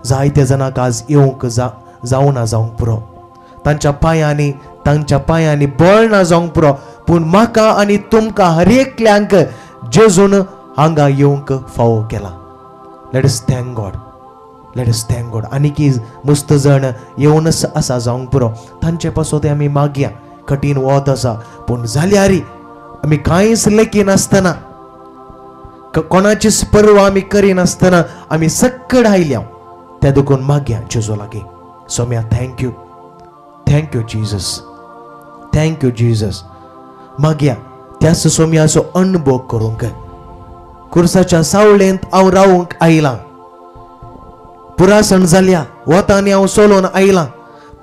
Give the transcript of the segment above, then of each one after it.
जायते जणांक आज येवंक जावना जावंक पुरो, तांच्या पायांनी बळ ना जावंक पुरो, पूण म्हाका आनी तुमकां हर एकल्यांक जेजून हांगा येवंक फावो केला. Let us thank God, let us thank God. आनी की मुस्त जण येवनच आसा जावंक पुरो, तांचे पासून ते आमी मागया. कठीण वत आसा पूण जाल्यार आमी कांयच लेखी नासतना, कोणाचीच पर्वा आमी करिनासतना आमी सक्कड आयल्या त्या देखून मागया जेजू लागीं. सोम्या thank you, thank you Jesus, thank you Jesus. मागया त्याच सोम्याचो अनुभव करूंक. कुर्साच्या सावळेंत हांव रावूंक आयलां, पुरासण जाल्या वतांनी हांव सोलोन आयलां,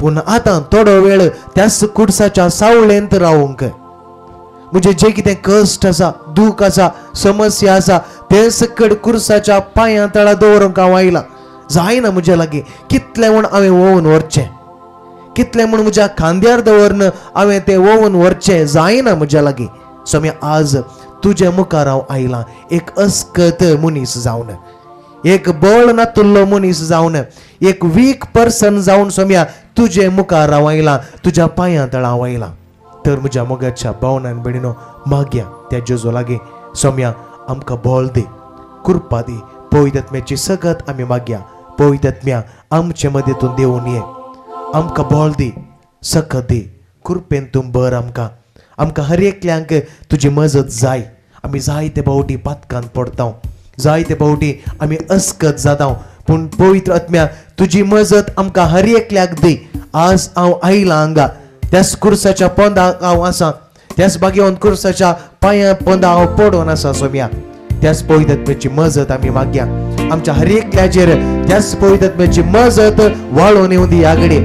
पूण आतां थोडो वेळ त्याच कुर्साच्या सावळेंत रावूंक. म्हणजे जे कितें कश्ट आसा, दूख आसा, समस्या आसा, ते सकड कुर्साच्या पांया तळा दवरूंक हांव आयलां. जायना म्हज्या लागीं कितलें म्हूण हांवें वोवन व्हरचें, कितलें म्हूण म्हज्या खांद्यार दवरन हांवें तें वोवन व्हरचें, जायना म्हज्या लागीं. सोम्या आज तुजे मुखार हांव आयलां, एक अस्कत मनीस जावन, एक बळ नातुल्लो मनीस जावन, एक वीक पर्सन जावन सोम्या तुजे मुखार हांव आयलां, तुज्या पांया तळा हांव आयलां. तर म्हज्या मोगाच्या भावनान भयणीनो मागया त्या जेजू लागीं. सोम्या आमकां बळ दी, कृपा दी. पवित्र आत्म्याची सगत आमी मागया. पवित्र आत्म्या आमचे मदींतून देवून ये, आमकां बळ दी, सकत दी, कृपेन तूं भर आमकां. आमकां हर एकल्यांक तुजी मजत जाय. आमी जायते फावटी पातकान पडटा, जायते फावटी आमी अस्कत जाता, पूण पवित्र आत्म्या तुजी मजत आमकां हर एकल्याक दी. आज हांव आयलां हांगा, त्याच कुर्साच्या पोंदाक हांव आसा, त्याच बागेवन कुर्साच्या पांया पोंदा हांव पडोन आसा. सोम्या त्याच पवित्र आत्म्याची मजत आमी मागया. आमच्या हर एकल्याचेर त्याच पवित्र आत्म्याची मजत वाळोवन येवं दी. आगडे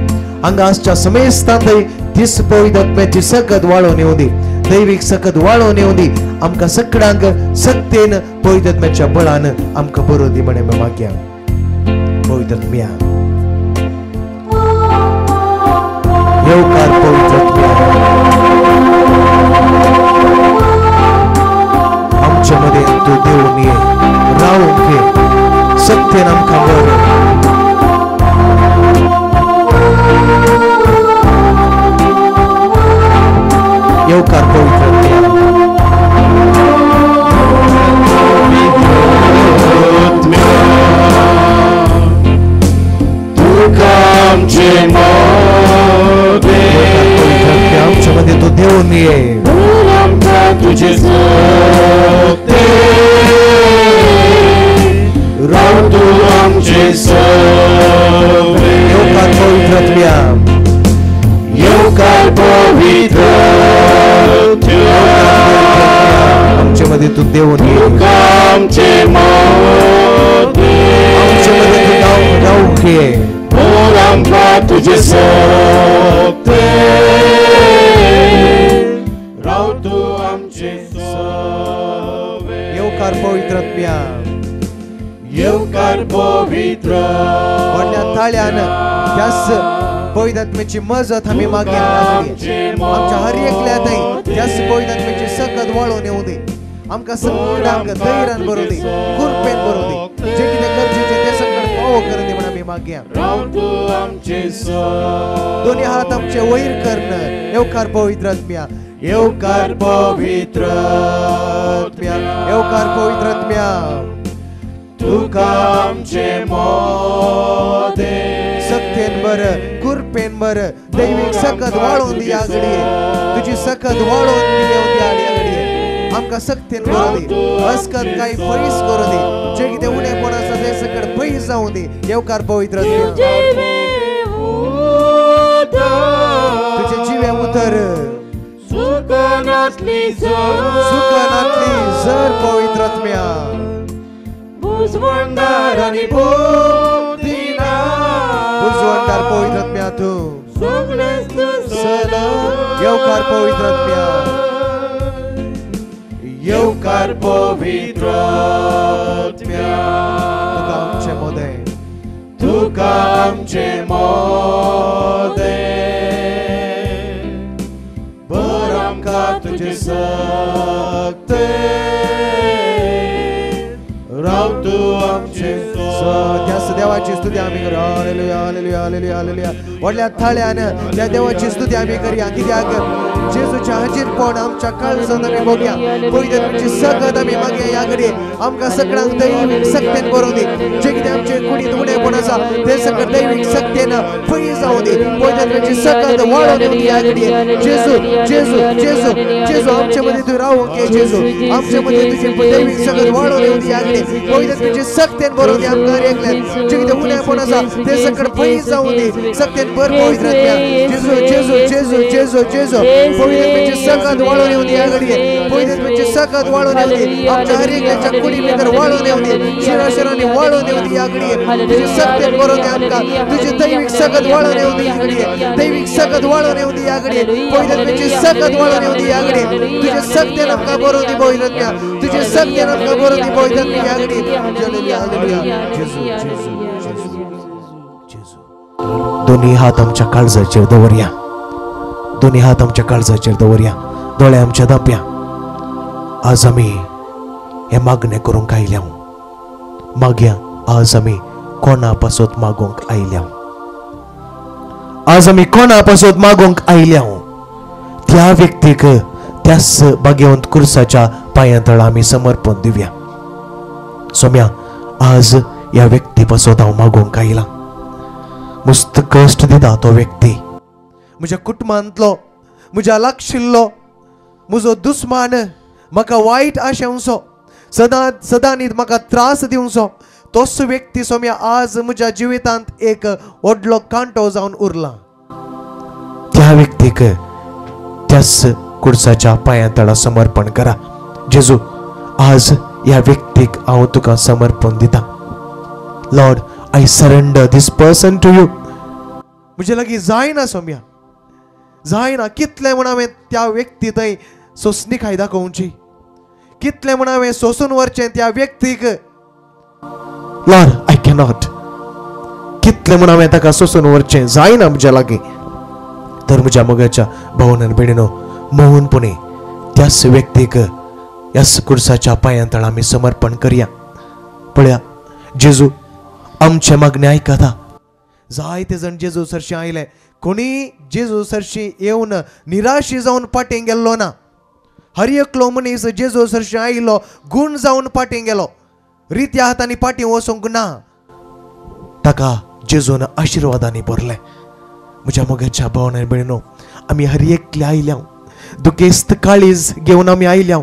हांगा आसच्या समेस्तांतय तीच पवित्र आत्म्याची सकत वाळोवन येवं दी, दैवीक सकत वाळोवन येवं दी. आमकां सगळ्यांक सक्तेन पवित्र आत्म्याच्या बळान आमकां बरो दी म्हणून मागया. पवित्र आत्म्या येवकार, पवित्र आत्म्या आमच्या मध्ये तूं देवून ये, रावूंक ये, सक्तेन आमकां बर. येवकार पवित्र आत्म्या. आमच्या मध्ये तू देऊन ये, तुझे राव तू आमचे येवकार पवित्र आत्म्या, येवकार पवित्र आमच्या मध्ये तू देऊन ये, आमच्या मध्ये तू राहून ये. तुझे सोबते राव तू आमचे सोबे. येवकार पवित्र आत्म्या, येवकार पवित्र. व्हडल्या ताळ्यान त्याच पवित्र आत्म्याची मजत आमी मागया. आमच्या हर एकल्या थंय त्याच पवित्र आत्म्याची सकत वाळोवन येवं दी. आमकां सगळ्यांक धैर्यान बरोव दी, कृपेन बरोव दी. जे कितें गरजेचें ते सगळें फावो करून दी म्हणून आमी मागया. दोन्ही हात आमचे वयर करण. येवकार पवित्र आत्म्या, येवकार पवित्र आत्म्या, येवकार पवित्र आत्म्या. तुका आमचे मोदे सक्तेन बर, कृपेन बर, दैवीक सकत वाळोवन दी. आगडी तुजी सकत वाळोवन दी. आगडी आमकां सक्तेन करूं दी, अस्कत काही पयस करूं दी. जे कितें उणेपण आसा ते सकट पयस जावं दी. येवकार पवित्र आत्म्या. तुझे जिवे उतर, सुकनातली जर पवित्र आत्म्या. बुजवंदार आणि बोधिना, बुजवंदार पवित्र आत्म्या तू. येवकार पवित्र आत्म्या, येवकार पवित्र आत्म्या. तुका आमचे मोदे, तुका आमचे मोदे बर. आमकां तुजे सक्ते राव तू आमचे त्याच देवाची स्तुती आम्ही करू. Hallelujah hallelujah hallelujah hallelujah. व्हडल्या थाळ्यानं त्या देवाची स्तुती आम्ही करूया. कित्याक जेजूच्या हाजीरपण आमच्या काळजांत आमी बघुया. पयलीं तुमची सकत आमी मागया. ह्या घडये आमकां सगळ्यांक दैवीक सक्तीन भरून दी. जे कितें आमचे कुडींत उणेपण आसा ते सगळें दैवीक सक्तीन फळी जावं दी. पयलीं तुमची सकत वाडोवन येवं दी. ह्या घडये जेजू जेजू जेजू जेजू आमचे मध्ये तूं रावूंक ये. जेजू आमचे मध्ये तुजी दैवीक सकत वाडोवन येवं दी. ह्या घडये पयलीं तुमची सक्तीन भरून दी. आमकां हर एकल्याक जे कितें उणेपण आसा ते सगळें फळी जावं दी. सक्तीन भर पवित्र आत्म्या. जेजू जेजू जेजू जेजू जेजू पयलीं तुमची सकत वाडोवन येवं दी. ह्या घडये पयलीं तुमची सकत वाडोवन येवं दी. आमच्या हर एकल्याच्या कुडी भितर वाडोवन येवं दी. शिराशिरांनी वाडोवन येवं दी. ह्या घडये तुजी सक्तीन भरून दी. आमकां तुजी दैवीक सकत वाडोवन येवं दी. ह्या घडये दैवीक सकत वाडोवन येवं दी. ह्या घडये पयलीं तुमची सकत वाडोवन येवं दी. ह्या घडये तुजे सक्तीन आमकां भरून दी. पवित्र आत्म्या तुजे सक्तीन आमकां भरून दी. पवित्र आत्म्या ह्या घडये हालेलुया हालेलुया. जेजू जेजू जेजू जेजू. दोन्ही हात आमच्या काळजाचेर दवरया. दोन्ही हात आमच्या काळजाचेर दवरया. दोळे आमच्या धांपया. आज आमी हे मागणे करूंक आयल्या. मागया. आज आमी कोणा पासत मागोंक आयल्या. आज आमी कोणा पासत मागोंक आयल्या. त्या व्यक्तीक त्याच भाग्यवंत कुर्साच्या पांयातळ आमी समर्पण दिवया. सोम्या आज या व्यक्ती पासत हांव मागोंक आयला. मस्त कश्ट दिता तो व्यक्ती. म्हज्या कुटुंबांतलो म्हज्या लागशिल्लो म्हजो दुस्मान म्हाका वायट आशेवचो सदां न्ही म्हाका त्रास दिवचो तोच व्यक्ती सोम्या आज म्हज्या जिवितांत एक व्हडलो कांटो जावन उरला. त्या व्यक्तीक त्याच कुर्साच्या पांयातळा समर्पण करा. जेजू आज या व्यक्तीक हांव तुका समर्पण दिता. Lord I surrender this person to you. म्हजे लागीं जायना सोम्या जायना. कितले म्हण हांवें त्या व्यक्ती थंय सोंसणी खाय दाखोवची. कितले म्हण हांवें सोंसून व्हरचें त्या व्यक्तीक. Lord I cannot. कितले म्हण हांवें ताका सोंसून व्हरचें जायना म्हज्या लागीं. तर म्हज्या मोगाच्या भावन भयणीनो मौनपणे त्याच व्यक्तीक ह्याच कुर्साच्या पांयातळ आमी समर्पण करया. पळया जेजू आमचे मागणे आयकता. जायते जण जेजू सरशी आयले. कोणी जेजू सरशी येवन निराशी जावन पाटें गेल्लो ना. हर एकलो मनीस जेजू सरशी आयलो गुण जावन पाटें गेलो. रित्या हातांनी पाटी वचोंक ना. ताका जेजून आशिर्वादांनी भरले. म्हज्या मोगाच्या भावना भयणीनो आमी हर एकले आयल्या. दुखेस्त काळीज घेवन आमी आयल्या.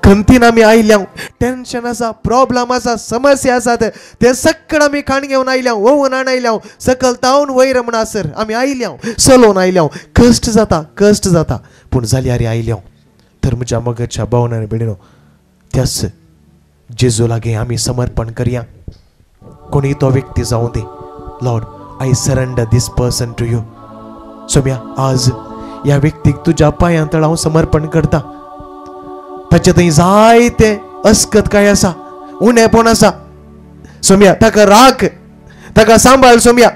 खंतीन आमी आयल्या. टेन्शन आसा प्रॉब्लम आसा समस्या आसात ते सगळे आमी खाण घेवन आयल्या. वोवून आयल्या. सकल तावन वयर म्हणसर आमी आयल्या. चलोवन आयल्या. कश्ट जाता पूण जाल्यार आयल्या. तर म्हज्या मोगाच्या भावना भयणीनो त्याच जेजू लागीं आमी समर्पण करया. कोणी तो व्यक्ती जावं दी. Lord I surrender this person to you. सोम्या आज या व्यक्तीक तुज्या पांयातळ हांव समर्पण करता. ताचे थंय जायते अस्कत काय आसा उणेपण आसा. सोम्या ताका राख. ताका सांबाळ सोम्या.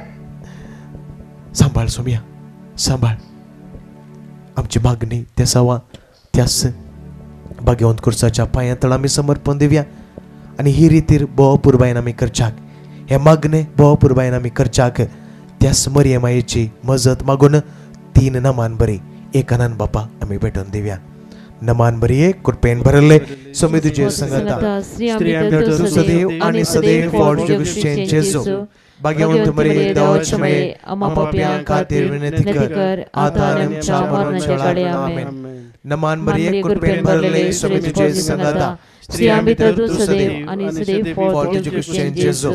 सांबाळ सोम्या सांबाळ. आमची मागणी ते सवा त्याच भाग्यवंत कुर्साच्या पांयातळ आमी समर्पण दिवया. आनी ही रितीर बोव पुरबायन आमी करच्याक हे मागणे बोव पुरबायन आमी करच्याक त्याच मरिये मायेची मजत मागून 3 नमान बरी एक अनंत बापा आमी भेटून दिवया. नमान बरी कृपेन भरले सोमी तुजे संगता सदैव आणि सदैव फॉर जगतचे जेजू. भाग्यवंत मरिये देवाची माये आम्हा पाप्यां खातीर विनंती कर आता आनी आमच्या मरणाच्या वेळी आमेन. नमान मरिये कृपेन भरले सोमी तुजे संगता स्त्रियां भितर तू सदैव आणि सदैव फॉर जगतचे जेजू.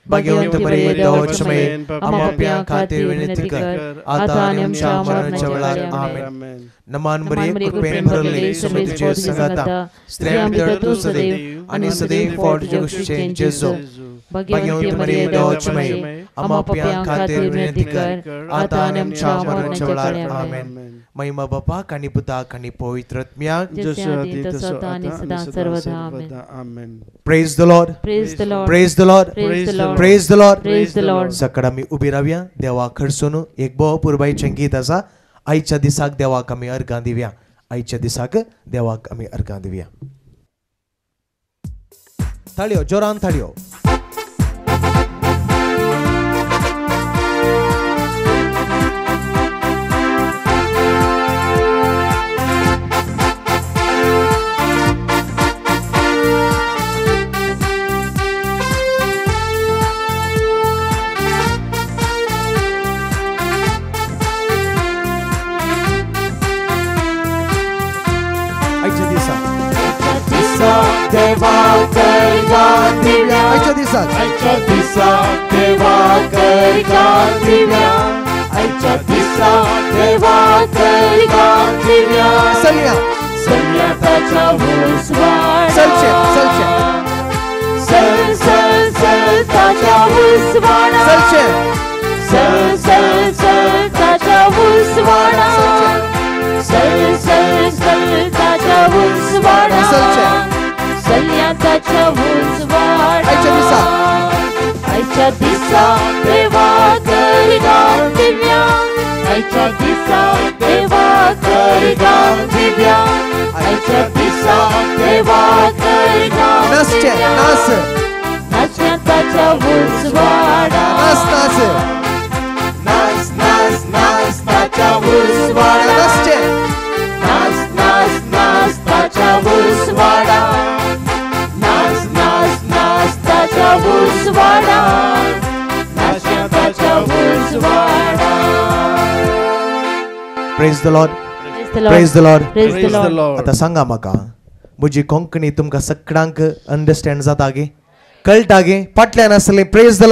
भाग्यवंत मरिये देवाची माये आम्हा पाप्यां खातीर विनंती कर आता आनी आमच्या मरणाच्या वेळार आमेन. नमान मरिये कृपेन भरले सोमी तुजे संगता स्त्रियां भितर तू सदैव आणि सदैव फॉर जगतचे जेजू. भाग्यवंत मरिये देवाची माये आम्हा पाप्यां खातीर विनंती कर आता आनी आमच्या मरणाच्या वेळार आमेन. महिमा बापा कानी पुता कानी पवित्र आत्म्याक जशे आदी तसो आता आनी सदा सर्वदा आमेन. Praise the Lord. Praise the Lord. Praise the Lord. Praise the Lord. Praise the Lord. Praise the Lord. सकाळ आमी उबी रावया. देवा कडसून एक बोव पुरबायचें गीत आसा. आयच्या दिसाक देवाक आमी अर्गां दिवया. आयच्या दिसाक देवाक आमी अर्गां दिवया. ताळयो जोरान ताळयो. दिसाक आयच्या दिसाक देवा करिता दिव्या आयच्या दिसाक देवा करिता दिव्या सल्ल्या सल्ल्या ताच्या उजवाडा सलचे सल सल सल ताच्या उजवाडा सलचे सल सल सल ताच्या उजवाडा सल सल सल ताच्या उजवाडा सल्ल्या ताच्या उजवाडा आयच्या दिसाक देवा करिता दिव्या आयच्या दिसाक देवा करिता दिव्या आयच्या दिसाक देवा करिता नाचचे नाच नाचण्या ताच्या उजवाडा नाच नाच नाच नाच नाच ताच्या उजवाडा नाचचे नाच नाच नाच ताच्या उजवाडा नाच नाच नाच ताच्या उजवाडा नाचण्या ताच्या उजवाडा praise the Lord praise the Lord आता सांगा म्हाका म्हजी कोंकणी तुमकां सगळ्यांक अंडरस्टँड जाता गे कळटा गे फाटल्यान आसले praise the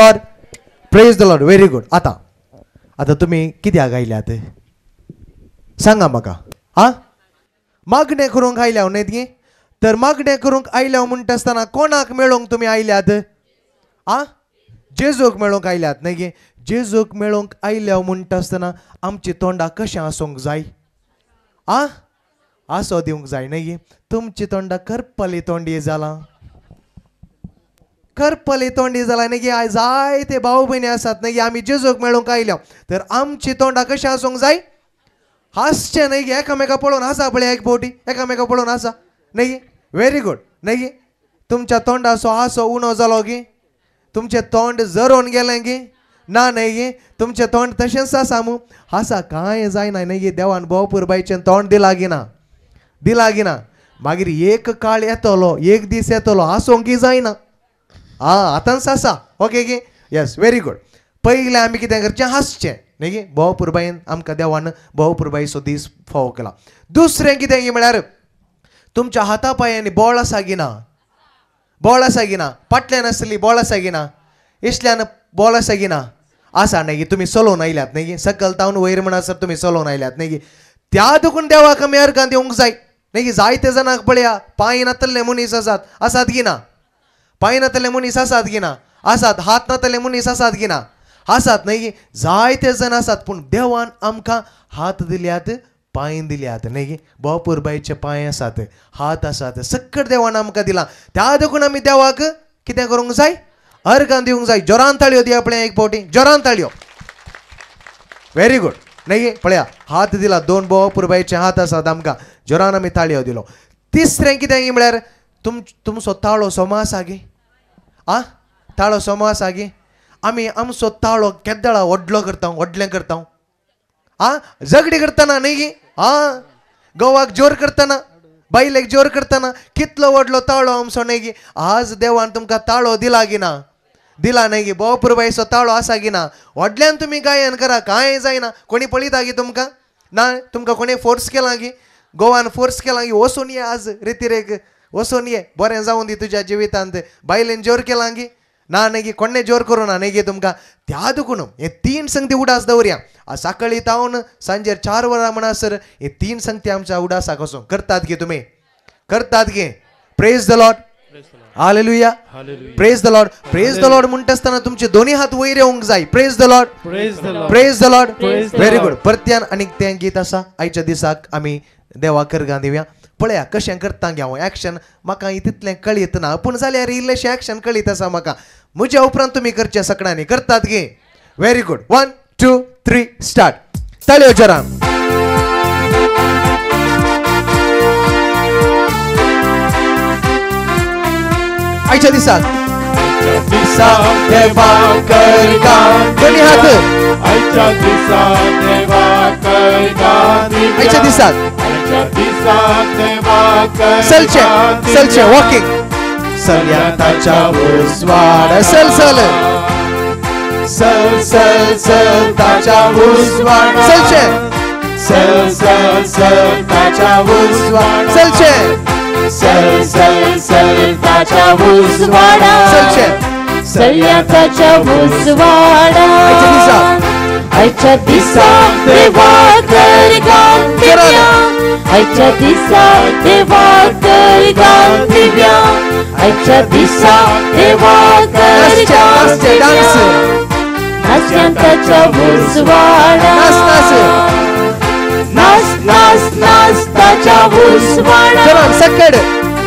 Lord very good आता तुम्ही कित्याक आयल्यात सांगा म्हाका आ मागणें करूंक आयल्या न्हय गे तर मागणें करूंक आयल्या म्हणटा आसतना कोणाक मेळोंक तुमी आयल्यात आ जेजूक मेळोंक आयल्यात न्हय गे जेजूक मेळोंक आयल्या म्हणटा आसतना आमची तोंडां कशें आसूंक जाय आ आसो दिवंक जाय न्हय गे तुमची तोंडां करपली तोंडी जालां करपली तोंडी जालां न्हय गे आयज जायते भाव भयणी आसात न्हय गे आमी जेजूक मेळोंक आयल्या तर आमची तोंडां कशें आसूंक जाय हासचें न्हय गे एकामेका पळोवन हासा पळय एक फावटी एकामेका पळोवन हासा न्हय गे व्हेरी गुड न्हय गे तुमच्या तोंडाचो हासो उणो जालो गे तुमचें तोंड जरोवन गेलें गे ना न्हय गे तुमचें तोंड तशेंच आसा मू हासा कांय जायना न्हय गे देवान भोवपूरबायचें तोंड दिला गी ना मागीर एक काळ येतलो एक दीस येतलो हांसोंक जायना आतांच आसा ओके गे येस व्हेरी गुड पयलें आमी कितें करचें हांसचें न्हय गे भोवपूरबायेन आमकां देवान भोवपूरबायेचो दीस फावो केला दुसरें कितें गे म्हळ्यार तुमच्या हाता पांयांनी बोळ आसा गी ना फाटल्यान आसली बोळ आसा गी ना इश्ल्यान बोळ आसा गी ना आसा न्हय गे तुमी चलोवन आयल्यात न्हय गे सकल तावन वयर म्हणसर तुमी चलोवन आयल्यात न्हय गे त्या दुखून देवाक आमी अर्गां दिवंक जाय न्हय गे जायते जाणांक पळया पांय नातल्ले मनीस आसात गी ना पांय नातल्ले मनीस आसात गी ना आसात हात नातल्ले मनीस आसात गी ना आसात न्हय गे जायते जण आसात पूण देवान आमकां हात दिल्यात पांय दिल्यात न्हय गे भोवपूरबायचे पांय आसात हात आसात सकट देवान आमकां दिला त्या देखून आमी देवाक कितें करूंक जाय अर्गां दिवंक जाय जोरान ताळयो दिया पळय एक फावटी जोरान ताळयो व्हेरी गुड न्हय गे पळया हात दिला दोन भोवपूरबायचे हात आसात आमकां जोरान आमी ताळयो दिलो तिसरें कितें गे म्हळ्यार तुमचो ताळो सोमा आसा गे ताळो सोमा आसा गे आमी आमचो ताळो केद्दाळा व्हडलें करता झगडी करतना न्हय गे गोवाक जोर करतना बायलेक जोर करतना कितलो व्हडलो ताळो आमचो न्हय गे आज देवान तुमकां ताळो दिला गी ना दिला न्हय गे भोवपूरबायचो ताळो आसा गी ना व्हडल्यान तुमी गायन करा कांय जायना कोणी पळयता गे तुमकां ना तुमकां कोणी फोर्स केला गी गोवान फोर्स केला गी वचून ये आज रितीरेक वचून ये बरें जावन दी तुज्या जिवितांत बायलेन जोर केला गी ना न्हय गे कोणे जोर करूं ना न्हय गे तुमकां त्या दुखून हे 3 संगती उडास दवरया सकाळी तावन सांजेर 4 वरां म्हणसर हे 3 संगती आमच्या उडासाक वचूं करतात गे तुमी करतात गे praise the Lord hallelujah praise the Lord म्हणटा आसतना तुमचे दोन्ही हात वयर येवंक जाय praise the Lord very good परत्यान आनीक तें गीत आसा आयच्या दिसाक आमी देवाक अर्गां दिवया पळया कशें करता गे हांव एक्शन म्हाका तितलें कळीत ना पूण जाल्यार इल्लेशें एक्शन कळीत आसा म्हाका म्हज्या उपरांत तुमी करचें सगळ्यांनी करतात गे व्हेरी गुड 1 2 3 स्टार्ट ताळयो जोरान आयच्या दिसाक देवाक अर्गां दोन्ही हात आयच्या दिसाक देवाक अर्गां दिवया आयच्या दिसाक सलचे वॉकिंग सल्या ताच्या उजवाड सल ताच्या उजवाड सल ताच्या उजवाड ताच्या उजवाड सल्ल्या ताच्या उजवाडान आयच्या दिसा देवा कर गान दिव्या आयच्या दिसा देवा कर गान दिव्या आयच्या दिसा देवा कर गान दिव्या नाचत्या ताच्या उजवाडान नाच नाच नाच ताच्या उजवाडान सकड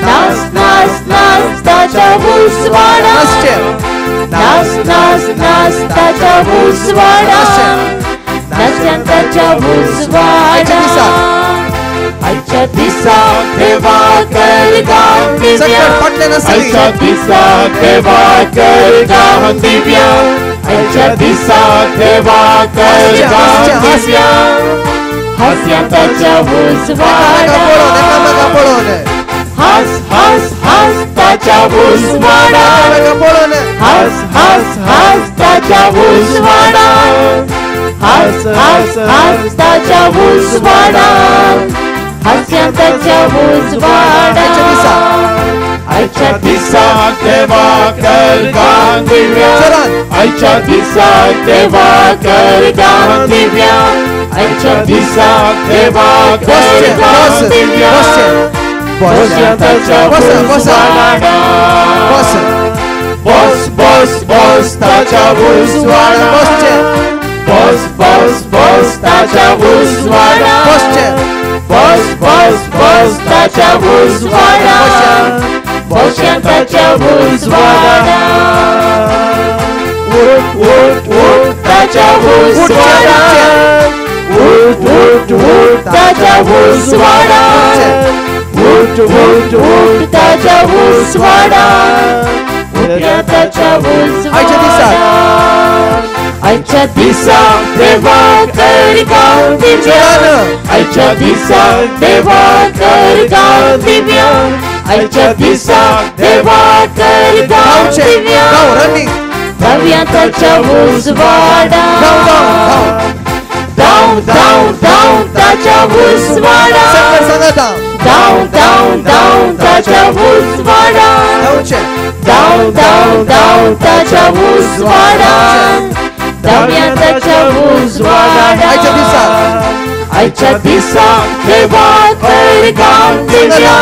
नाच नाच नाच ताच्या उजवाडान नाच नाच नाच ताच्या उजवाडान नाचत्या ताच्या उजवाडान आयच्या दिसा देवा कर गान दिव्या आयच्या दिसा देवा कर गान दिव्या आयच्या दिसा देवा कर गान दिव्या हसत्या ताच्या उजवाडान हस हस हस ताच्या उजवाडान हस हस हस ताच्या उजवाडान हस हस हस ताच्या उजवाडान हसत्या ताच्या उजवाडान आयच्या दिसा देवा कर गान दिव्या आयच्या दिसा देवा कर गान दिव्या आयच्या दिसा देवा कर गान दिव्या बसत्या ताच्या उजवाडान बस बस बस ताच्या उजवाडान बस बस बस ताच्या उजवाडान बस बस बस ताच्या उजवाडान बसत्या ताच्या उजवाडान उठ उठ उठ ताच्या उजवाडान उठ उठ उठ ताच्या उजवाडान उठ उठ उठ ताच्या उजवाडान उठ्या ताच्या उजवाडान आयच्या दिसा देवा कर गान दिव्या आयच्या दिसा देवा कर गान दिव्या आयच्या दिसा देवा कर गान दिव्या धाव्या ताच्या उजवाडान धाव धाव धाव ताच्या उजवाडान धाव धाव धाव ताच्या उजवाडान धाव धाव धाव ताच्या उजवाडान धाव्या ताच्या उजवाडान आयच्या दिसा देवा कर गान दिव्या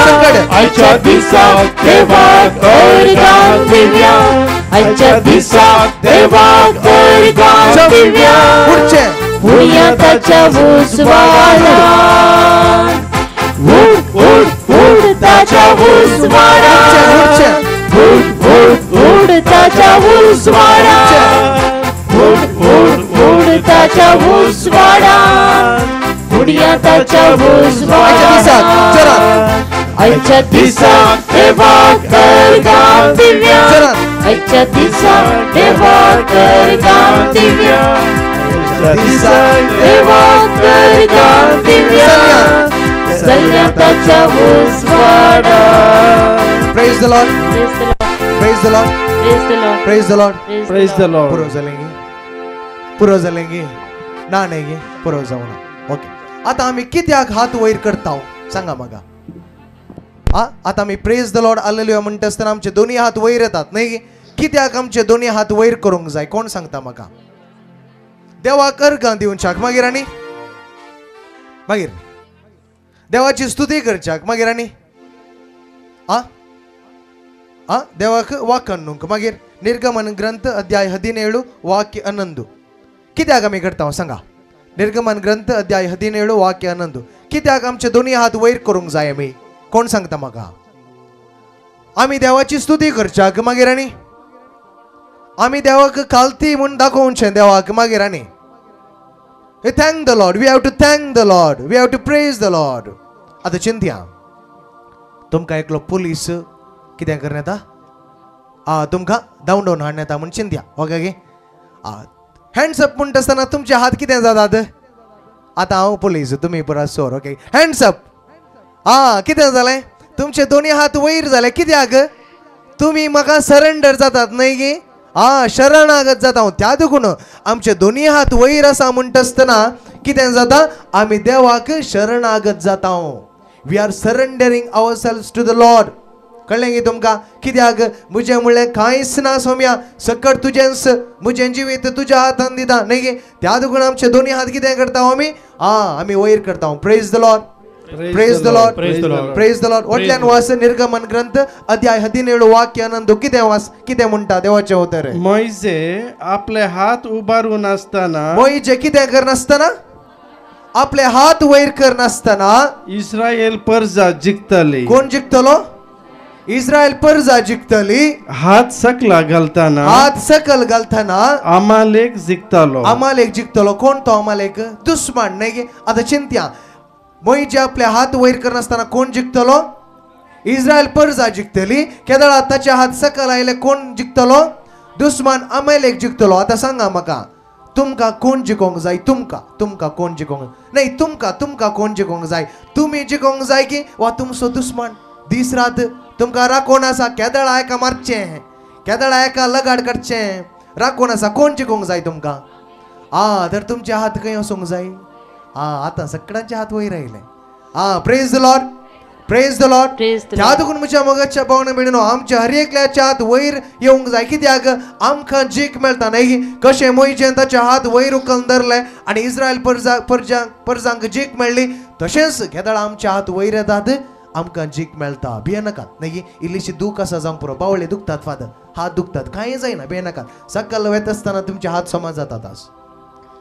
आयच्या दिसा देवा कर गान दिव्या आयच्या दिसा देवा कर गान दिव्या भुया ताच्या उजवाडान उठ उठ उठ ताच्या उजवाडान उठ उठ उठ ताच्या उजवाडान उठ उठ उठ ताच्या उजवाडान उडया ताच्या उजवाडान आयच्या दिसा देवा कर गान दिव्या आयच्या दिसा देवा कर गान दिव्या आयच्या दिसा देवा कर गान दिव्या सल्ल्या ताच्या उजवाडान Praise the Lord. Praise the Lord. Praise the Lord. Praise the Lord. पुरो जालेंगे ना नाही पुरो जाऊ ओके आता आम्ही कित्याक हात वयर करता सांगा म्हाका आता आम्ही प्रेज द लॉर्ड हालेलुया म्हणटा आसतना आमचे दोन्ही हात वयर येतात नाही कित्याक आमचे दोन्ही हात वयर करूंक जाय कोण सांगता म्हाका देवाक अर्घां दिवच्याक मागीर आनी मागीर देवाची स्तुती करच्याक मागीर आनी देवाक वाकन्नूंक मागीर निर्गमन ग्रंथ अध्याय 17 वाक्य 11 कित्याक आमी करता सांगा निर्गमन ग्रंथ अध्याय 17 वाक्य 11 कित्याक आमचे दोन्ही हात वयर करूंक जाय आमी कोण सांगता म्हाका आमी देवाची स्तुती करच्याक मागीर आनी आमी देवाक कालती म्हूण दाखोवचें देवाक मागीर आनी thank the Lord we have to thank the Lord we have to praise the Lord आतां चिंतया तुमकां एकलो पुलीस कितें करन येता तुमकां धांवडोवन हाडून येता म्हूण चिंतया ओके गे हँड्स अप म्हणटा आसतना तुमचे हात कितें जातात आतां हांव पुलीस तुमी पुरा सोर ओके हँड्स अप कितें जालें तुमचे दोन्ही हात वयर जाले कित्याक तुमी म्हाका सरेंडर जातात न्हय गे शरणागत जाता हांव त्या देखून आमचे दोन्ही हात वयर आसा म्हणटा आसतना कितें जाता आमी देवाक शरणागत जाता we are surrendering our selves to the Lord कळलें गे तुमकां कित्याक म्हजें म्हणलें कांयच ना सोम्या सकट तुजेंच म्हजें जिवीत तुज्या हातान दिता न्ही गे त्या देखून आमचे दोनी हात कितें करता आमी आमी वयर करता praise the Lord praise the Lord praise the Lord वटल्यान वास निर्गमन ग्रंथ अध्याय 17 वाक्य नंदू कितें म्हणटा देवाचें उतर मोइजे आपले हात उबारून असताना मोइजे कितें करनासतना आपले हात वयर करनासतना इस्रायल पर्जा जिखतली कोण जिखतलो इस्रायल पर्जा जिखतली हात सकला घालताना हात सकल घालतना अमालेक जिखतलो अमालेक जिखतलो कोण तो अमालेक दुश्मन नाही गे आता चिंत्या मोइजे आपले हात वयर करनासतना कोण जिखतलो इस्रायल पर्जा जिखतली केदळा ताचे हात सकल आयले कोण जिखतलो दुश्मन अमालेक जिखतलो आता सांगा म्हाका तुमका कोण जिखोंक जाय तुमका कोण जिखोंक नाही तुमका कोण जिखोंक जाय तुम्ही जिखोंक जाय की वा तुमचो दुश्मन दीस रात तुमका राखोन आसा केदळा एका मारचें केदळा एका लगाड करचें राखोन आसा कोण जिखोंक जाय तुमका तर तुमचे हात खंय वचोंक जाय आता सगळ्यांचे हात वयर आयले praise the Lord praise the Lord त्या देखून म्हज्या मोगाच्या भावना भयणीनो आमच्या हर एकल्याच्या हात वयर येवंक जाय कित्याक आमकां जीख मेळटा न्ही कशें मोइजेन ताचे हात वयर उखलून धरले आनी इस्रायल पर्जांक जीख मेळ्ळी तशेंच केदळा आमचे हात वयर येतात आमकां जीख मेळटा भियेनाकात न्ही इल्लीशी दूख आसा जावं पुरो बावळे दुखतात फादर हात दुखतात कांय जायना भियेनाकात सकल वेत आसतना तुमचे हात समज जातात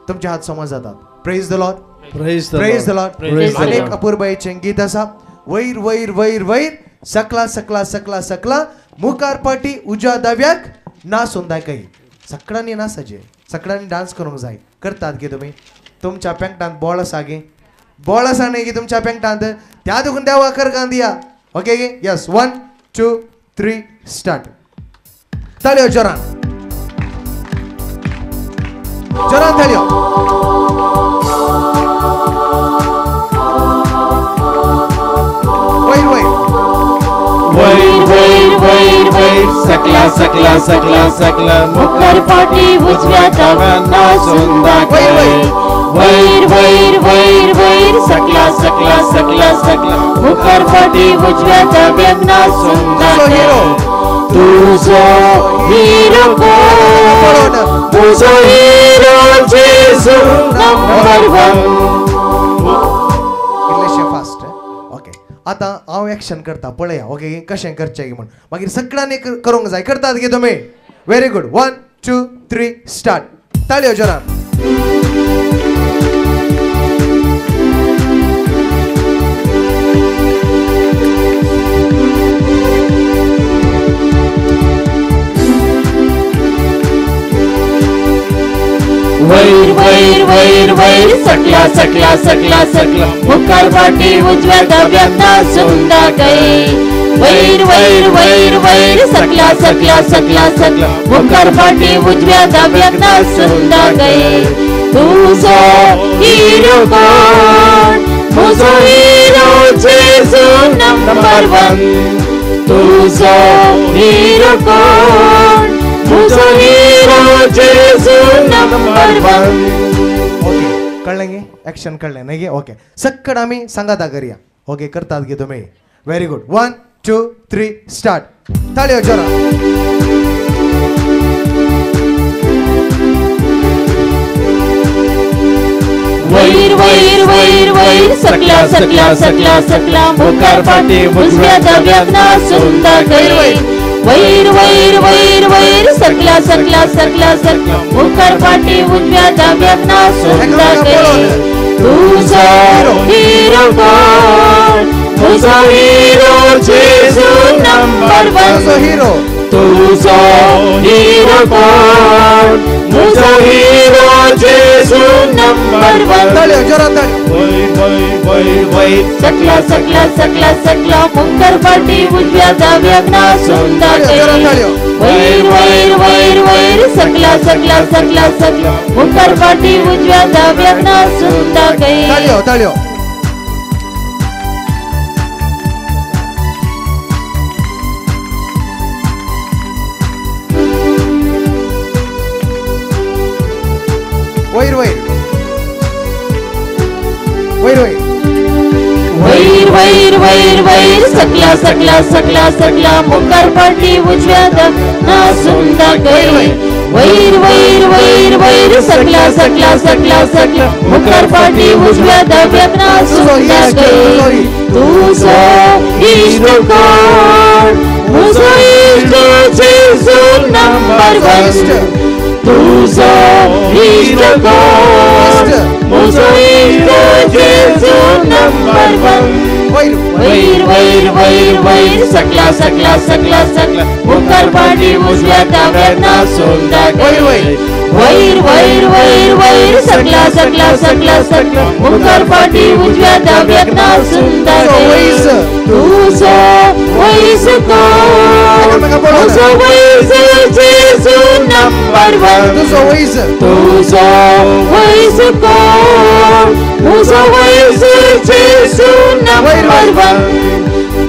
तुमचे हात समज जातात praise the Lord praise the Lord अनेक अपूर्वयेचें गीत आसा वयर वयर वयर वयर सकला सकला सकला सकला मुखार पाटी उज्या दाव्याक नासून दाखय सगळ्यांनी नाचाचे सगळ्यांनी डान्स करूंक जाय करतात गे तुमी तुमच्या पेंगटांत बॉल आसा गे बॉल आसा न्ही गे तुमच्या पेंगटांत त्या देखून देवा करकां दिया ओके गे यस 1 2 3 स्टार्ट ताळयो जोरान ताळयो वैर वैर वैर वैर सकला सकला सकला सकला मुखार पाटी उजव्या दाव्याक नासून दाखय वैर वैर वैर वैर सकला सकला सकला सकला मुखार पाटी उजव्या दाव्याक नासून दाखय तुझो हिरो कोण तुझो हिरो जेजू नंबर 1 फास्ट ओके आता हांव एक्शन करता पळया ओके कशें करचें म्हण मागीर सगळ्यांनी करूंक जाय करतात गे तुमी व्हेरी गुड 1 2 3 स्टार्ट ताळयो जोरान वैर वैर वैर वैर सकला सकला सकला सकला मुखार पाटी उजव्या दाव्याक नासून दाखय वैर वैर वैर वैर सकला सकला सकला सकला मुखार पाटी उजव्या दाव्याक नासून दाखय तुझो हिरो कोण तुझो हिरो जेजू नंबर 1 तुझो हिरो कोण तुझो हिरो जेजू नंबर 1 ओके कळलें गे एक्शन कळलें न्ही गे ओके सक्कड आमी सांगाता करूया ओके करतात गे तुमी व्हेरी गुड 1 2 3 स्टार्ट ताळयो जोरान वैर वैर वैर वैर सकला सकला सकला सकला मुखार पाटी उजव्या दाव्याक नासून दाखय वैर वैर वैर वैर सकला सकला सकला सकला मुखार पाटी उजव्या दाव्याक नासून दाखय तुझो हिरो कोण तुझो हिरो जेजू नंबर 1 हिरो तुझो हिरो कोण तुझो हिरो जेजू नंबर 1 ताळयो जोरान ताळयो वैर वैर सकला सकला सकला सकला मुखार पाटी उजव्या दाव्याक नासून दाखय वैर वैर वैर वैर सकला सकला सकला सकला मुखार पाटी उजव्या दाव्याक नासून दाखय ताळयो ताळयो वैर वैर वैर वैर वैर वैर वैर सकला सकला सकला सकला मुखार पाठी उजव्या दगनासून दाखय वैर वैर वैर वैर सकला सकला सकला सकला मुखार पाठी उजव्या दगनासून दाखय तुझो इष्ट कोण मुझो इष्ट जेजू नंबर वन तुझो इष्ट कोण मुझो इष्ट जेजू नंबर वन वैर वैर वैर वैर सकला सकला सकला सकला मुखार पाठी उजव्या दगनासून दाखय वैर वैर वैर वैर सकला सकला सकला सकला मुखार पाठी उजव्या दगनासून दाखय तुझो वैस कोण तुझो वैस जेजू नंबर वन तुझो वैस कोण तुझो वैस जेजू नंबर वन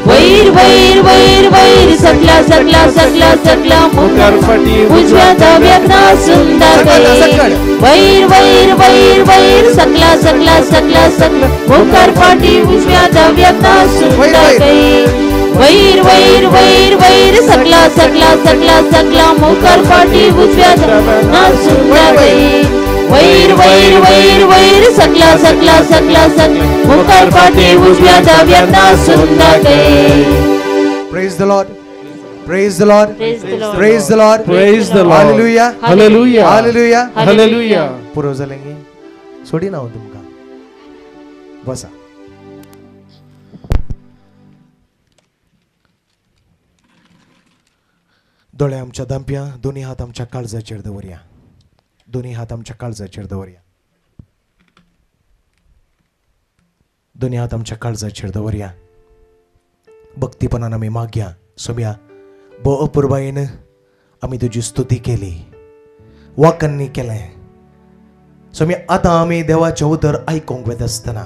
वैर वैर वैर वैर सकला सकला सकला सकला मुखार पाठी उजव्या दगनासून दाखय वैर वैर वैर वैर सकला सकला सकला सकला मुखार पाठी उजव्या दगनासून दाखय वैर वैर वैर वैर सकला सकला सकला सकला मुखार पाठी उजव्या दगनासून दाखय वैर वैर वैर वैर सकला सकला सकला सकला मुखार पाठी उजव्या दगनासून दाखय Praise the Lord. Praise the Lord. Praise the Lord. Praise the Lord. Praise the Lord. Hallelujah. Hallelujah. Hallelujah. Hallelujah. पुरो जालेंगे सोडी ना हो तुमका बसा दोळे आमच्या दांप्या दोन्ही हात आमच्या काळजाचेर दवरया दोन्ही हात आमच्या काळजाचेर दवरया दोन्ही हात आमच्या काळजाचेर दवरया भक्तीपणान आमी मागया सोम्या बो अपुर्बायेन आमी तुजी स्तुती केली वाकांनी केलें सोम्या आतां आमी देवाचें उतर आयकोंक वेत आसतना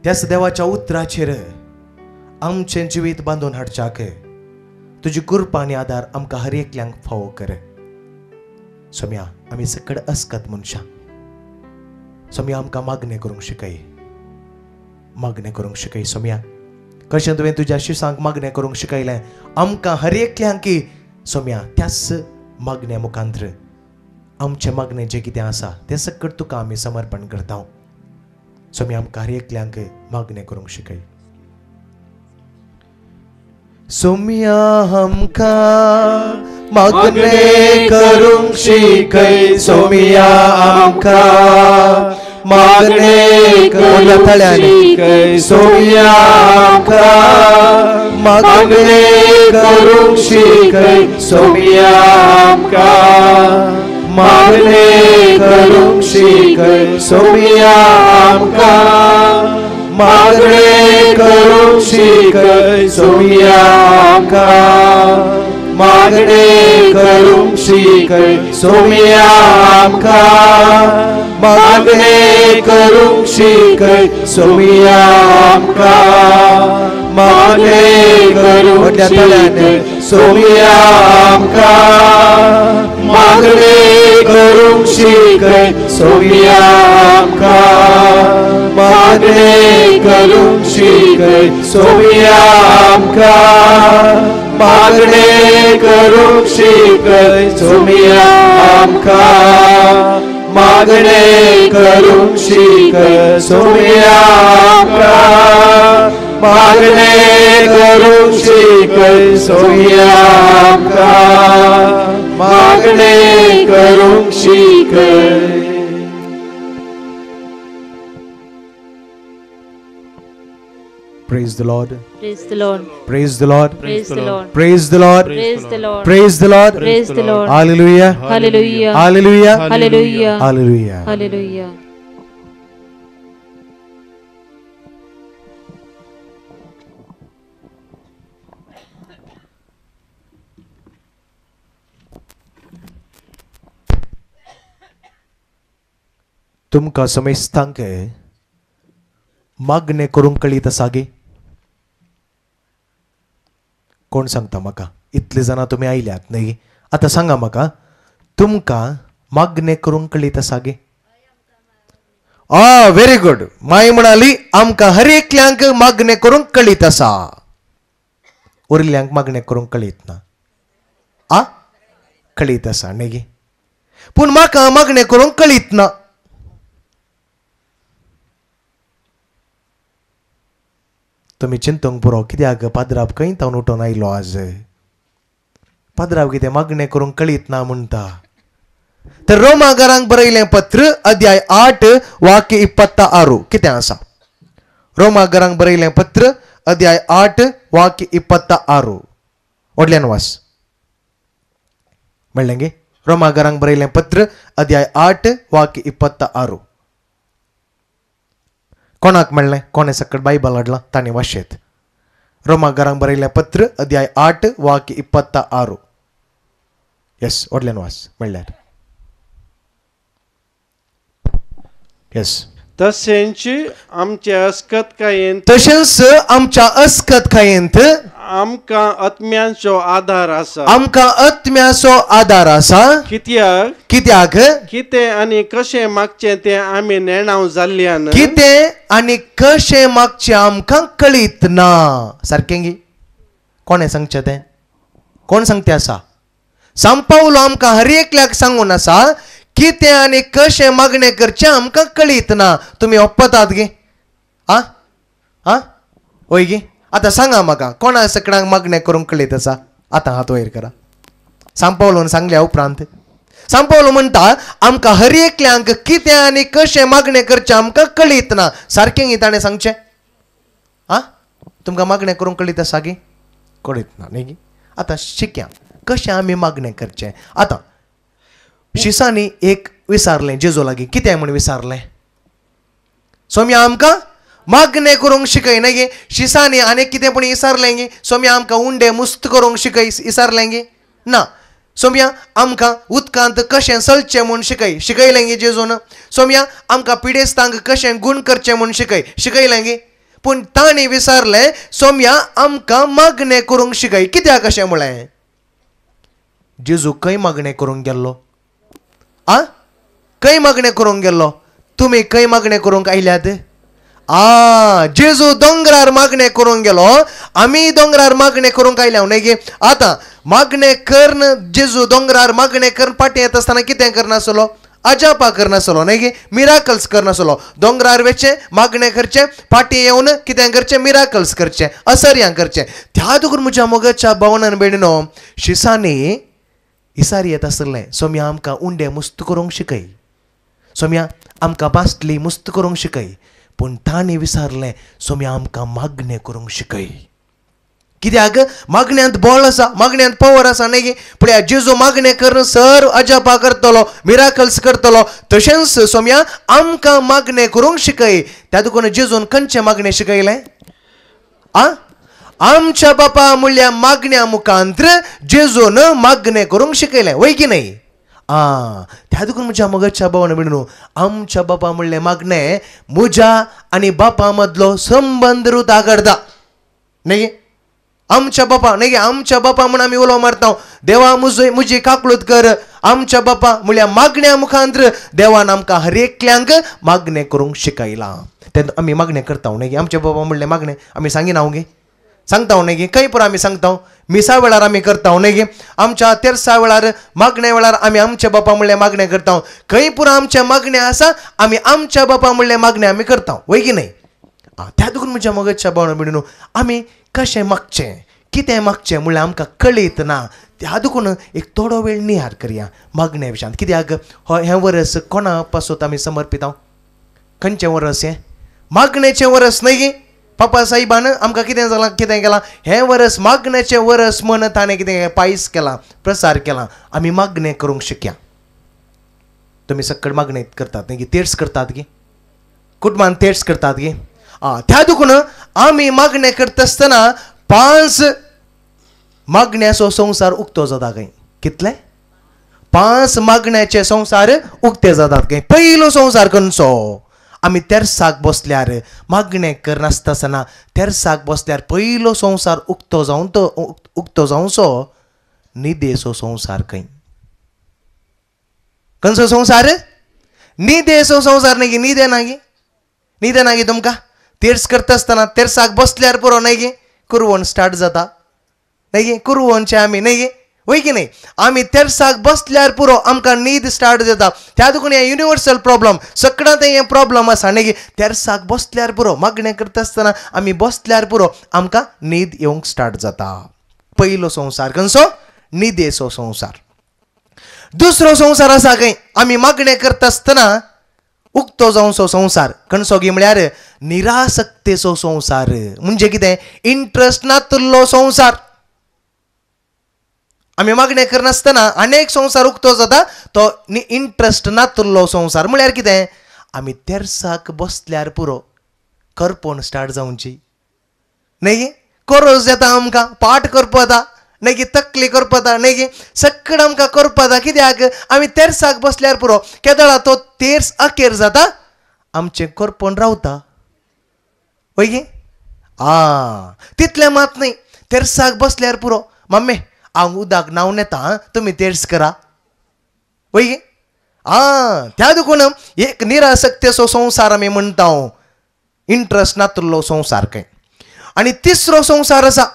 त्याच देवाच्या उतराचेर आमचें जिवीत बांदून हाडच्याक तुजी कृपा आनी आदार आमकां हर एकल्यांक फावो कर सोम्या आमी सकड अस्कत मनशां सोम्या आमकां मागणें करूंक शिकय सोम्या कशें तुवें तुज्या शिसांक मागणें करूंक शिकयलें आमकां हर एकल्यांक की सोम्या त्याच मागण्या मुखांतर आमचें मागणें जें कितें आसा तें सकट तुका आमी समर्पण करता सोम्या आमकां हर एकल्यांक मागणें करूंक शिकय सोम्या आमकां मागणें करूंक शिकय सोम्या आमकां मागणें करूंक शिकय सोम्या आमकां मागणें करूंक शिकय सोम्या आमकां मागणें करूंक शिकय सोम्या आमकां मागणें करूंक शिकय सोम्या आमकां मागणें करूंक शिकय सोम्या आमकां मागणें करूंक शिकय सोम्या आमकां मागणें करूंक शिकय सोम्या आमकां मागणें करूंक शिकय सोम्या आमकां मागणें करूंक शिकय सोम्या आमकां मागणें करूंक शिकय सोम्या आमकां मागणें करूंक शिकय सोम्या आमकां मागणें करूंक शिकय सोम्या आमकां मागणें करूंक शिकय Praise the Lord. Praise the Lord. Praise the Lord. Praise the Lord. Praise the Lord. Praise the Lord. Praise the Lord. Praise the Lord. Hallelujah. Hallelujah. Hallelujah. Hallelujah. Hallelujah. Hallelujah. तुमका समजतांक मागणें करूंक कळीत आसा गे कोण सांगता म्हाका इतले जाणां तुमी आयल्यात न्ही आतां सांगा म्हाका तुमकां मागणें करूंक कळीत आसा गे व्हेरी गुड. माई म्हणाली आमका हर एकल्यांक मागणे करून कळीत असा. उरल्यांक मागणे करून कळीत ना. कळीत असा नाही गे, पूण म्हाका मागणे करून कळीत ना. तुम्ही चिंतूंक पुरो कित्याक पाद्राब खंय तावन उठून आयलो आज. पाद्राब कितें मागणे करून कळीत ना म्हणटा. तर रोमाकारांक बरयलें पत्र अध्याय 8 वाक्य 26 कितें आसा. रोमाकारांक बरयलें पत्र अध्याय 8 वाक्य 26 व्हडल्यान वास म्हणलें गे. रोमाकारांक बरयलें पत्र अध्याय 8 वाक्य 26 कोणाक म्हणलें, कोणे सकट बायबल हाडला ताणें वाशेत. रोमाकारांक बरयलें पत्र अध्याय 8 वाक्य 26 येस व्हडल्यान वास म्हणल्यार येस. तशेंच आमच्या अस्कतकायेंत तशेंच आमच्या अस्कतकायेंत आमकां आत्म्याचो आधार आसा. आमकां आत्म्याचो आधार आसा. कित्याक कितें आनी कशें मागचें तें आमी नेणाव जाल्ल्यान कितें आनी कशें मागचें आमकां कळीत ना. सारकें गी. कोणें सांगचें तें, कोण सांगते आसा. सांत पावलो आमकां हर एकल्याक सांगून आसा कितें आनी कशें मागणें करचें आमकां कळीत ना. तुमी ओप्पतात गे. ओय गे. आतां सांगा म्हाका कोणा सकडांक मागणें करूंक कळीत आसा. आतां हात वयर करा. सांत पावलोन सांगल्या उपरांत सांत पावलो म्हणटा आमकां हर एकल्यांक कितें आनी कशें मागणें करचें आमकां कळीत ना. सारकें गी ताणें सांगचें. तुमकां मागणें करूंक कळीत आसा गे, कळीत ना न्ही गे. आतां शिकया कशें आमी मागणें करचें. आतां शिसांनी एक विचारलें जेजू लागीं. कितें म्हूण विचारलें. सोम्या आमकां मागणें करूंक शिकय न्ही गे. शिसांनी आनीक कितें पूण विचारलें गे. सोम्या आमकां उंडे मुस्त करूंक शिकय विचारलें गे ना. सोम्या आमकां उदकांत कशें चलचें म्हूण शिकयलें गे जेजून. सोम्या आमकां पिडेस्तांक कशें गूण करचें म्हूण शिकयलें गे. पूण ताणें विचारलें सोम्या आमकां मागणें करूंक शिकय. कित्याक अशें म्हळें. जेजू खंय मागणें करूंक गेल्लो. खंय मागणें करूंक गेल्लो. तुमी खंय मागणें करूंक आयल्यात. जेजू दोंगरार मागणें करूंक गेलो. आमी दोंगरार मागणें करूंक आयल्या न्ही गे. आतां मागणें करन जेजू दोंगरार मागणें करन पाटी येता आसतना कितें करनासलो. अजापा करनासलो न्ही गे. मिराकल्स करनासलो. दोंगरार वचचें मागणें करचें पाटी येवन कितें करचें मिराकल्स करचें असर्यां करचें. त्या दुगून म्हज्या मोगाच्या भावनान बेणिनो शिसांनी इसार येत आसलें सोम्या आमकां उंडे मुस्त करूंक शिकय. सोम्या आमकां बासली मुस्त करूंक शिकय. पूण ताणें विचारलें सोम्या आमकां मागणें करूंक शिकय. कित्याक मागण्यांत बळ आसा, मागण्यांत पावर आसा न्ही गे. पळया जेजू मागणें करन सर अजापा करतलो, मिराकल्स करतलो. तशेंच सोम्या आमकां मागणें करूंक शिकय. त्या दुखून जेजून खंयचें मागणें शिकयलें. आमच्या बापा म्हणल्या मागण्या मुखांत्र जेजून मागणें करूंक शिकयलें. वय की न्ही. त्या दुखून म्हज्या मोगाच्या भावान म्हणून आमच्या बापा म्हणलें मागणें म्हज्या आनी बापा मदलो संबंद रुता करता न्ही गे. आमच्या बापा न्ही गे. आमच्या बापा म्हूण आमी उलो मारता. देवा म्हजी काकळूत कर. आमच्या बापा म्हणल्यार मागण्या मुखांत्र देवान आमकां हर एकल्यांक मागणें करूंक शिकयलां. तेन्ना आमी मागणें करता न्ही गे. आमच्या बापा म्हणलें मागणें आमी सांगिना गे. सांगता न्ही गे. खंय पुरो आमी सांगता. मिसा वेळार आमी करता न्ही गे. आमच्या तेरसा वेळार मागण्या वेळार आमी आमच्या बापा म्हणलें मागणें करता. खंय पुरो आमच्या मागण्या आसा आमी आमच्या बापा म्हणलें मागणें आमी करता. वय की न्ही. त्या दुखून म्हज्या मोगाच्या भावना म्हणून आमी कशें मागचें कितें मागचें म्हणल्यार आमकां कळीत ना. त्या दुखून एक थोडो वेळ नियार करया मागण्या विशयांत. कित्याक हें वर्स कोणा पासून आमी समर्पिता. खंयचें वर्स हें मागणेचें वर्स न्ही गे. पापा साहिबान आमकां कितें जालां कितें केलां. हें वर्स मागणेचें वर्स म्हण ताणें कितें पायस केलां प्रसार केलां. आमी मागणें करूंक शिकया. तुमी सक्कड मागणें करतात न्ही गे. तेर्स करतात गे. कुटुंबान तेर्स करतात गे. त्या दुखून आमी मागणें करता आसतना 5 मागण्याचो संवसार उक्तो जाता खंय. कितले 5 मागण्याचे संवसार उक्ते जातात खंय. पयलो संवसार खंयचो. आमी तेर्साक बसल्यार मागणें करनासतना तेर्साक बसल्यार पयलो संवसार उक्तो जावचो न्हिदेचो संवसार खंय. खंयचो संवसार. न्हीद येसो संवसार नाही गे, न्हीद ना गे तुमकां तेर्स करता आसतना तेर्साक बसल्यार पुरो नाही गे कुरवण स्टार्ट जाता नाही गे कुरवणचे आमी नाही गे वय की नाही आमी तेर्साक बसल्यार पुरो आमकां न्हीद स्टार्ट जाता त्या दुखून हे युनिवर्सल प्रॉब्लम सगळ्यांत हे प्रॉब्लम आसा न्ही तेर्साक बसल्यार पुरो मागणें करता आसतना आमी बसल्यार पुरो आमकां न्हीद येवंक स्टार्ट जाता पयलो संवसार खंयचो न्हिदेचो संवसार दुसरो संवसार आसा खंय आमी मागणें करता आसतना उक्तो जावचो संवसार खंयचो गे म्हळ्यार निरासक्तेचो संवसार म्हणजे कितें इंट्रस्ट नातुल्लो संवसार आमी मागणें करनासतना अनेक संवसार उक्तो जाता तो इंट्रस्ट नातुल्लो संवसार म्हळ्यार कितें आमी तेर्साक बसल्यार पुरो करपण स्टार्ट जावची न्ही कोरोस येता आमकां पाठ करपा जाता न्ही तकली करपा जाता न्ही सगळें आमकां करपा जाता कित्याक आमी तेर्साक बसल्यार पुरो केदळा तो तेर्स अखेर जाता आमचें करपण रावता वय गे तितलें मात न्ही तेर्साक बसल्यार पुरो मम्मी हांव उदक न्हांवन येता तुमी तेर्स करा वय गे त्या देखून एक निरासक्तेचो संवसार आमी म्हणटा इंट्रस्ट नातुल्लो संवसार खंय आनी तिसरो संवसार आसा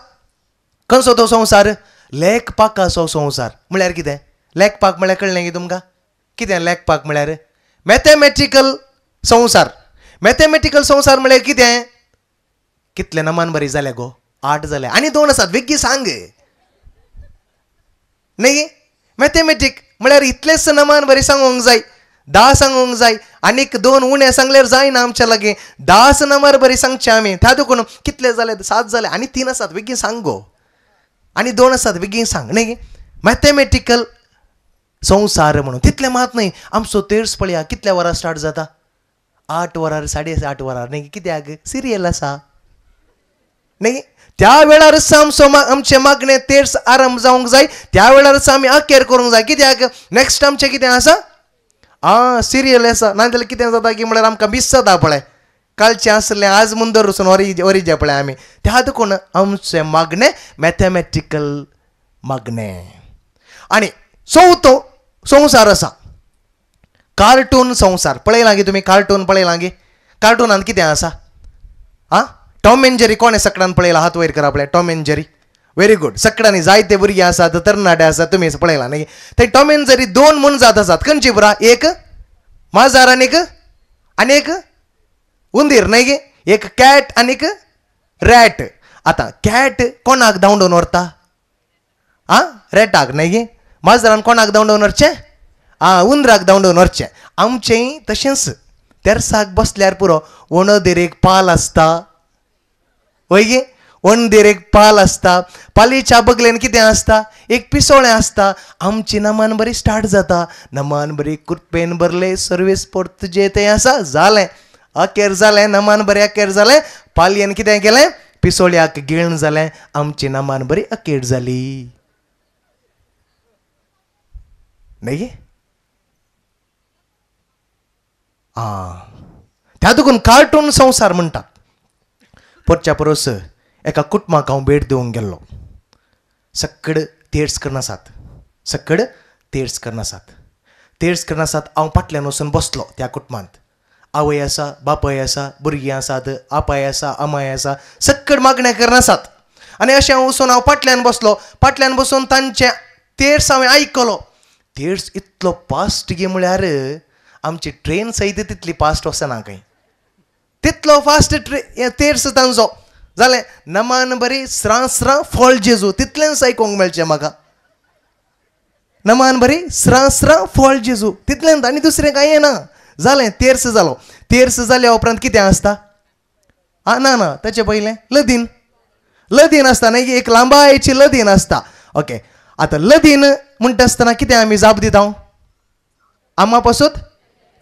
खंयचो तो संवसार लेखपाकाचो संवसार म्हळ्यार कितें लेखपाक म्हळ्यार कळ्ळें गे तुमकां कितें लेखपाक म्हळ्यार मॅथमॅटिकल संवसार म्हळ्यार कितें कितले नमान बरी जाले गो 8 जाले आनी 2 आसात वेगळी सांग न्ही मॅथमॅटिक म्हळ्यार इतलेच नमान बरी सांगूंक जाय 10 सांगूंक जाय आनीक 2 उणें सांगल्यार जायना आमच्या लागीं 10 नंबर बरी सांगचे आमी त्या देखून कितले जाले 7 जाले आनी 3 आसात वेगळी सांग गो आनी 2 आसात वेगळी सांग न्ही मॅथमॅटिकल संवसार म्हणून तितलें मात न्ही आमचो तेर्स पळया कितल्या वरां स्टार्ट जाता 8 वरार 8:30 वरार न्ही कित्याक सिरियल आसा न्ही त्या वेळारच आमचे मागणें तेर्स आरंभ जावंक जाय त्या वेळारच आमी अखेर करूंक जाय कित्याक नेक्स्ट आमचें कितें आसा सिरियल आसा नाजाल्यार कितें जाता की म्हळ्यार आमकां मिस जाता पळय कालचें आसलें आज मुंदर वचून वरिचें पळय आमी त्या देखून आमचें मागणें मॅथमॅटिकल मागणें आनी चवथो संवसार आसा कार्टून संवसार पळयलां गे तुमी कार्टून पळयलां गे कार्टूनांत कितें आसा टॉम एंड जेरी कोणें सगळ्यांत पळयला हात वयर करा पळय Tom end Jerry very good सगळ्यांनी जायते भुरगे आसात तरणाटे आसात तुमी पळयलां न्ही थंय टॉम एंड जेरी 2 म्हूण जात आसात खंयची पुरा एक माजर आनीक उंदीर न्ही गे एक कॅट आनीक रॅट आतां कॅट कोणाक धांवडोवन व्हरता रॅटाक न्ही गे माजरान कोणाक धांवडोवन व्हरचें उंदराक धांवडोवन व्हरचें आमचेंय तशेंच तेर्साक बसल्यार पुरो वणदेरेक पाल आसता वय गे वणदेरेक पाल आसता पालीच्या बगलेन कितें आसता एक पिसोळें आसता आमची नमान बरी स्टार्ट जाता नमान बरी कुरपेन भरले सर्वीस पोर्त जे तें आसा जालें अखेर जालें नमान बरें अखेर जालें पालयेन कितें केलें पिसोळ्याक गिळण जालें आमची नमान बरी अखेर जाली न्ही गे त्या देखून कार्टून संवसार म्हणटात परच्या परस एका कुटुंबाक हांव भेट दिवंक गेल्लो सगळे तेर्स करनासात हांव फाटल्यान वचून बसलो त्या कुटुंबांत आवय आसा बापाय आसा भुरगीं आसात आपाय आसा अमाय आसा सगळे मागणें करनासात आनी अशें वचून हांव फाटल्यान बसून तांचे तेर्स हांवें आयकलो तेर्स इतलो फास्ट गे म्हळ्यार आमची ट्रेन सयत तितली फास्ट वचना खंय तितलो फास्ट तेर्स तांचो जालें नमान बरी स्रां फॉल जेजू तितलेंच आयकूंक मेळचें म्हाका नमान बरी स्रां फॉल जेजू तितलेंच आनी दुसरें कांय ना जालें तेर्स जालो तेर्स जाल्या उपरांत कितें आसता ना ताचे पयलें लदीन आसता न्ही एक लांबायची लदीन आसता ओके आतां लदीन म्हणटा आसतना कितें आमी जाप दिता आमा पासूत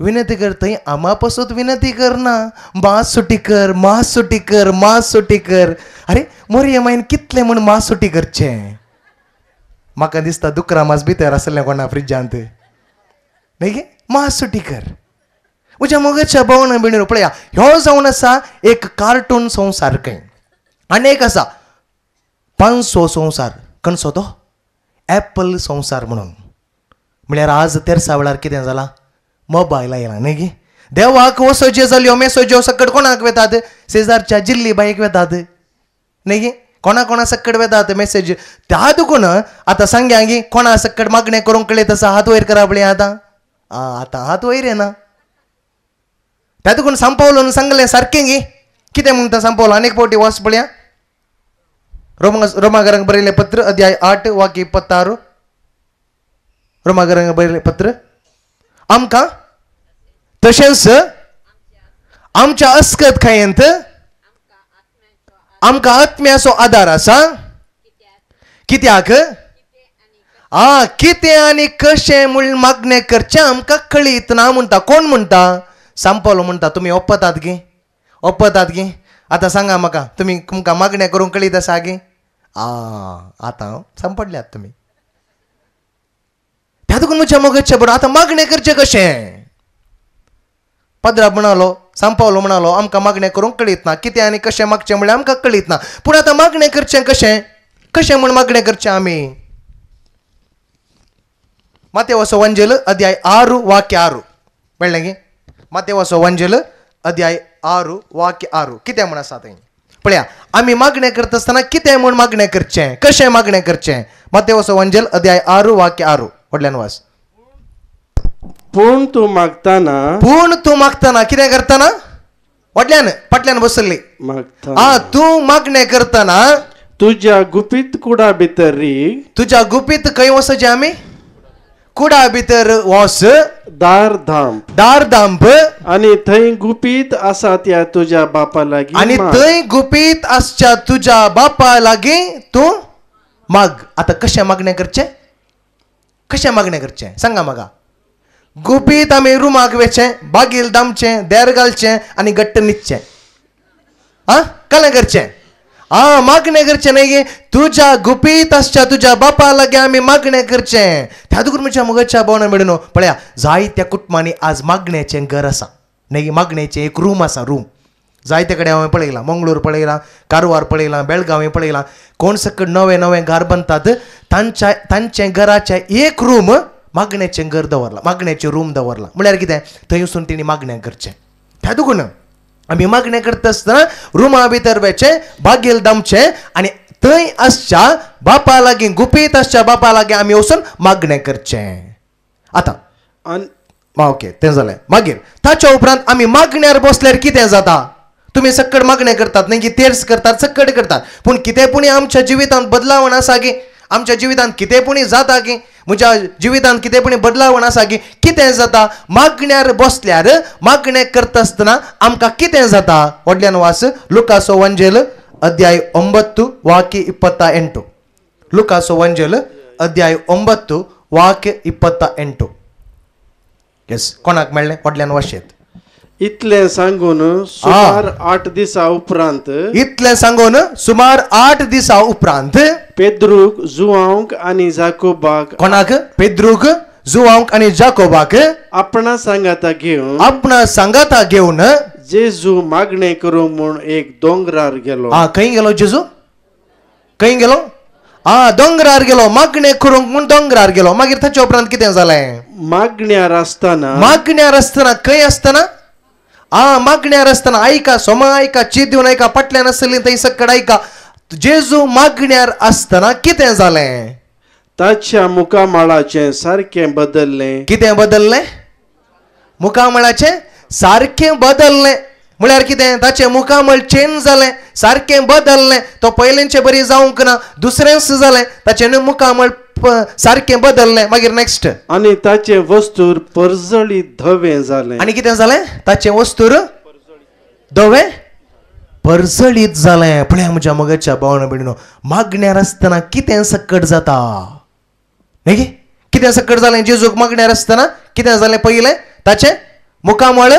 विनंती कर थंय आमा पासून विनंती करना मास सुटी कर अरे मोरये मागीर कितलें म्हूण मास सुटी करचें म्हाका दिसता दुकरा मास भितर आसलें कोणा फ्रिजांत न्ही गे मास सुटी कर म्हज्या मोगाच्या भोंवण बिणीर पळया ह्यो जावन आसा एक कार्टून संवसार खंय आनी एक आसा 500 संवसार खंयचो तो एप्पल संवसार म्हणून म्हळ्यार आज तेर्सा वेळार कितें जालां मोबाईल आयला न्ही गे देवाक वसोज्यो जाल्यो मेसोज्यो सकट कोणाक वेतात शेजारच्या जिल्ली बाईक वेतात न्ही गे कोणा सकट वेतात मेसेज त्या दुखून आता सांग्या गी कोणा सकट मागणे करूंक कळे तसा हात वयर करा पळय आता हात वयर येना त्या दुखून संपवलं सांगलें सारकें गी कितें म्हणटा संपवलं अनेक पावटी वाच पळया रोमागरांक बरयलें पत्र अध्याय 8 वाक्य 26 रोमागरांक बरयलें पत्र आमकां तशेंच आमच्या अस्कत खायेंत आमकां आत्म्याचो आदार आसा कित्याक कितें आनी कशें म्हूण मागणें करचें आमकां कळीत ना म्हणटा कोण म्हणटा संपलो म्हणटा तुमी ओपतात गे आतां सांगा म्हाका तुमकां मागणें करूंक कळीत आसा गे आतां संपडल्यात तुमी त्या देखून म्हज्या मोगाचें बरो आतां मागणें करचें कशें पदरा म्हणालो संपवलो म्हणालो आमकां मागणें करूंक कळीत ना कितें आनी कशें मागचें म्हळ्यार आमकां कळीत ना पूण आतां मागणें करचें कशें म्हूण मागणें करचें आमी मातेवाचो वंजेल अध्याय 6 वाक्य 6 कळ्ळें गे मातेवाचो वंजेल अध्याय 6 वाक्य 6 कितें म्हण आसा थंय पळया आमी मागणें करता आसतना कितें म्हूण मागणें करचें कशें मागणें करचें मातेवाचो वंजेल अध्याय 6 वाक्य 6 व्हडल्यान वाच पूण तूं मागतना कितें करतना व्हडल्यान फाटल्यान बसल्ली मागता तूं मागणें करतना तुज्या गुपीत कुडा भितर तुज्या गुपीत खंय वचचें आमी कुडा भितर वच दार धांप आनी थंय गुपीत आसा त्या तुज्या बापा लागीं आनी थंय गुपीत आसच्या तुज्या बापा लागीं तूं माग आतां कशें मागणें करचें सांगा म्हाका गुपीत आमी रुमाक वेचें बागील दामचें देर घालचें आनी घट्ट न्हिदचें कलें करचें मागणें करचें न्ही गे तुज्या गुपीत आसच्या तुज्या बापा लागीं आमी मागणें करचें त्या दुगून म्हज्या मोगाच्या भावना मेळून पळया जायत्या कुटुंबांनी आज मागणेचें घर आसा न्ही गे मागणेचें एक रूम आसा रूम जायते कडेन हांवें पळयलां मंगळूर पळयलां कारवार पळयलां बेळगांव पळयलां कोण सकट नवें घर बांदतात तांचे घराचें एक रूम मागणेचें घर दवरलां मागणेचें रूम दवरलां म्हळ्यार कितें थंय वचून तेणी मागणें करचें त्या दुगून आमी मागणें करता आसतना रुमा भितर वेचें बागेल दामचें आनी थंय आसच्या बापा लागीं गुपीत आसच्या बापा लागीं आमी वचून मागणें करचें आतां ओके तें जालें मागीर ताच्या उपरांत आमी मागण्यार बसल्यार कितें जाता तुमी सकट मागणें करतात न्ही की तेर्स करतात सकट करतात पूण कितेंपुणी आमच्या जिवितांत बदलावण आसा गी आमच्या जिवितांत कितेंपुणी जाता गी म्हज्या जिवितांत कितेंपुणी बदलावण आसा गी कितें जाता मागण्यार बसल्यार मागणें करता आसतना आमकां कितें जाता व्हडल्यान वास लुकाचो वंजेल अध्याय 9 वाक्य 28 लुकाचो वंजेल अध्याय 9 वाक्य 28 येस कोणाक मेळ्ळें व्हडल्यान वाशेत इतलें सांगून सुमार 8 दिसा उपरांत पेद्रूक जुआंक आनी जाकोबाक कोणाक पेद्रूक जुआंक आनी जाकोबाक आपणा सांगाता घेवन जेजू मागणें करूंक म्हूण एक दोंगरार गेलो खंय गेलो जेजू खंय गेलो दोंगरार गेलो मागणें करूंक म्हूण दोंगरार गेलो मागीर ताच्या उपरांत कितें जालें मागण्यार आसतना खंय आसतना मागण्यार आसतना आयका सोमा आयका चीत दिवन आयका फाटल्यान आसली थंय सकट आयका जेजू मागण्यार आसतना कितें जालें ताच्या मुखामळाचें सारकें बदल्लें कितें बदल्लें मुखामळाचें सारकें बदल्लें म्हळ्यार कितें ताचें मुखामळ चेंज जालें सारकें बदल्लें तो पयलींचें बरी जावंक ना दुसरेंच जालें ताचें मुखामळ सारकें बदल्लें मागीर नेक्स्ट आनी ताचें वस्तूर परजळीत धवें जालें आनी कितें जालें ताचें वस्तूर धवें परजळीत जालें पळया म्हज्या मोगाच्या भावना भयणीनो मागण्यार आसतना कितें सकट जाता न्ही कितें सकट जालें जेजूक मागण्यार आसतना कितें जालें पयलें ताचें मुखामळ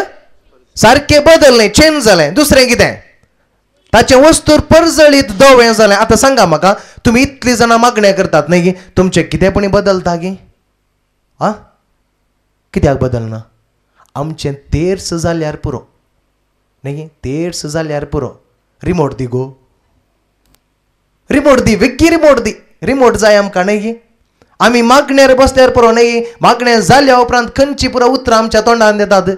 सारकें बदल्लें चेंज जालें दुसरें कितें ताचें वस्तूर परजळीत धवें जालें आतां सांगा म्हाका तुमी इतलीं जाणां मागणें करतात न्ही तुमचें कितेंपणी बदलता गे कित्याक बदलना आमचें तेर्स जाल्यार पुरो न्ही तेर्स जाल्यार पुरो रिमोट दी गो रिमोट दी विग्गी रिमोट दी रिमोट जाय आमकां न्ही आम्ही मागण्यार बसल्यावर पुरो नाही मागण्या झाल्या उपरांत खंयची पुरा उतर आमच्या तोंडान देतात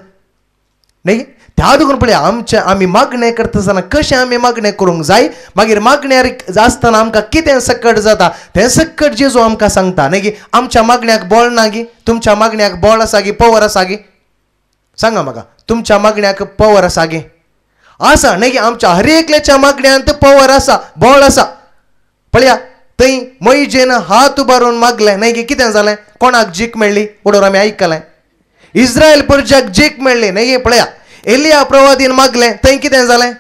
नाही त्या दुखून पळय आम्ही मागण्या करता आसतना कशें आम्ही मागण्या करूंक जाय मागीर मागण्यार आसतना आमकां कितें सकट जाता तें सकट जेजू आमकां सांगता न्ही आमच्या मागण्याक बळ ना गी तुमच्या मागण्याक बळ आसा गी पवर आसा गी सांगा म्हाका तुमच्या मागण्याक पवर आसा गे आसा न्ही आमच्या हर एकल्याच्या मागण्यांत पवर आसा बळ आसा पळया थंय मैजेन हात उबारून मागले न्ही कितें जालें कोणाक जीक मेळ्ळी फुडोर आमी आयकलें इस्रायल परज्याक जीक मेळ्ळी न्ही पळया एलिया प्रवादीन मागलें थंय कितें जालें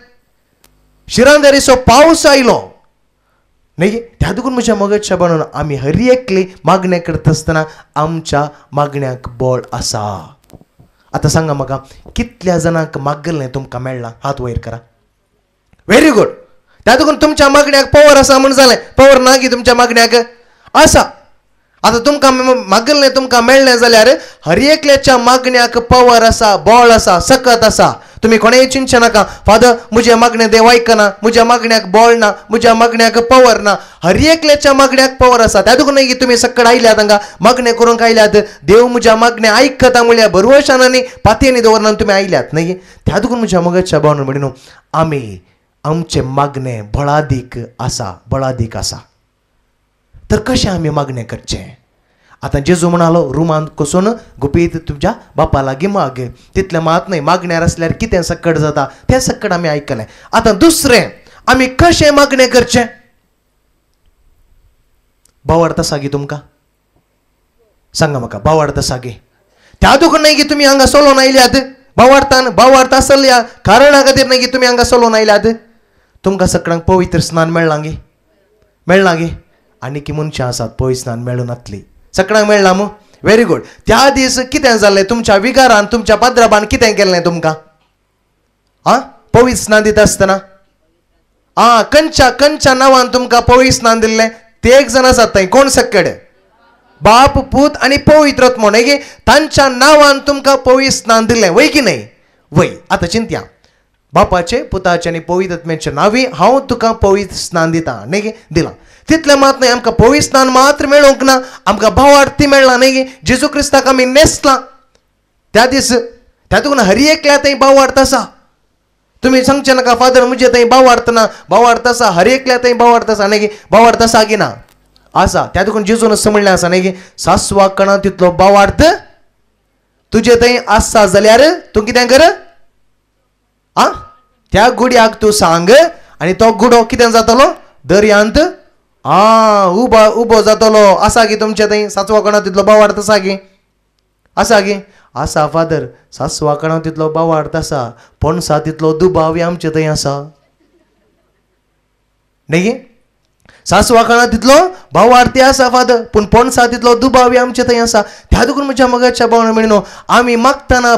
शिरांदेरीचो पावस आयलो न्ही त्या देखून म्हज्या मगजच्या बनून आमी हर एकली मागण्या करता आसतना आमच्या मागण्याक बळ आसा आता सांगा म्हाका कितल्या जाणांक मागलें तुमकां मेळ्ळां हात वयर करा व्हेरी गुड त्या देखून तुमच्या मागण्याक पवर आसा म्हण जालें पवर ना गी तुमच्या मागण्याक आसा आता तुमकां मागलें तुमकां मेळ्ळें जाल्यार हर एकल्याच्या मागण्याक पवर आसा बळ आसा सकत आसा तुम्ही कोणेय चिंतचे नाका फादर म्हजे मागणें देव आयकना म्हज्या मागण्याक बळ ना म्हज्या मागण्याक पवर ना हर एकल्याच्या मागण्याक पवर आसा त्या देखून न्ही तुमी सकट आयल्यात हांगा मागणें करूंक आयल्यात देव म्हज्या मागणें आयकता म्हळ्यार भरवशान आनी पातयेनी दवरनान तुमी आयल्यात न्ही त्या देखून म्हज्या मगजच्या भावना म्हणून आमी आमचें मागणें बळादीक आसा तर कशें आमी मागणें करचें आता जेजू म्हणालो रुमान कसून गुपीत तुझ्या बापा लागीं माग तितलें मात न्ही मागण्यार आसल्यार कितें सकट जाता तें सकट आमी आयकलें आता दुसरें आमी कशें मागणें करचें भावार्थ आसा गी तुमकां सांगा म्हाका भावार्थ आसा गी त्या दुखून न्ही की तुमी हांगा सोलोवन आयल्यात भावार्थ आसल्या कारणा खातीर न्ही की तुमी हांगा सोलोवन आयल्यात तुमकां सगळ्यांक पवित्र स्नान मेळना गे आनी की मनशां आसात पवित्र स्नान मेळून नातली सगळ्यांक मेळना मू व्हेरी गुड त्या दीस कितें जालें तुमच्या विगारान तुमच्या पद्राबान कितें केलें तुमकां पवित्र स्नान दिता आसतना खंयच्या नांवान तुमकां पवित्र स्नान दिल्लें ते एक जण आसात थंय कोण सकड बाप पूत आनी पवित्र आत्मो न्ही तांच्या नांवान तुमकां पवित्र स्नान दिल्लें वय की न्ही वय आतां चिंत्या बापाचे पुताचे आनी पवित्र आत्म्याचे नांवी हांव तुका पवित्र स्नान दिता न्ही दिलां तितलें मात न्ही आमकां पवित्र स्नान मात्र मेळोंक ना आमकां भावार्थी मेळना न्ही जेजू क्रिस्ताक आमी नेसलां त्या दीस त्या देखून हर एकल्या थंय भावार्थ आसा तुमी सांगचे नाका फादर म्हजे थंय भावार्थ ना भावार्थ आसा हर एकल्या थंय भावार्थ आसा न्ही भावार्थ आसा की ना आसा त्या देखून जेजून असं म्हणलें आसा न्ही सासवा कणा तितलो भावार्थ तुजे थंय आसा जाल्यार तूं कितें कर त्या गुड्याक तूं सांग आनी तो गुडो कितें जातलो दर्यांत उबो जातलो आसा गी तुमचे थंय सासवा कणा तितलो भावार्थ आसा गी आसा फादर सासवा कणा तितलो भावार्थ आसा पणसा तितलो दुबावी आमचे थंय आसा न्ही सासवा कणा तितलो भावार्थी आसा फादर पूण पणसा तितलो दुबावी आमचे थंय आसा त्या देखून म्हज्या मगजच्या भावना म्हणून आमी मागतना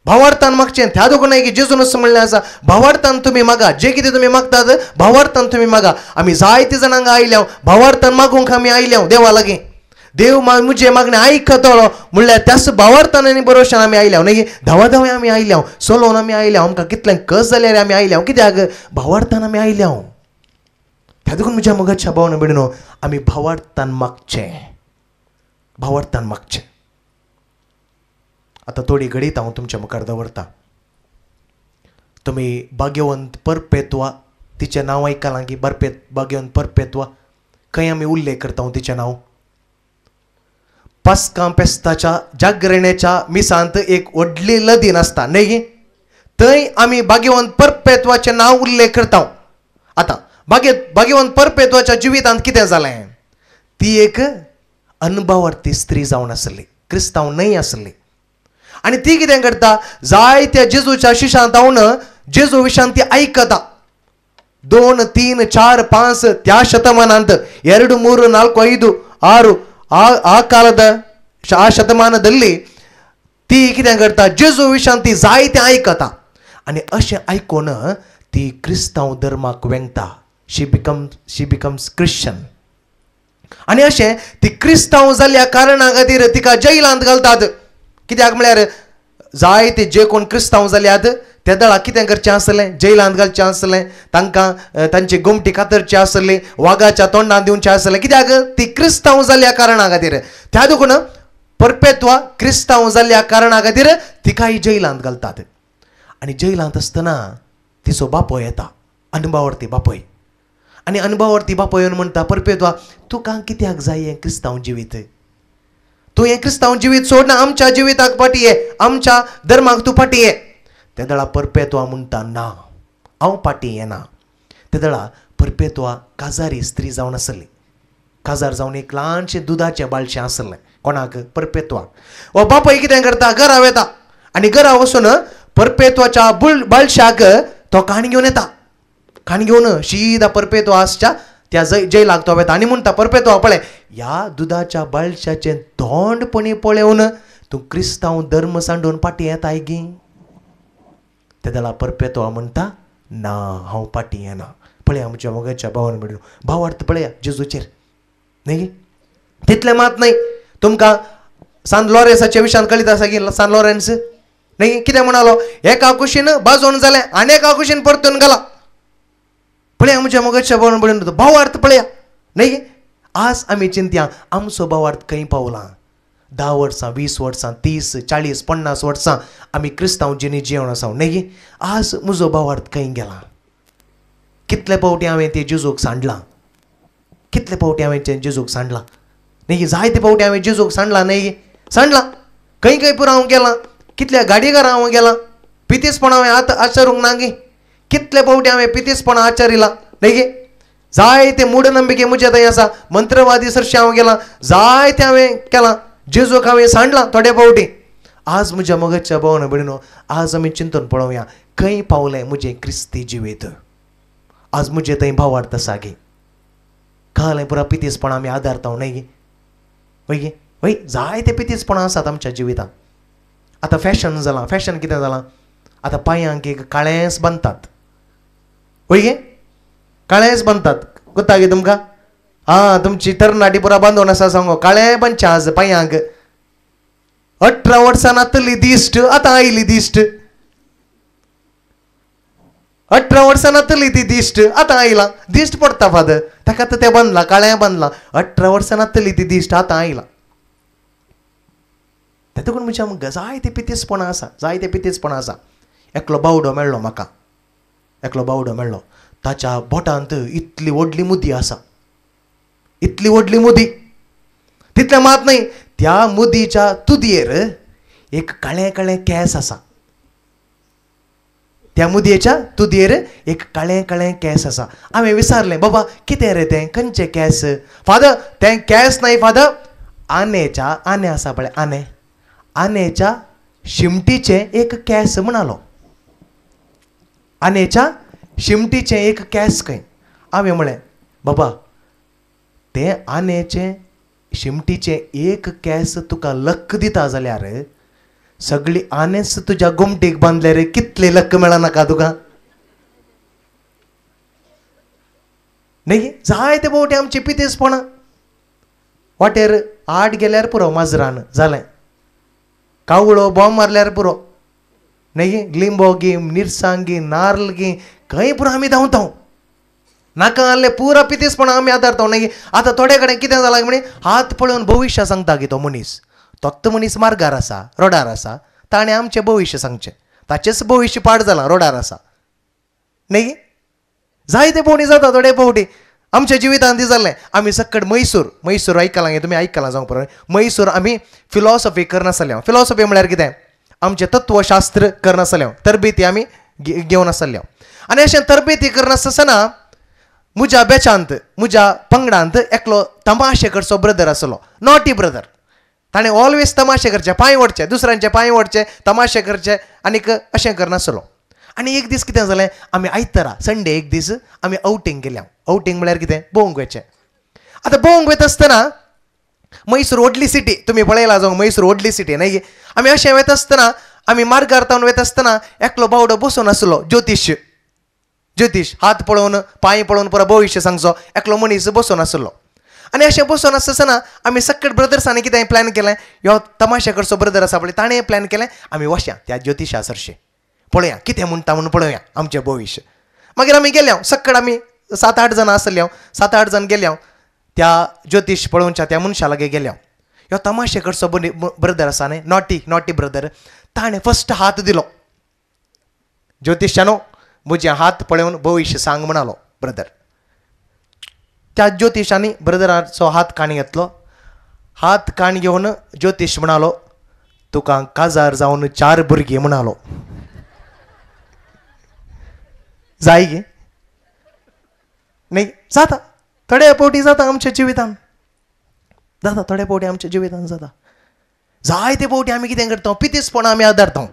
भावार्थान मागचें त्या देखून न्ही की जेजून असं म्हणलें आसा भावार्थान तुमी मागा जे कितें तुमी मागतात भावार्थान तुमी मागा आमी जायते जाणांक आयल्या भावार्थान मागूंक आमी आयल्या देवा लागीं देव म्हजे मागणें आयकतलो म्हणल्यार त्याच भावार्थान आनी बरोवशान आमी आयल्या न्ही धांवे आमी आयल्या सोलोवन आमी आयल्या आमकां कितलें कस जाल्यार आमी आयल्या कित्याक भावार्थान आमी आयल्या त्या देखून म्हज्या मगजच्या भावना म्हणून आमी भावार्थान मागचें आता थोडी घडीत हांव तुमच्या मुखार दवरता तुमी भाग्यवंत परपेत्वा तिचें नांव आयकलां की भाग्यवंत परपेत्वा खंय आमी उल्लेख करता तिचें नांव पास्का पेस्ताच्या जागरणेच्या मिसांत एक व्हडली लदीन आसता न्ही थंय आमी भाग्यवंत परपेत्वाचें नांव उल्लेख करता आतां भाग्यवंत परपेत्वाच्या जिवितांत कितें जालें ती एक अनुभवार्थी स्त्री जावन आसली क्रिस्तांव न्हय आसली आनी ती कितें करता जायत्या जेजूच्या शिशांत हांव जेजू विशयान ती आयकता 2, 3, 4, 5 त्या ಶತಮಾನಾಂತ 2, 3, 4, 5, 6 ಆ ಕಾಲದ ಆ ಶತಮಾನದಲ್ಲಿ ती कितें करता जेजू विशयान ती जायतें आयकता आनी अशें आयकून ती क्रिस्तांव धर्माक वेंगता शी बिकम्स क्रिश्चन आनी अशें ती क्रिस्तांव जाल्ल्या कारणां खातीर तिका जैलांत घालतात कित्याक म्हळ्यार जायते जे कोण क्रिस्तांव जाल्यात त्या दळा कितें करचें आसलें, जैलांत घालचें आसलें, तांकां तांची गोमटी कातरची आसली, वागाच्या तोंडात दिवचें आसलें. कित्याक ती क्रिस्तांव जाल्ल्या कारणा खातीर. त्या देखून परपेत्वा क्रिस्तांव जाल्ल्या कारणा खातीर तिकाय जैलांत घालतात. आनी जैलांत आसतना तिचो बापोय येता, अनुभवार्थी बापोय. आनी अनुभवार्थी बापोय येवन म्हणटा, परपेत्वा तुका कित्याक जाय हें क्रिस्तांव जिवीत? तूं हें क्रिस्तांव जिवीत सोड ना, आमच्या जिविताक फाटी ये, आमच्या धर्माक तूं फाटी ये. त्या दळा परपेत्वा म्हणटा, ना हांव फाटी येना. त्या दळा परपेत्वा काजारी स्त्री जावन आसली. काजार जावन एक ल्हानशें दुदाचें बालशें आसलें. कोणाक? परपेत्वाक. हो बापोय कितें करता, घरा वता आनी घरा वचून परपेत्वाच्या बालशाक तो काण घेवन येता. काण घेवन शिदा परपेत्वा आसच्या त्या जैलाक तो वेता आनी म्हणटा, परपेत्वा पळय, ह्या दुदाच्या बालशाचें तोंडपणी पळोवन तूं क्रिस्तांव धर्म सांडून फाटी येताय गी. त्या दळा परपेत्वा म्हणटा, ना हांव फाटी येना. पळया म्हज्या मोगाच्या भावान म्हणून भावार्थ पळया जेजूचेर न्ही. तितलें मात न्ही, तुमकां सान लॉरेन्साच्या विशयान कळीत आसा की सान लॉरेन्स न्ही कितें म्हणालो, एका कुशीन बाजोवन जालें आनी एका कुशीन परतून घाला. पळया म्हज्या मोगाच्या भावान म्हणून भावार्थ पळया न्ही. आज आमी चिंतया आमचो भावार्थ खंय पावला. 10 वर्सां, 20 वर्सां, 30, 40, 50 वर्सां आमी क्रिस्तांव जिणी जिवन आसा न्ही. आज म्हजो भावार्थ खंय गेला. कितले फावटी हांवें ते जेजूक सांडलां, कितले फावटी हांवें ते जेजूक सांडलां न्ही. जायते फावटी हांवें जेजूक सांडलां न्ही. सांडलां खंय खंय पुरो हांव गेलां, कितल्या गाडी घरा हांव गेलां, पितीसपणां हांवें आचरूंक ना गे. कितले फावटी हांवें पितीसपणां आचरिलां न्ही. जायते मूढनंबिके म्हजे थंय आसा, मंत्रवादी सरशें हांव गेलां, जायते हांवें केलां, जेजूक हांवें सांडलां थोडे फावटी. आज म्हज्या मोगाच्या भावान भयणीनो, आज आमी चिंतून पळोवया खंय पावलें म्हजें क्रिस्ती जिवीत. आज म्हजे थंय भावार्थ आसा गे. कळ्ळें पुरा पितीसपणां आमी आदारता न्ही गे. वय गे वय जायते पितीसपणां आसात आमच्या जिवितांत. आतां फॅशन जालां. फॅशन कितें जालां, आतां पांयांक एक काळेंस बांदतात. वय गे काळेंस बांदतात. कोता गे तुमकां? हां, तुमची तरणाटी पुरा बांदून आसा सांगो, काळें बांदचें आज पांयांक. 18 वर्सां नातली दिश्ट आतां आयली दिश्ट. 18 वर्सां नातली ती दिश्ट आतां आयला. दिश्ट पडटा फादर, ताका तें बांदलां, काळें बांदलां. 18 वर्सां नातली ती दिश्ट आतां आयला. देखून म्हज्या जायते पितीसपणां आसा, जायते पितीसपणां आसा. एकलो बावडो मेळ्ळो म्हाका, एकलो बावडो मेळ्ळो. ताच्या बोटांत इतली व्हडली मुदी आसा, इतली व्हडली मुदी. तितलें मात न्ही, त्या मुदीच्या तुदयेर एक काळें काळें केस आसा. त्या मुदयेच्या तुदयेर एक काळें काळें केस आसा. हांवें विचारलें, बाबा कितें रे तें, खंयचें केस? फादर तें केस न्हय फादर, आनेच्या आने आसा पळय, आने, आनेच्या शिमटीचें एक केस म्हणालो. आनेच्या शिमटीचें एक केस खंय. हांवें म्हळें, बाबा तें आनेचें शिमटीचें एक केस तुका लक्क दिता जाल्यार सगळी आनेस तुज्या गोमटीक बांदले रे, कितले लक्क मेळनाका तुका न्ही. जायते फावटी आमची पितीसपणां. वाटेर आड गेल्यार पुरो माजरान जालें, कावळो बॉम्ब मारल्यार पुरो न्ही. लिंबो गी, मिरसांग गी, नारळ गी, खंय पुरो आमी धांवता. नाका आहले पुरा पितीसपणां आमी आदारता न्ही. आतां थोडे कडेन कितें जालां म्हणे, हात पळोवन भविश्य सांगता गे तो मनीस. तोच मनीस मार्गार आसा, रोडार आसा, ताणें आमचें भविश्य सांगचें, ताचेंच भविश्य पाड जालां, रोडार आसा न्ही. जायते फावटी जाता. थोडे फावटी आमच्या जिवितांत जाल्लें. आमी सक्कड मैसूर आयकलां गे तुमी, आयकलां जावं पळय. मैसूर आमी फिलॉसॉफी करनासल्यो. फिलॉसॉफी म्हळ्यार कितें, आमचें तत्वशास्त्र करनासल्यो, तरबेती आमी घेवन आसल्यो. आनी अशें तरबेती करनासतना म्हज्या बॅचांत, म्हज्या पंगडांत एकलो तमाशे करचो ब्रदर आसलो, नॉटी ब्रदर. ताणें ऑलवेज तमाशे करचे, पांय ओडचे, दुसऱ्यांचे पांय ओडचे, तमाशे करचे, आनीक अशें करनासलो. आनी एक दीस कितें जालें, आमी आयतारा संडे एक दीस आमी आउटींग गेल्या. आउटींग म्हळ्यार कितें, भोवंक वयचें. आतां भोवंक वयता आसतना मैसूर व्हडली सिटी, तुमी पळयला जावं मैसूर व्हडली सिटी न्ही. आमी अशें वयता आसतना, आमी मार्गार तावन वयता आसतना एकलो बावडो बसून आसलो, ज्योतीश हात पळोवन पांय पळोवन पुरो भविश्य सांगचो एकलो मनीस बसून आसलो. आनी अशें बसून आसतना आमी सक्कट ब्रदर्सांनी कितें प्लॅन केलें, ह्यो तमाशे करचो ब्रदर आसा पळय ताणें प्लॅन केलें, आमी वशया त्या ज्योतिशा सरशें पळोवया कितें म्हणटा म्हणून पळोवया आमचें भविश्य. मागीर आमी गेले सक्कड आमी 7-8 जाण आसले 7-8 जाण गेले त्या ज्योतिश पळोवच्या त्या मनशा लागीं गेले. ह्यो तमाशेकडचो ब्रदर आसा न्ही नॉटी ब्रदर ताणें फस्ट हात दिलो. ज्योतिशानो म्हजे हात पळोवन भविश्य सांग म्हणालो ब्रदर. त्या ज्योतिशांनी ब्रदराचो हात काणी घेतलो. हात काण घेवन ज्योतिश म्हणालो तुका काजार जावन 4 भुरगीं म्हणालो. जाय गे नाही जाता थोड्या पोटी जाता आमच्या जिवितान जाता थोड्या पोटी आमच्या जिवितान जाता. जाय ते पोटी आमी कितें करता पितीसपणां आमी आदारता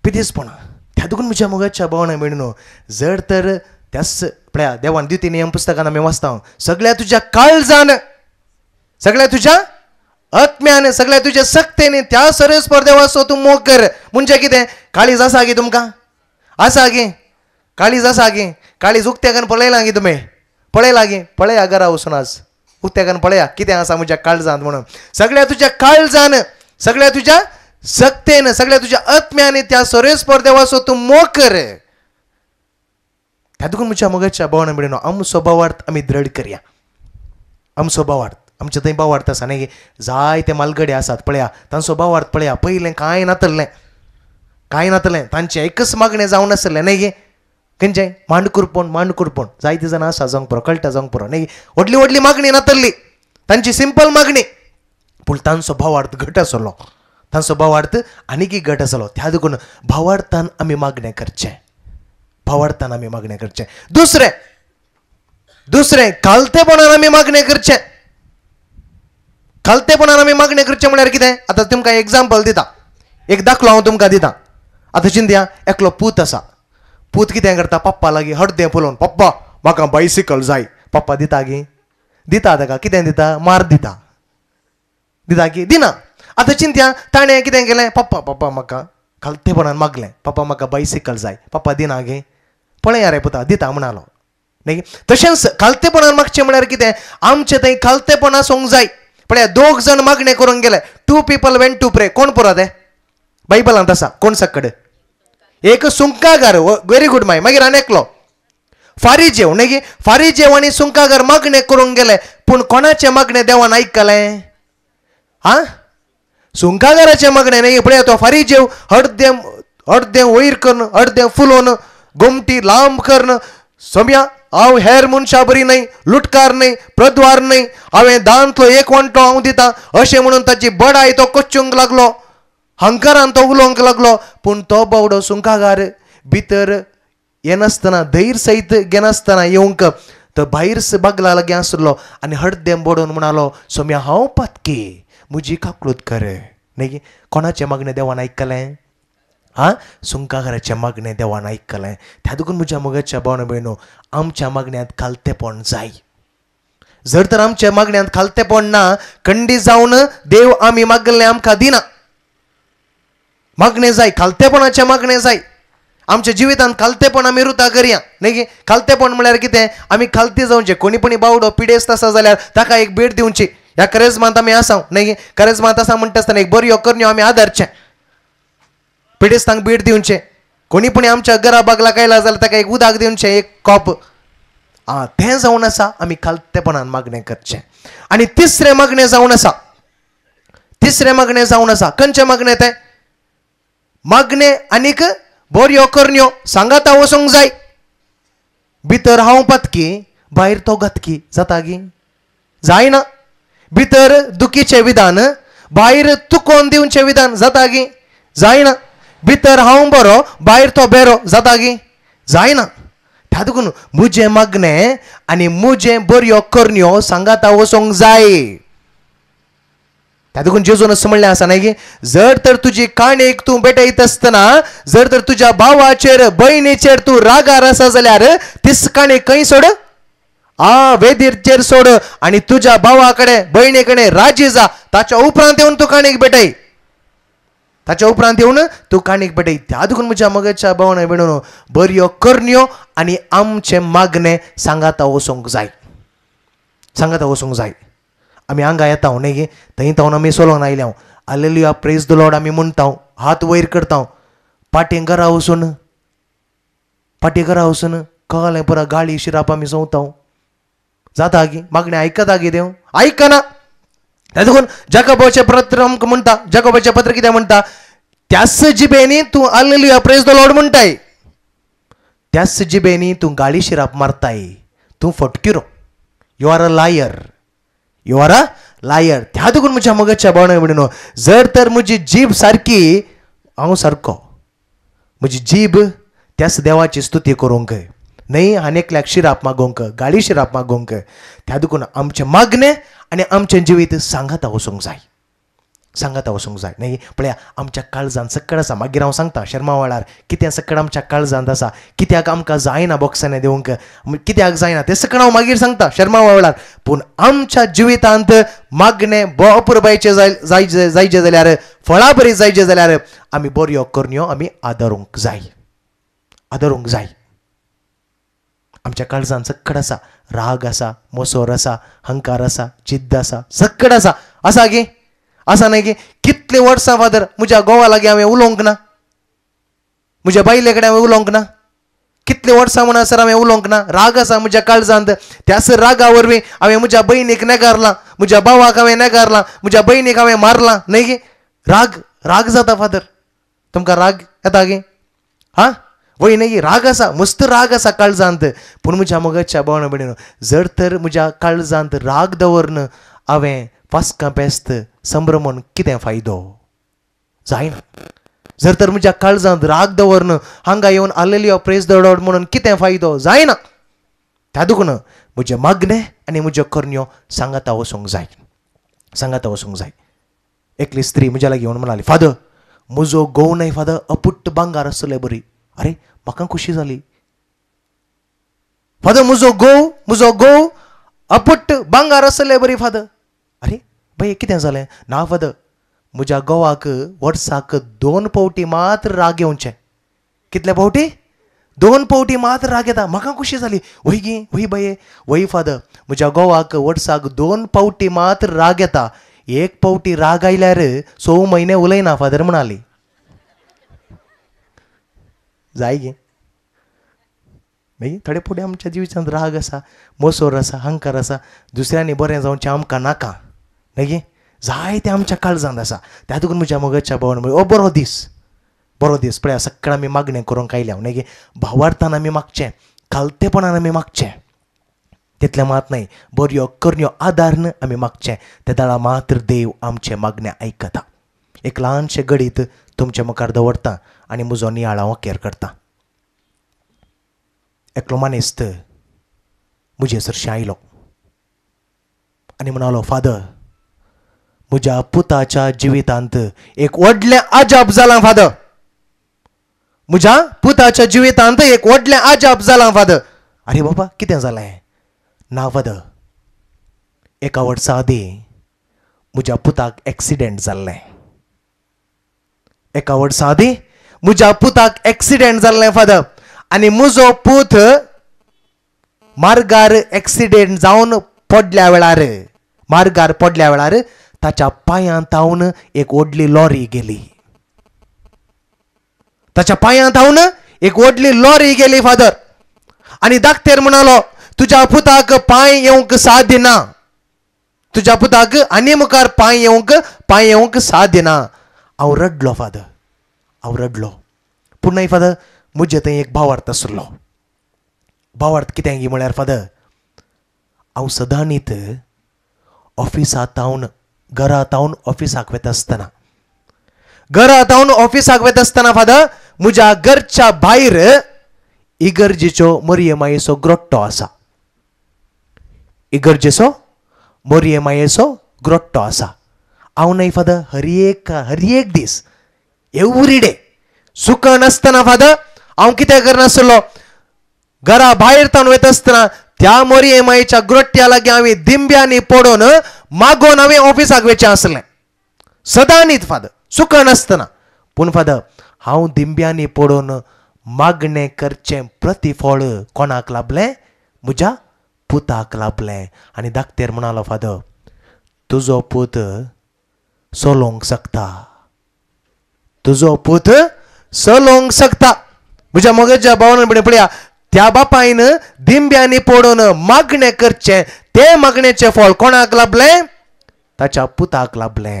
पितीसपणां. त्या देखून म्हज्या मोगाच्या भावना मेळून जर तर त्याच पळया देवान द्वितीय नियम पुस्तकान आमी वाचता सगळ्या तुज्या काळजान सगळ्या तुज्या आत्म्यान सगळ्या तुज्या सक्तेने त्या सरस्पर देवाचो तूं मोग कर. म्हणजे कितें काळीज आसा गे तुमकां आसा गे काळीज आसा गे काळीज उक्त्याकन पळयलां गे तुमी पळयलां गे पळया घरा वचून आज उक्त्याकन पळया कितें आसा म्हज्या काळजांत म्हणून. सगळ्या तुज्या काळजान सगळ्या तुज्या सक्तेन सगळ्या तुज्या आत्म्याने त्या सरस्पर देवाचो तूं मोग कर. त्या देखून म्हज्या मोगाच्या भावना मेळून आमचो भावार्थ आमी दृढ करया. आमचो भावार्थ आमचे थंय भावार्थ आसा न्ही जायते मालगडे आसात पळया तांचो भावार्थ पळया पयलें कांय नातलें तांचें एकच मागणें जावन नासलें न्ही गे खंयचें मांडकुरपण जायते जाणां आसा जावंक पुरो कळटा जावंक पुरो न्ही व्हडली मागणी नातल्ली तांची सिंपल मागणी पूण तांचो भावार्थ घट आसलो तांचो भावार्थ आनीक घट आसलो. त्या देखून भावार्थान आमी मागणें करचें. दुसरें खालतेपणान आमी मागणें करचें. खालतेपणान आमी मागणें करचें म्हळ्यार कितें आतां तुमकां एग्जाम्पल दिता एक दाखलो हांव तुमकां दिता. आतां चिंतया एकलो पूत आसा पूत कितें करता पप्पा लागीं हडदें पळोवन पप्पा म्हाका बायसिकल जाय पप्पा दिता गे दिता ताका कितें दिता मार दिता गे दिना. आतां चिंतया ताणें कितें केलें पप्पा म्हाका खालतेपणान मागलें पप्पा म्हाका बायसिकल जाय पप्पा दिना गे पळया रे पुता दिता म्हणालो न्ही. तशेंच खालतेपणान मागचें म्हळ्यार कितें आमचें थंय खालतेपण आसूंक जाय. पळया 2 जाण मागणें करूंक गेले 2 people went to pray कोण पुरो ते बायबलांत आसा कोण सक्कड एक सुंकागार व्हेरी गुड मागीर आनी एकलो फारिजेव न्ही फारिजेव आनी सुंकागार मागणें करूंक गेले पूण कोणाचें मागणें देवान आयकलें सुंकागाराचें मागणें न्ही. पळया तो फारिजेव हडदें वयर करून हडदें फुलोवन गोमटी लांब करून सोम्या हांव हेर मनशां बरी न्हय लुटकार न्हय प्रद्वार न्हय हांवें दांतलो 1 वंटो हांव दिता अशें म्हणून ताची बडाय तो कोच्चूंक लागलो हंकारान तो उलोवंक लागलो. पूण तो बावडो सुंकागार भितर येनासतना धैर्य सयत घेनासतना येवंक तो भायर बागला लागीं आसलो आनी हडदें बडोवन म्हणालो सोम्या हांव पातकी म्हजी काकूळट कर न्ही. कोणाचें मागणें देवान आयकलें सुंकागाराचें मागणें देवान आयकलें. त्या देखून म्हज्या मोगाच्या भावना भयणो आमच्या मागण्यांत खालतेपण जाय. जर तर आमच्या मागण्यांत खालतेपण ना खंडीत जावन देव आमी मागलें आमकां दिना. मागणें जाय खालतेपणाचें मागणें जाय. आमच्या जिवितांत खालतेपण आमी रुता करया न्ही. खालतेपण म्हळ्यार कितें आमी खालती जावचें कोणी बावडो पिडेस्त आसा जाल्यार ताका एक भेट दिवची. ह्या करेजमांत आमी आसा न्ही करेजमांत आसा म्हणटा आसतना एक बऱ्यो करण्यो आमी आदारचें पिडेस्तांक भेट दिवचें. कोणी आमच्या घरा बागला आयला जाल्यार ताका एक उदक दिवचें एक कॉप तें जावन आसा आमी खालतेपणान मागणें करचें. आनी तिसरें मागणें जावन आसा खंयचें मागणें तें मागणें आनीक बऱ्यो करण्यो सांगाता वचोंक जाय. भितर हांव पातकी भायर तो घातकी जाता गी जायना. भितर दुखीचें विधान भायर तुकोवन दिवचें विधान जाता गी जायना. भितर हांव बरो भायर तो बेरो जाता गी जायना. त्या देखून म्हजें मागणें आनी म्हजें बऱ्यो करण्यो सांगाता वचोंक जाय. त्या देखून जेजून असं म्हणलें आसा न्ही की जर तर तुजी काणयेक तूं भेटयत आसतना जर तर तुज्या भावाचेर भयणीचेर तूं रागार आसा जाल्यार तीच काणयेक खंय सोड वेदीचेर सोड आनी तुज्या भावा कडेन भयणी कडेन राजी जा. ताच्या उपरांत येवन तूं काणयेक भेटय त्या देखून म्हज्या मोगाच्या भावना भयणीनो बऱ्यो करण्यो आनी आमचें मागणें सांगाता वचोंक जाय. आमी हांगा येता न्ही थंय तावन आमी सोलोन आयल्या हालेलुया प्रेज द लॉर्ड आमी म्हणटा हात वयर करता पाटी घरा वचून कळलें पुरा गाळी शिराप आमी सवताव जाता गी मागणें आयकता गी देव आयकना देखून जाकोबाचें पत्र आमकां म्हणटा जाकोबाचें पत्र कितें म्हणटा त्याच जिबेनी तूं हालेलुया प्रेज द लॉर्ड म्हणटाय त्याच जिबेनी तूं गाळी शिराप मारताय तूं फटकिरो यू आर अ लायर त्या देखून म्हज्या मगजच्या भावना म्हणून जर तर म्हजी जीब सारकी हांव सारको म्हजी जीब त्याच देवाची स्तुती करूंक न्हय आनी एकल्याक शिराप मागोवंक गाळी शिराप मागोवंक त्या देखून आमचें मागणें आनी आमचें जिवीत सांगाता वचूंक जाय न्हय पळया आमच्या काळजांत सकड आसा मागीर हांव सांगता शर्मा वेळार कित्या सकड आमच्या काळजांत आसा कित्याक आमकां जायना बॉक्सांनी दिवंक कित्याक जायना तें सकड हांव मागीर सांगता शर्मा वेळार पूण आमच्या जिवितांत मागणें अपुरबायचें जायचें जाल्यार फळां बरीं जायचें जाल्यार आमी बऱ्यो करण्यो आमी आदारूंक जाय आमच्या काळजांत सकड आसा राग आसा मोसोर आसा हंकार आसा जिद्द आसा सकड आसा गे आसा न्हय गे कितले वर्सां फादर म्हज्या घोवा लागीं हांवें उलोवंक ना म्हज्या बायले कडेन हांवें उलोवंक ना कितले वर्सां म्हणसर हांवें उलोवंक ना राग आसा म्हज्या काळजांत त्याच रागा वरवीं हांवें म्हज्या भयणीक नेगारलां म्हज्या भावाक हांवें नेगारलां म्हज्या भयणीक हांवें मारलां न्हय गे राग जाता फादर तुमकां राग येता गे हा वय न्हय राग आसा मस्त राग आसा काळजांत पूण म्हज्या मगजच्या भावना भयणीनो जर तर म्हज्या काळजांत राग दवरन हांवें पास्कां पेस्त संभ्रमून कितें फायदो जायना जर तर म्हज्या काळजांत राग दवरन हांगा येवन हालेलुया प्रेज द लॉर्ड म्हणून कितें फायदो जायना त्या देखून म्हजें मागणें आनी म्हज्यो करण्यो सांगाता वचूंक जाय एकली स्त्री म्हज्या लागीं येवन म्हणाली फादर म्हजो घोव न्हय फादर अपुट्ट भांगार आसलें बरी अरे म्हाका खुशी जाली फादर म्हजो घोव अपुट्ट भांगार आसलें बरी फादर अरे भय कितें जालें ना फादर म्हज्या घोवाक वर्साक 2 पावटी मात्र राग येवचें कितले पावटी 2 पावटी मात्र राग येता म्हाका खुशी जाली वय गे वय भये वय फादर म्हज्या घोवाक वर्साक 2 पावटी मात्र राग येता 1 पावटी राग आयल्यार 6 म्हयने उलयना फादर म्हणाली जाय गे मागीर थोडे फुडें आमच्या जिवितांत राग आसा मोसोर आसा हंकार आसा दुसऱ्यांनी बरें जावचें आमकां नाका न्हय गे जाय तें आमच्या काळजांत आसा त्या देखून म्हज्या मगजच्या भावना म्हळ्यार बरो दीस पळया सक्काळ आमी मागणें करूंक आयल्या न्हय गे भावार्थान आमी मागचें खालतेपणान आमी मागचें तितलें मात न्हय बऱ्यो करण्यो आदारन आमी मागचें त्या दाळा मात्र देव आमचें मागणें आयकता एक ल्हानशें घडीत तुमच्या मुखार दवरता आनी म्हजो नियाळ हांव अखेर करता एकलो मानेस्त म्हजे सरशी आयलो आनी म्हणालो फादर म्हज्या पुताच्या जिवितांत एक व्हडलें अजाप जालां फादर म्हज्या पुताच्या जिवितांत एक व्हडलें अजाप जालां फादर अरे बाबा कितें जालें ना फादर एका वर्सा आदीं म्हज्या पुताक एक्सिडेंट जाल्लें एका वर्सा आदीं म्हज्या पुताक एक्सिडेंट जाल्लें फादर आनी म्हजो पूत मार्गार एक्सिडेंट जावन पडल्या वेळार ताच्या पांयांत आवन एक व्हडली लॉरी गेली ताच्या पांयांत आवन एक व्हडली लॉरी गेली फादर आनी धाकटेर म्हणालो तुज्या पुताक पांय येवंक साध्य ना तुज्या पुताक आनी मुखार पांय येवंक साध्य ना हांव रडलो फादर हांव रडलो पूण न्हय फादर म्हजे थंय एक भावार्थ आसलो भावार्थ कितें गी म्हळ्यार फादर हांव सदां न्हीत ऑफिसांत आवन घरांत आवन ऑफिसाक वता आसतना फादर म्हज्या घरच्या भायर इगर्जेचो मोरयेमायेचो ग्रोट्टो आसा हांव न्हय फादर हर एक दीस एवरी डे सुखां नासतना फादर हांव कितें करनासलो घरा भायर तावन वता आसतना त्या मोरयेमायेच्या ग्रोट्ट्या लागीं हांवें दिंब्यांनी पडोवन मागोवन हांवें ऑफिसाक वचचें आसलें सदां न्हीत फादर सुखां नासतना पूण फादर हांव दिंब्यांनी पडोवन मागणें करचें प्रतिफळ कोणाक लाभलें म्हज्या पुताक लाभलें आनी धाकटेर म्हणालो फादर तुजो पूत चलोवंक शकता तुजो पूत सलोंग सकता म्हज्या मोगाच्या भावानं पळया त्या बापायन दिंब्यांनी पडून मागणे करचे ते मागण्याचे फळ कोणाक लाभले ताच्या पुताक लाभले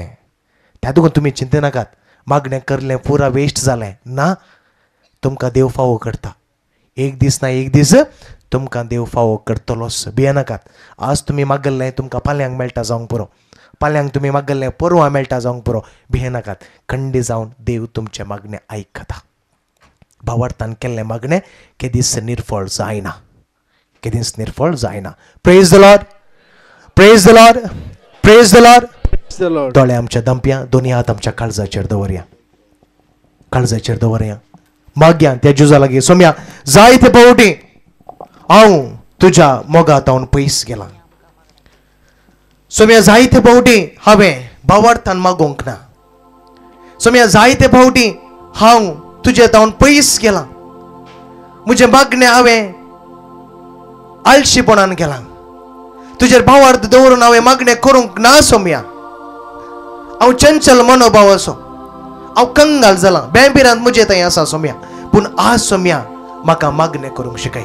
त्या दुखून तुम्ही चिंते नाकात मागणे करले पुरा वेस्ट जालें ना तुमकां देव फावो करता एक दीस ना एक दीस तुमकां देव फावो करतलोच भियेनाकात आज तुम्ही मागल्लें तुमकां फाल्यांक मेळटा जावंक पुरो फाल्यांक तुम्ही मागल्लें परवां मेळटा जावंक पुरो भियेनाकात खंडी जावन देव तुमचे मागणे आयकता भावार्थान केल्लें मागणें केदीस निर्फळ जायना केदीस निर्फळ जायना praise the Lord praise the Lord praise the Lord दोळे आमच्या दंप्या दोन्ही हात आमच्या काळजाचेर दवरया मागया त्या जुजा लागीं सोम्या जायते पावटी हांव तुज्या मोगात हांव पयस गेला सोम्या जायते पावटी हांवें भावार्थान मागोंक ना सोम्या जायते पावटी हांव तुझे तावन पयस गेला म्हजे मागणे हांवें आळशीपणान केला तुजेर भावार्थ दवरून हांवें मागणे करूंक ना सोम्या हांव चंचल मनोभाव असो हांव कंगाल जाला बेंबिरांत म्हजे थंय आसा सोम्या पूण आज सोम्या म्हाका मागणे करूंक शिकय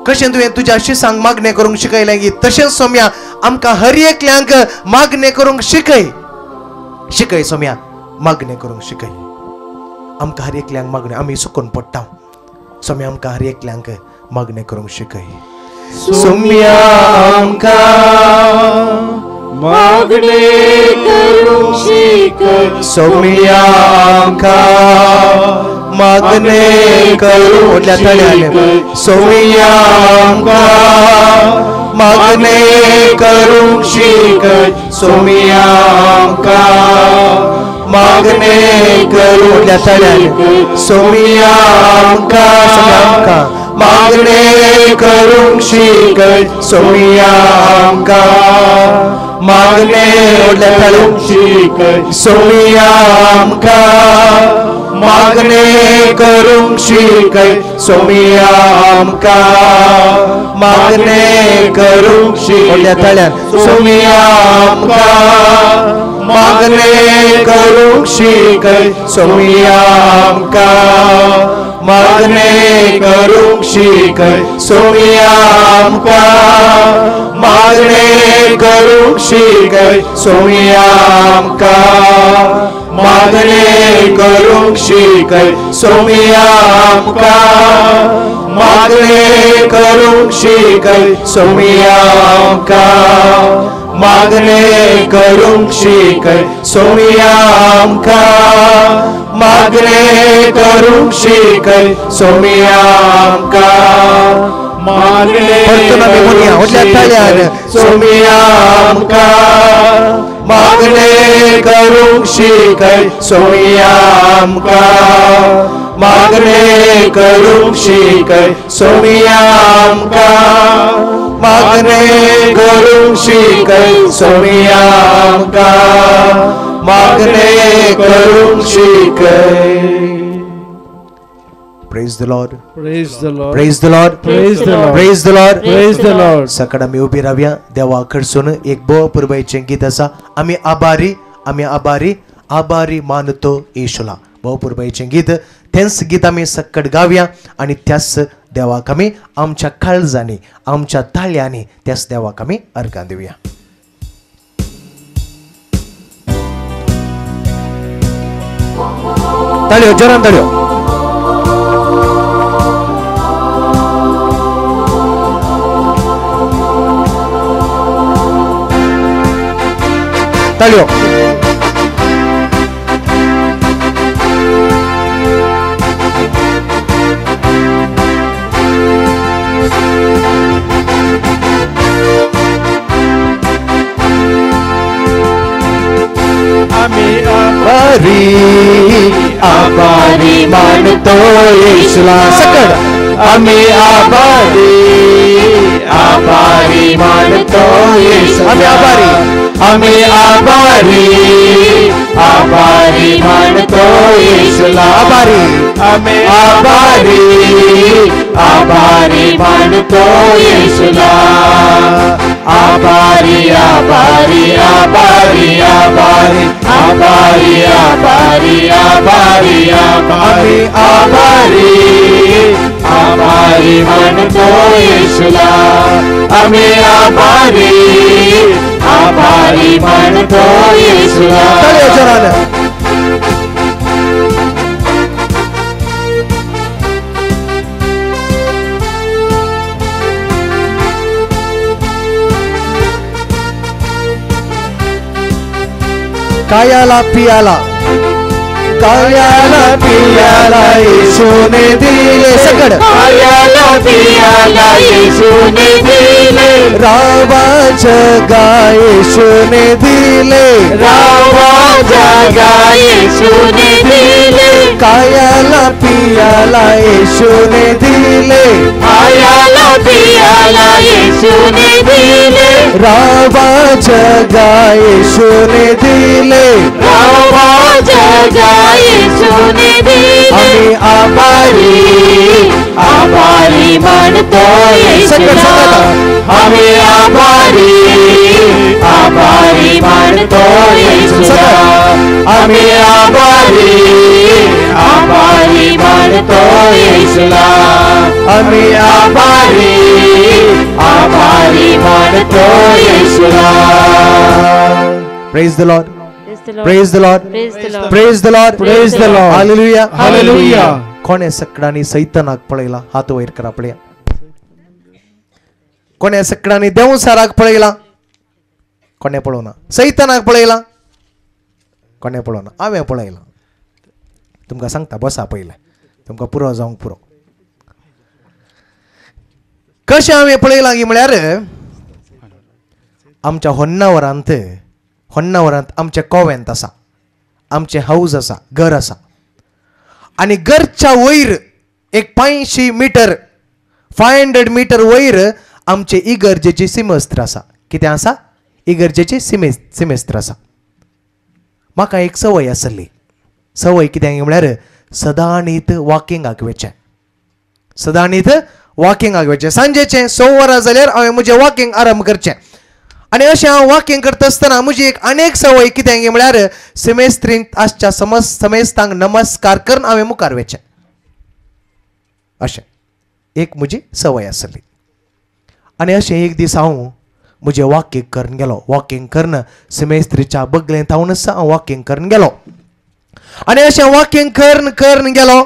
कशें तुवें तुज्या शिसांक मागणे करूंक शिकयलें की तशेंच सोम्या आमकां हर एकल्यांक मागणे करूंक शिकय सोम्या मागणे करूंक शिकय आमकां हर एकल्यांक मागणे आमी सुकून पडटा सोम्या आमकां हर एकल्यांक मागणे करूंक शिकय सोम्या आमकां मागणे करूंक शिकय सोम्या आमकां मागणे करूंक सोम्या आमकां मागणे करूंक शिकय सोम्या आमकां मागणे करूंक सोम्या आमकां मागणे करूंक शिकय सोम्या आमकां मागणे करूंक शिकय सोम्या आमकां मागणे करूंक शिकय सोम्या आमकां मागणे करूंक शिकय सोम्या आमकां मागणे करूंक शिकय सोम्या आमकां मागणे करूंक शिकय सोम्या आमकां मागणे करूंक शिकय सोम्या आमकां मागणे करूंक शिकय सोम्या आमकां मागणे करूंक शिकय सोम्या आमकां मागणे करूंक शिकय सोम्या आमकां मागणे करूंक शिकय सोम्या आमकां सोम्या आमकां मागणे करूंक शिकय सोम्या आमकां मागणे करूंक शिकय सोम्या आमकां मागणे करूंक शिकय सोम्या आमकां मागणे करूंक शिकय Praise the Lord. Praise the Lord. Praise the Lord. Praise the Lord. Praise the Lord. Praise the Lord. सकाळ आमी उबी रावया देवा कडसून एक बोव पुरबायचें गीत आसा आमी आभारी आभारी मानतो येशूला बोव पुरबायचें गीत तेंच गीत आमी सकट गावया आनी त्याच देवाक आमी आमच्या काळजांनी आमच्या ताळयांनी त्याच देवाक आमी अर्गां दिवया ताळयो जोरान ताळयो ताळयो आभारी मानतो येशूला सकट आम्ही आभारी मानतो येशू आम्ही आभारी मानतो येशूला आम्ही आभारी मानतो येशूला आभारी आभारी आभारी आभारी आभारी आभारी आभारी आभारी आभारी आभारी आभारी म्हणतो येशूला आम्ही आभारी आभारी म्हणतो येशूला टाळ्या जोरानं. कायाला पियाला कायाला पियाला येशूने दिले सगळ कायाला पियाला येशूने दिले रावा जगा येशूने दिले रावा जगा येशूने दिले कायाला पियाला येशूने दिले कायाला पियाला येशूने दिले रावा जगा येशूने दिले रावा जगा येशूने दिले आम्ही आभारी आभारी म्हणतो येशूला आम्ही आभारी आभारी म्हणतो येशूला आम्ही आभारी आभारी म्हणतो येशूला आम्ही आभारी आभारी म्हणतो येशूला. Praise the Lord. Praise the Lord. Praise the Lord. Praise the Lord. Praise the Lord. Praise the Lord. Hallelujah. Hallelujah. कोण आहे सकडानी सैतानाक पळयला हात वयर करा पळया कोण आहे सकडानी देवसाराक पळयला कोणे पळोवना सैतानाक पळयला कोणे पळोवना हांवें पळयला तुमकां सांगता बसा पयले तुमकां पुरो जावंक पुरो कशें हांवें पळयलां की म्हळ्यार आमच्या होन्नावरांत आमचे कोवेंत आसा आमचे हाऊस आसा घर आसा आणि घरच्या वयर एक 500 मीटर 500 मीटर वयर आमचे इगर्जेची सिमेस्त्र आसा कितें आसा इगर्जेची सिमेस्त्र आसा म्हाका एक संवय आसली संवय कितें म्हळ्यार सदांनीत वॉकिंगाक वचचें सदांनीत वॉकिंगाक वचचें सांजेचें 6 वरां जाल्यार हांवें म्हजें वॉकिंग आरंभ करचें आणि अशें हांव वॉकिंग करता आसतना म्हजी एक अनेक संवय कितें म्हळ्यार सिमेस्त्रींत आसच्या समेस्तांक नमस्कार करून हांवें मुखार वचचें अशें एक म्हजी संवय आसली आनी अशें एक दीस हांव म्हजें वॉकिंग करून गेलो वॉकिंग करून सिमेस्त्रीच्या बगलेंत हांव हांव वॉकिंग करून गेलो आनी अशें वॉकिंग करून गेलो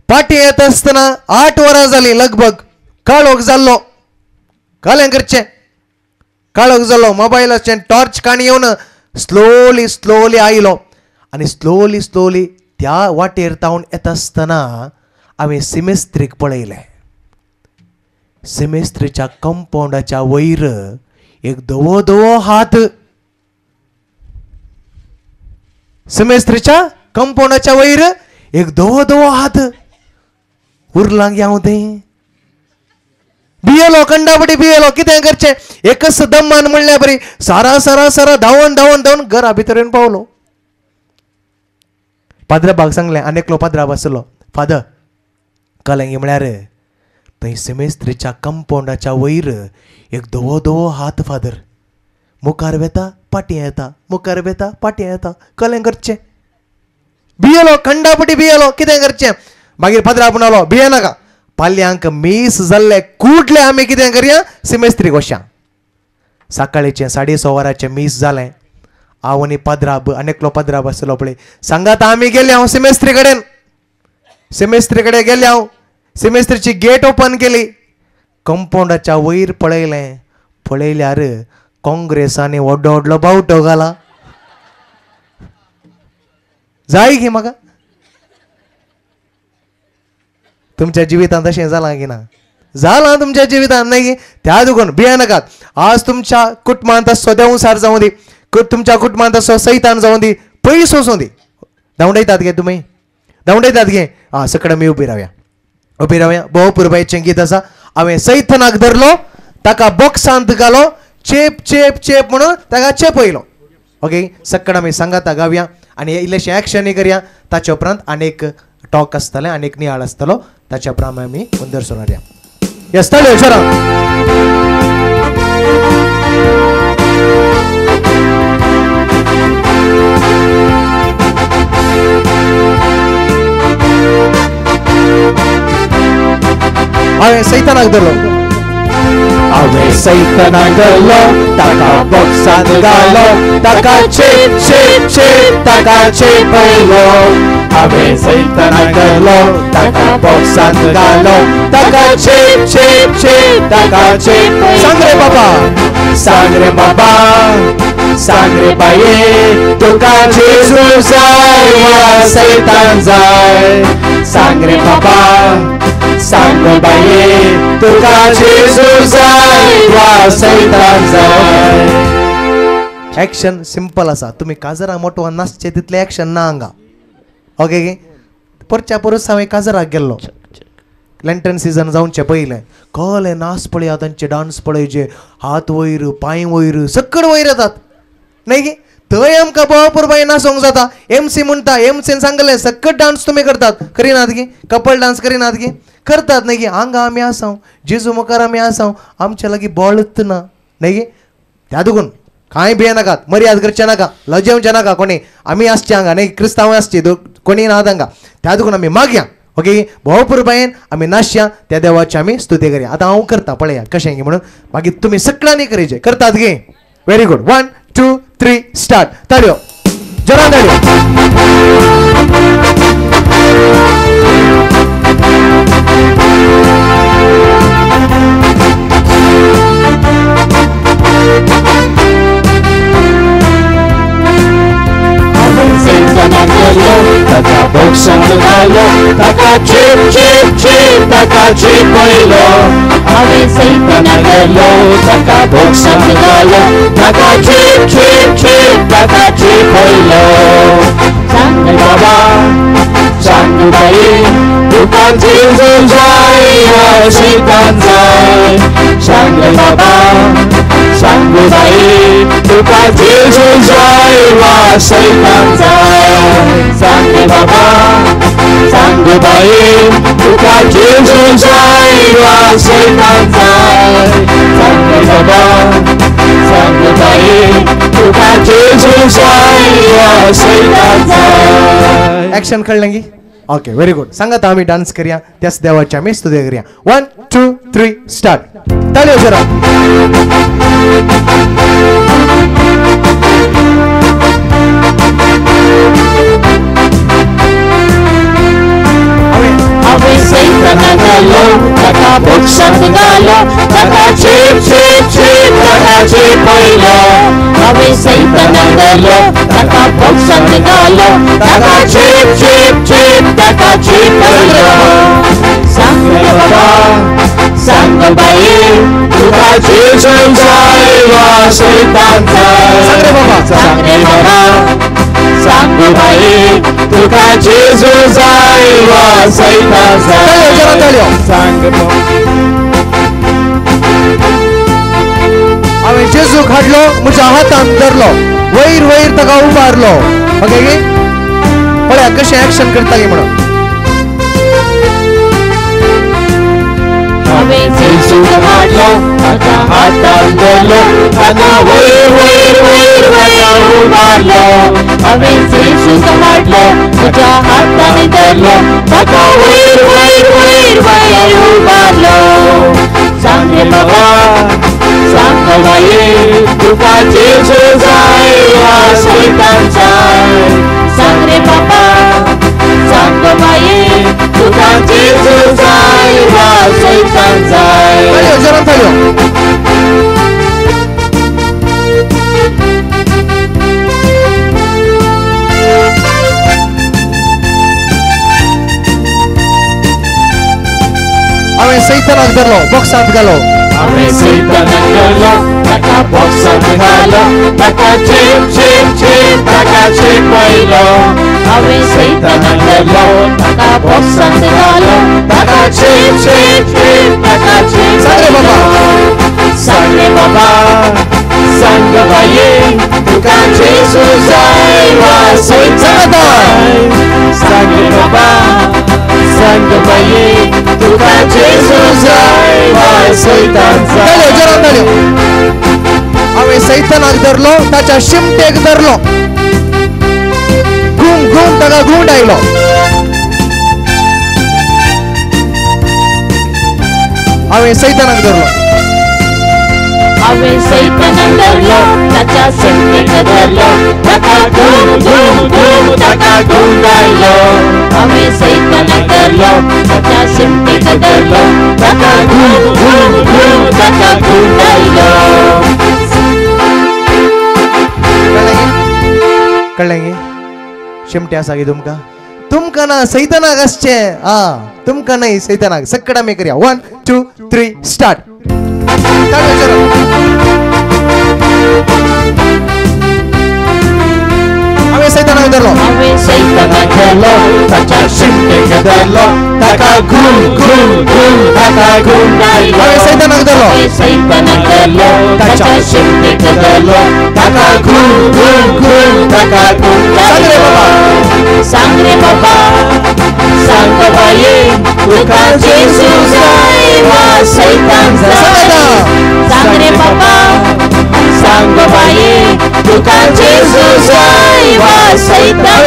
पाटी येत आसतना 8 वरां जालीं लगभग काळोख जाल्लो कालें करचें काळोख जालो मोबायलाचें टॉर्च काणी येवन स्लोली आयलो आनी स्लोली त्या वाटेर तावन येता आसतना हांवें सिमेस्त्रीक पळयलें सिमेस्त्रीच्या कंपाउंडाच्या वयर एक धवो हात सिमेस्त्रीच्या कंपाउंडाच्या वयर एक धवो हात उरलां हांव तें भियेलो कंडापटी भियेलो कितें करचें एकच दम्मान म्हणल्या बरी सारा धांवन घरा भितर येवन पावलो पाद्राबाक सांगलें आनी एकलो पाद्राब आसलो फादर कळ्ळें म्हळ्यार थंय सिमेस्त्रीच्या कंपाउंडाच्या वयर एक धवो हात फादर मुखार वेता पाटी येता मुखार वेता पाटी येता कळ्ळें करचें भियेलो कंडापटी भियेलो कितें करचें मागीर पाद्राब म्हणलो भियेनाका पाल्यांक मीस जाल्ले कुठले आमी कितें करया सिमेस्त्रीक वशा सकाळीचें 6:30 वरांचें मीस जालें हांव आनी पाद्राब आनी एकलो पाद्राब आसलो पळय सांगात आमी गेले हांव सिमेस्त्री कडेन गेले हांव सिमेस्त्रीची गेट ओपन केली कंपाउंडाच्या वयर पळयल्यार काँग्रेसांनी व्हडलो बावटो घाला जाय की म्हाका तुमच्या जिवितांत अशें जालां की ना जालां तुमच्या जिवितांत नाही त्या दुखून भियेनाकात आज तुमच्या कुटुंबांत असो देवसार जावं दी तुमच्या कुटुंबांत असो सैतान जावं दी पयस वचूं दी धांवडयतात गे तुमी धांवडयतात गे सकड आमी उबी रावया भोव पुरबायेचें गीत आसा हांवें सैतानाक धरलो ताका बॉक्सांत घालो चेप म्हणून ताका चेपयलो ओके सकड आमी सांगाता गावया आनी इल्लेशें एक्शनय करया ताचे उपरांत आनीक टॉक आसतलें आनीक नियाळ आसतलो ताच्या प्रमाणे आमी मुंदर सोरया यस ताळयो सरा हांवें सैतानाक धरलो हांवें सैतानाक धरलो ताका बॉक्सांत घालो ताका चेप चेप चेप ताका चेपयलो हांवें सैतानाक धरलो ताका बॉक्सांत घालो ताका चेप चेप चेप ताका चेपयलो सांग रे बाबा सांग रे बाबा सांग रे बाये तुका जेजू जाय वा सैतान जाय सांग रे बाबा सांग रे बाये तुका जेजू जाय वा सैतान जाय ऍक्शन सिंपल आसा तुम्ही काजरा मोठो नासचे तितले ऍक्शन ना हांगा ओके परच्या परस हांवें काजराक गेल्लो लँटन सीजन जावचे पयलें कळ्ळें नाच पळया तांचे डान्स पळय जे हात वयर पांय वयर सकड वयर येतात नाही गे थंय आमकां भरपूर बाय नाचोंक जाता MC म्हणटा MCन सांगलें सकट डान्स तुमी करतात करिनात गे कपल डान्स करिनात गे करतात नाही गे हांगा आमी आसाव जेजू मुखार आमी आसाव आमच्या लागीं बळत ना नाही गे त्या दुगून कांय भियेनाकात मर्याद करचे नाका लजेवचे नाका कोणी आमी आसचे हांगा नाही क्रिस्तांव आसचे कोणी नात हांगा त्या दुगून आमी मागया ओके भरपूर बायेन आमी नाचया त्या देवाची आमी स्तुती करया आतां हांव करता पळया कशें गे म्हणून मागीर तुमी सगळ्यांनी करचें करतात गे व्हेरी गुड 1 2 3 स्टार्ट ताळयो जोरान ताळयो ताका बॉक्सांत घालो ताका चेप चेप चेप ताका चेपयलो हांवें सैतानाक धरलो ताका बॉक्सांत घालो ताका चेप चेप चेप ताका चेपयलो सांग बाबा सांग बाये तुका जेजू जाय वा सैतान जाय सांग बाबा सांग बाये तुका जेजू जाय वा सैतान जाय सांग बाबा सांग बाये तुका जेजू जाय वा सैतान जाय सांग बाबा सांग बाये तुका जेजू जाय वा सैतान जाय ऍक्शन कळलें गी ओके व्हेरी गुड सांगात आमी डान्स करया त्याच देवाची आमी स्तुती करया 1 2 3 स्टार्ट ताळयो जोरान हांवें सैतानाक धरलो ताका बॉक्सांत घालो ताका चेप चेप चेप ताका चेपयलो हांवें सैतानाक धरलो ताका बॉक्सांत घालो ताका चेप चेप चेप ताका चेपयलो सांग बाबा सांग बाये तुका जेजू जाय वा सैतान जाय सांग रे बाबा सांग बाये तुका जेजू जाय वा सैतान जाय सांग हांवें जेजूक हाडलो म्हज्या हातान धरलो वयर वयर ताका उबारलो ओके गे पळया कशें ऍक्शन करता गे म्हणून हांवें जेजूक हाडलो ताका हातान धरलो ताका वयर वयर वयर वयर उबारलो हांवें जेजूक हाडलो म्हज्या हातान धरलो ताका वयर वयर वयर वयर उबारलो सांग रे बाबा सांग बाये तुका जेजू जाय वा सैतान जाय सांग रे बाबा सांग बाये तुका जेजू जाय वा सैतान जाय ताळयो जोरान ताळयो हांवें सैतानाक धरलो बॉक्सांत घालो हांवें सैतानाक धरलो ताका बॉक्सांत घालो ताका चेप चेप चेप ताका चेपयलो हांवें सैतानाक धरलो ताका बॉक्सांत घालो ताका चेप चेप चेप ताका चेपयलो सांग रे बाबा सांग बाये तुका जेजू जाय वा सैतान जाय सांग रे बाबा सांग बाये तुका जेजू जाय वा सैतान ताळयो जाय जोरान ताळयो हांवें सैतानाक धरलो ताच्या शिमटेक धरलो घुम घुम ताका घुंवड आयलो हांवें सैतानाक धरलो हांवें सैतानाक धरलो ताच्या शिमटेक धरलो ताका धूम धूम धूम ताका गुंडायलो हांवें सैतानाक धरलो ताच्या शिमटेक धरलो ताका धूम धूम धूम ताका गुंडायलो कळ्ळें गे शिमटे आसा गे तुमकां ना सैतानाक आसचे तुमकां नाही सैतानाक सक्कड आमी करया 1 2 3 स्टार्ट हांवें सैतानाक धरलो हांवें सैतानाक धरलो ताच्या शिमटेक धरलो ताका घुम घुम घुम ताका गुंडायलो हांवें सैतानाक धरलो हांवें सैतानाक धरलो ताच्या शिमटेक धरलो ताका घुम घुम घुम ताका गुंडायलो सांग रे बाबा सांग बाये तुका जेजू जाय वा सैतान जाय सांग रे बाबा सांग बाये तुका जेजू जाय वा सैतान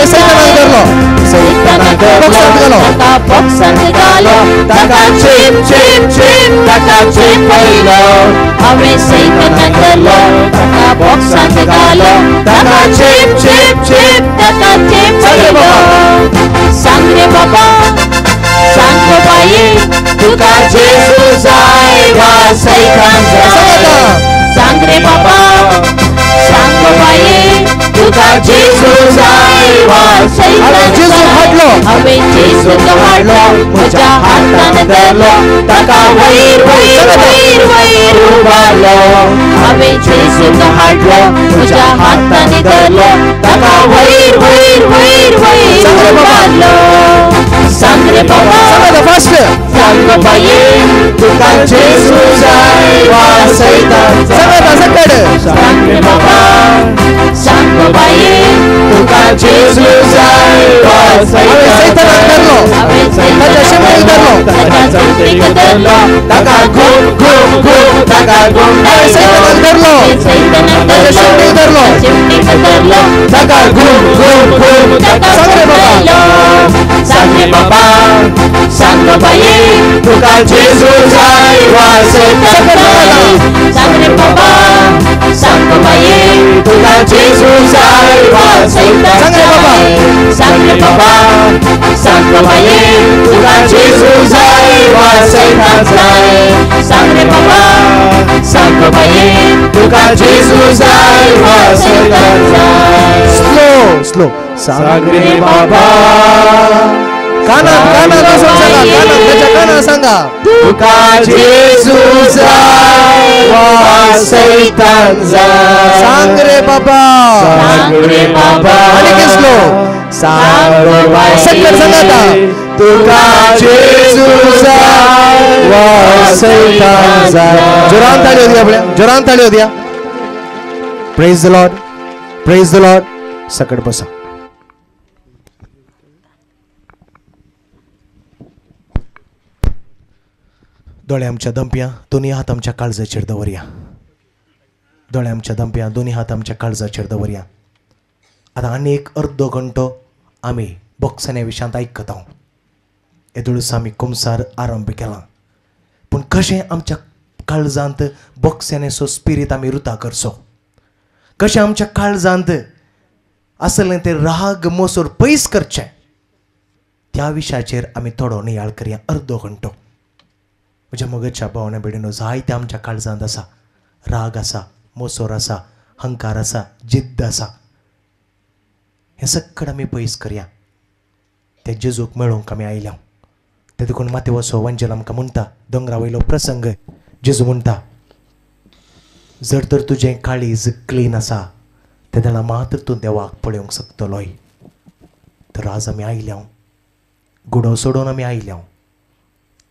धरलो सैतानाक धरलो ताका बॉक्सांत घालो ताका चेप चेप चेप ताका चेपयलो हांवें सैतानाक धरलो ताका बॉक्सांत घालो ताका चेप चेप चेप ताका चेपयलो सांग रे बाबा सांग बाये तुका जेजू जाय वा सैतान जाय सांग रे बाबा सांग बाये तुका जेजू जाय वा सैतान जाय हांवें जेजूक हाडलो म्हज्या हातान धरलो ताका वयर वयर वयर वयर उबारलो हांवें जेजूक हाडलो म्हज्या हातान धरलो ताका वयर वयर वयर वयर उबारलो सांग रे बाबा फास्ट सांग बाये तुका जेजू जाय वा सैतान जाय सक्कड सांग रे बाबा सांग बाये तुका जेजू जाय वा सैतान धरलो हांवें ताच्या शिमटेक धरलो ताच्या शिमटेक धरलो ताका घुम घुम घुम ताका गुंडायलो सैतानाक धरलो सैतानाक ताच्या शिमटेक धरलो शिमटेक धरलो ताका घुम घुम घुम ताका गुंडायलो सांग रे बाबा सांग बाये तुका जेजू जाय वा सैतान जाय सांग रे बाबा सांग बाये तुका जेजू जाय वा सैतान जाय सांग रे बाबा सांग बाये तुका जेजू जाय वा सैतान जाय सांग रे बाबा सांग बाये तुका जेजू जाय वा सैतान जाय स्लो सांग रे बाबा काना त्याच्या काना सांगा तुका जेजू जाय वा सैतान जाय सांग रे बाबा सांग रे बाबा आणि स्लो सांग सक्कड सांगा तुका जेजू जाय वा सैतान जाय जोरान ताळी होती आपल्या जोरान ताळी होती प्रेज द लॉर्ड सकट बसा दोळे आमच्या दंप्या दोन्ही हात आमच्या काळजाचेर दवरया दोळे आमच्या दंप्या दोन्ही हात आमच्या काळजाचेर दवरया आता आनी एक अर्दो घंटो आमी बॉक्साने विशयांत आयकत आहों येदुळूच आमी कुमसार आरंभ केला पूण कशें आमच्या काळजांत बॉक्साने सो स्पिरीट आमी रुता करचो कशें आमच्या काळजांत आसलें तें राग मोसोर पयस करचें त्या विशयाचेर आमी थोडो नियाळ करया अर्दो घंटो म्हज्या मगजच्या भावना भिडून जायते आमच्या काळजांत आसा राग आसा मोसोर आसा हंकार आसा जिद्द आसा हें सक्कड आमी पयस करया ते जेजूक मेळोवंक आमी आयल्या ते देखून मातेवचो वंजल आमकां म्हणटा दोंगरा वयलो प्रसंग जेजू म्हणटा जर तर तुजें काळीज क्लीन आसा ते जाल्यार मात्र तूं देवाक पळोवंक शकतलोय तर आज आमी आयल्या गुडो सोडून आमी आयल्या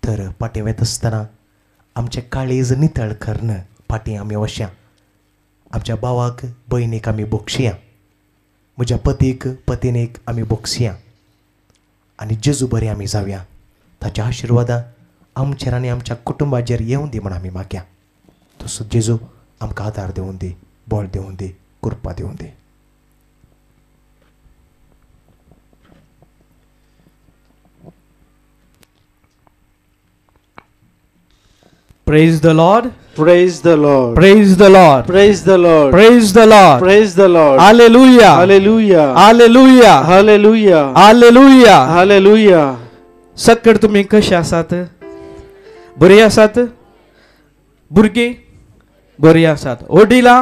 तर पाटी वेत आसतना आमचें काळीज नितळ करन पाटी आमी वशया आमच्या भावाक भयणीक आमी बोगशिया म्हज्या पतीक पत्नीक आमी बोगसिया आनी जेजू बरें आमी जावया ताच्या आशिर्वादा आमचेर आनी आमच्या कुटुंबाचेर येवं दी म्हण आमी मागया तसो जेजू आमकां आदार दिवूं दी बळ दिवूं दी कृपा दिवूं दी Praise the Lord. Praise the Lord. Praise the Lord. Praise the Lord. Praise the Lord. Praise the Lord. Hallelujah. Hallelujah. Hallelujah. Hallelujah. Hallelujah. Hallelujah. सकट तुम्ही कसे आसात? बरी आसात? भुरगी बरी आसात? वडिलां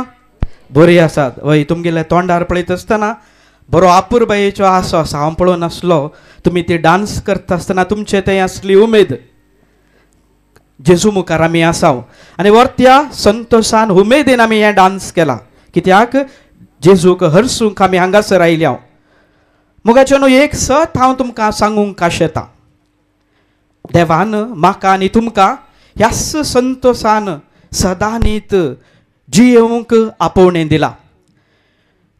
बरी आसात? वय तुमगेल्या तोंडार पळयत आसतना बरो आपुरबायेचो आसो आसा. हांव पळोवन आसलो तुमी ती डान्स करता आसतना तुमचे थंय आसली उमेद. जेजू मुखार आमी आसाव आनी वर्त्या संतोशान उमेदीन आमी हें डान्स केला. कित्याक जेजूक हरसूंक आमी हांगासर आयल्या. मुगाचे न्हू एक सत हांव तुमकां सांगूंक आशेता. देवान म्हाका आनी तुमकां ह्याच संतोशान सदांनीत जियोवंक आपोवणें दिला.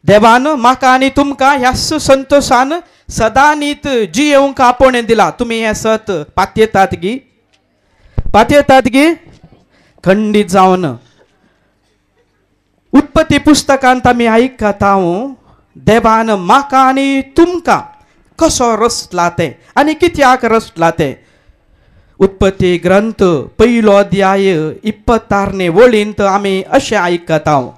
देवान म्हाका आनी तुमकां ह्याच संतोशान सदांनीत जियोवंक आपोवणें दिला. तुमी हें सत पातयेतात गी? पातयेतात गी? खंडीत जावन उत्पत्ती पुस्तकांत आमी आयकतात देवान म्हाका आनी तुमकां कसो रचला तें आनी कित्याक रचला तें. उत्पत्ती ग्रंथ 1 अध्याय 26 वळींत आमी अशें आयकतात.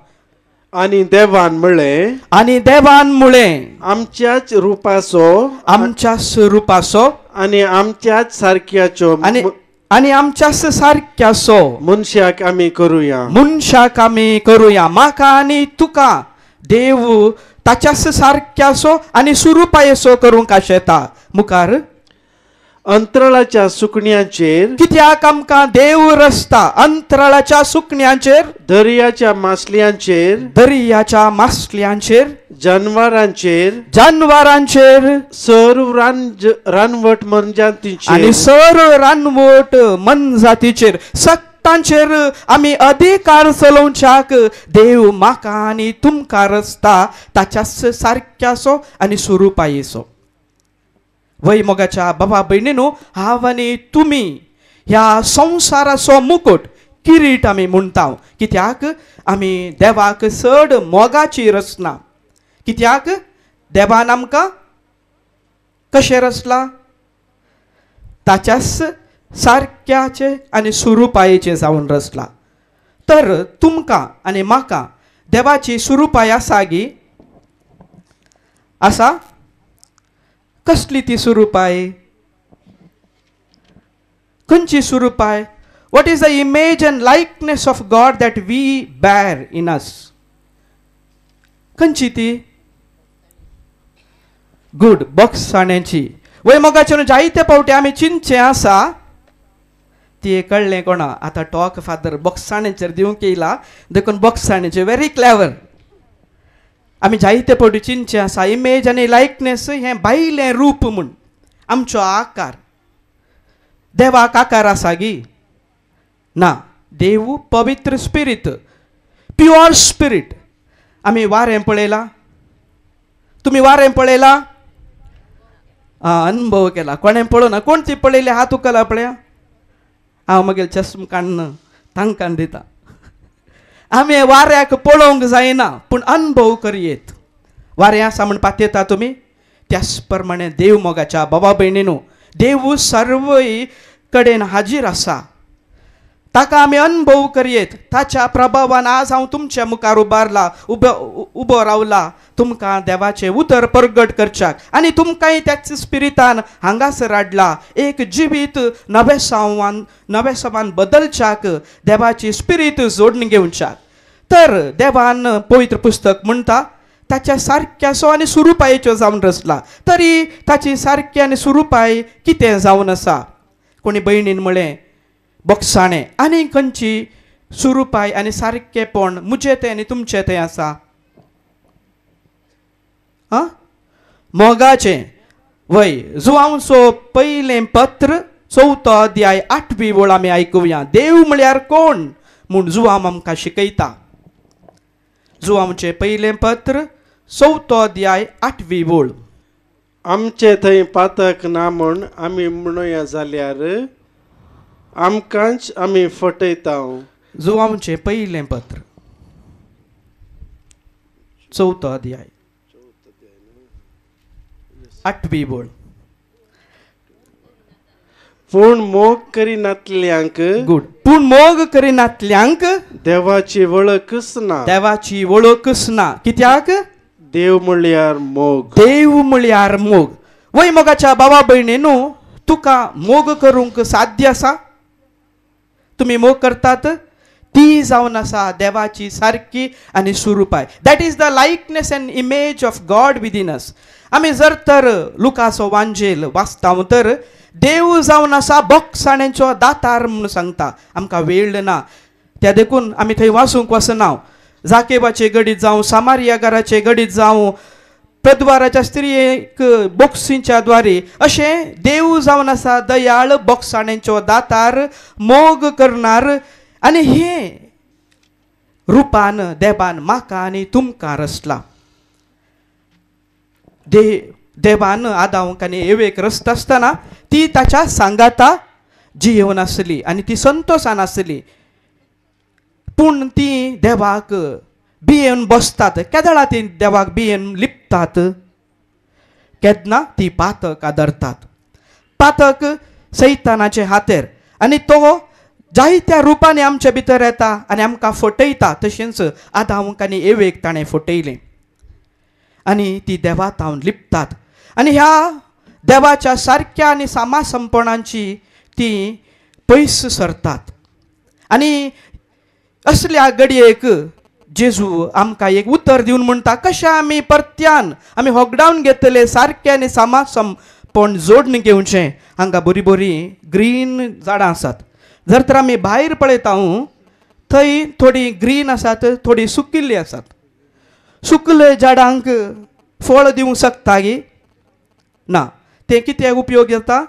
आणि देवान म्हणलें, आनी देवान म्हळें, आमच्याच रुपाचो आमच्याच रुपाचो आणि आमच्याच सारक्याचो आनी आमच्याच सारक्याचो मनशाक आमी करूया. मनशाक आमी करूया. म्हाका आनी तुका देव ताच्याच सारक्याचो आनी सुरूपायेचो करूंक आशेता. मुखार अंतराळाच्या सुकण्यांचेर, कित्याक आमकां देव रचता अंतराळाच्या सुकण्यांचेर, दर्याच्या मासल्यांचेर, दर्याच्या मासल्यांचेर, जनावरांचेर, जानवरांचेर, सर्व रानवट मनजातींचेर आनी सर्व रानवट मनजातीचेर सत्तांचेर आमी अधिकार चलोवच्याक देव म्हाका आनी तुमकां रचता ताच्याच सारक्याचो आनी सुरूपायेचो. वय मोगाच्या बाबा भयणीनो, हांव आनी तुमी ह्या संवसाराचो मुकुट किरीट आमी म्हणटा. कित्याक आमी देवाक चड मोगाची रचना. कित्याक देवान आमकां कशें रचला? ताच्याच सारक्याचे आनी सुरूपायेचे जावन रचला. तर तुमकां आनी म्हाका देवाची सुरूपाय आसा गी? आसा? कसली ती सुरूपाय? खंयची सुरूपाय? What is the image and likeness of God that we bear in us? खंयची ती? गुड, बॉक्साण्याची. वय मोगाचे जायते पावटी आमी चिंतचे आसा ती कळ्ळें कोणा? आतां टॉक फादर बॉक्साण्याचेर दिवंक येयला देखून बॉक्साण्याचे व्हेरी क्लेवर. आमी जायते फावटी चिंतचे आसा इमेज आनी लायकनेस हें भायलें रूप म्हूण. आमचो आकार. देवाक आकार आसा गी? ना. देव पवित्र स्पिरीट, प्युअर स्पिरीट. आमी वारें पळयलां? तुमी वारें पळयलां? अनुभव केला. कोणें पळोवना? कोण ती पळयली? हात उखला पळया. हांव मागीर चश्म काडून तांकां दिता. आमी वाऱ्याक पळोवंक जायना पूण अनुभव करयेत. वारें आसा म्हूण पातयता तुमी? त्याच प्रमाणे देव मोगाच्या बाबा भयणीनो, देव सर्वय कडेन हाजीर आसा. ताका आमी अनुभव करयेत. ताच्या प्रभावान आज हांव तुमच्या मुखार उबो रावला तुमकां देवाचें उतर प्रगट करच्याक आनी तुमकांय त्याच स्पिरितान हांगासर हाडला एक जिवीत नवे सवान बदलच्याक, देवाची स्पिरीट जोडून घेवच्याक. तर देवान पवित्र पुस्तक म्हणटा ताच्या सारक्याचो आनी सुरूपायेचो जावन रचला. तरी ताची सारकी आनी सुरूपाय कितें जावन आसा? कोणी भयणीन म्हळें बॉक्साणें. आनी खंयची सुरूपाय आनी सारकेपण मुजे तें आनी तुमचें तें आसा? मोगाचें. वय जुवांवचो पयलें पत्र 4 अध्याय 8 वळ आमी आयकुया. देव म्हळ्यार कोण म्हूण जुवांव आमकां शिकयता. जुवांवचें पयलें पत्र 4 अध्याय 8 वळ. आमचे थंय पातक ना म्हूण आमी म्हणुया जाल्यार आमकांच आमी फटयता. जुवांवचें पयलें पत्र 4 अध्याय 8 वळ. पूण मोग करिनातल्यांक गुड पूण मोग करिनातल्यांक देवाची वळखच ना. देवाची वळखच ना. कित्याक? देव म्हणल्यार मोग. देव म्हळ्यार मोग. वय मोगाच्या बाबा भयणीनो, तुका मोग करूंक साध्य आसा? तुम्ही मोग करतात? ती जावन आसा देवाची सारकी आनी स्वरूपाय. That is the likeness and image of God within us. आमी जर तर लुकाचो वांजेल वाचता तर देव जावन आसा बोगसाण्याचो दातार म्हणून सांगता. आमकां वेळ ना त्या देखून आमी थंय वाचूंक वचना. जाकेबाचे गडीत जावं, सामारिया घराचे गडीत जावं, प्रद्वाराच्या स्त्रियेक बोक्सींच्या द्वारे, अशें देव जावन आसा दयाळ, बोगसाण्याचो दातार, मोग करणार. आनी हे रुपान देवान म्हाका आनी तुमकां रचला. देवान आदामाक आनी एवेक रचता आसतना ती ताच्या सांगाता जियेवन आसली आनी ती संतोशान आसली. पूण ती देवाक भियेवन बसतात. केदळा ती देवाक भियेवन लिपतात? केदना ती पातक आदरतात. पातक सैतानाचे हातेर आनी तो जायत्या रुपांनी आमच्या भितर येता आनी आमकां फटयता. तशेंच आदामाक आनी एवेक ताणें फटयलें आनी ती देवा तावन लिपतात. आनी ह्या देवाच्या सारक्या आनी सामासंपणांची ती पयस सरतात. आनी असल्या घडयेक जेजू आमकां एक उतर दिवन म्हणटा, कशें आमी परत्यान आमी होगडावन घेतले सारकें आनी सामासंपण जोडून घेवचें. हांगा बरीं बरीं ग्रीन झाडां आसात. जर तर आमी भायर पळयता थंय थोडी ग्रीन आसात, थोडी सुकिल्ली आसात. सुकले झाडांक फळ दिवंक शकता गी ना. ते कित्याक उपयोग येता?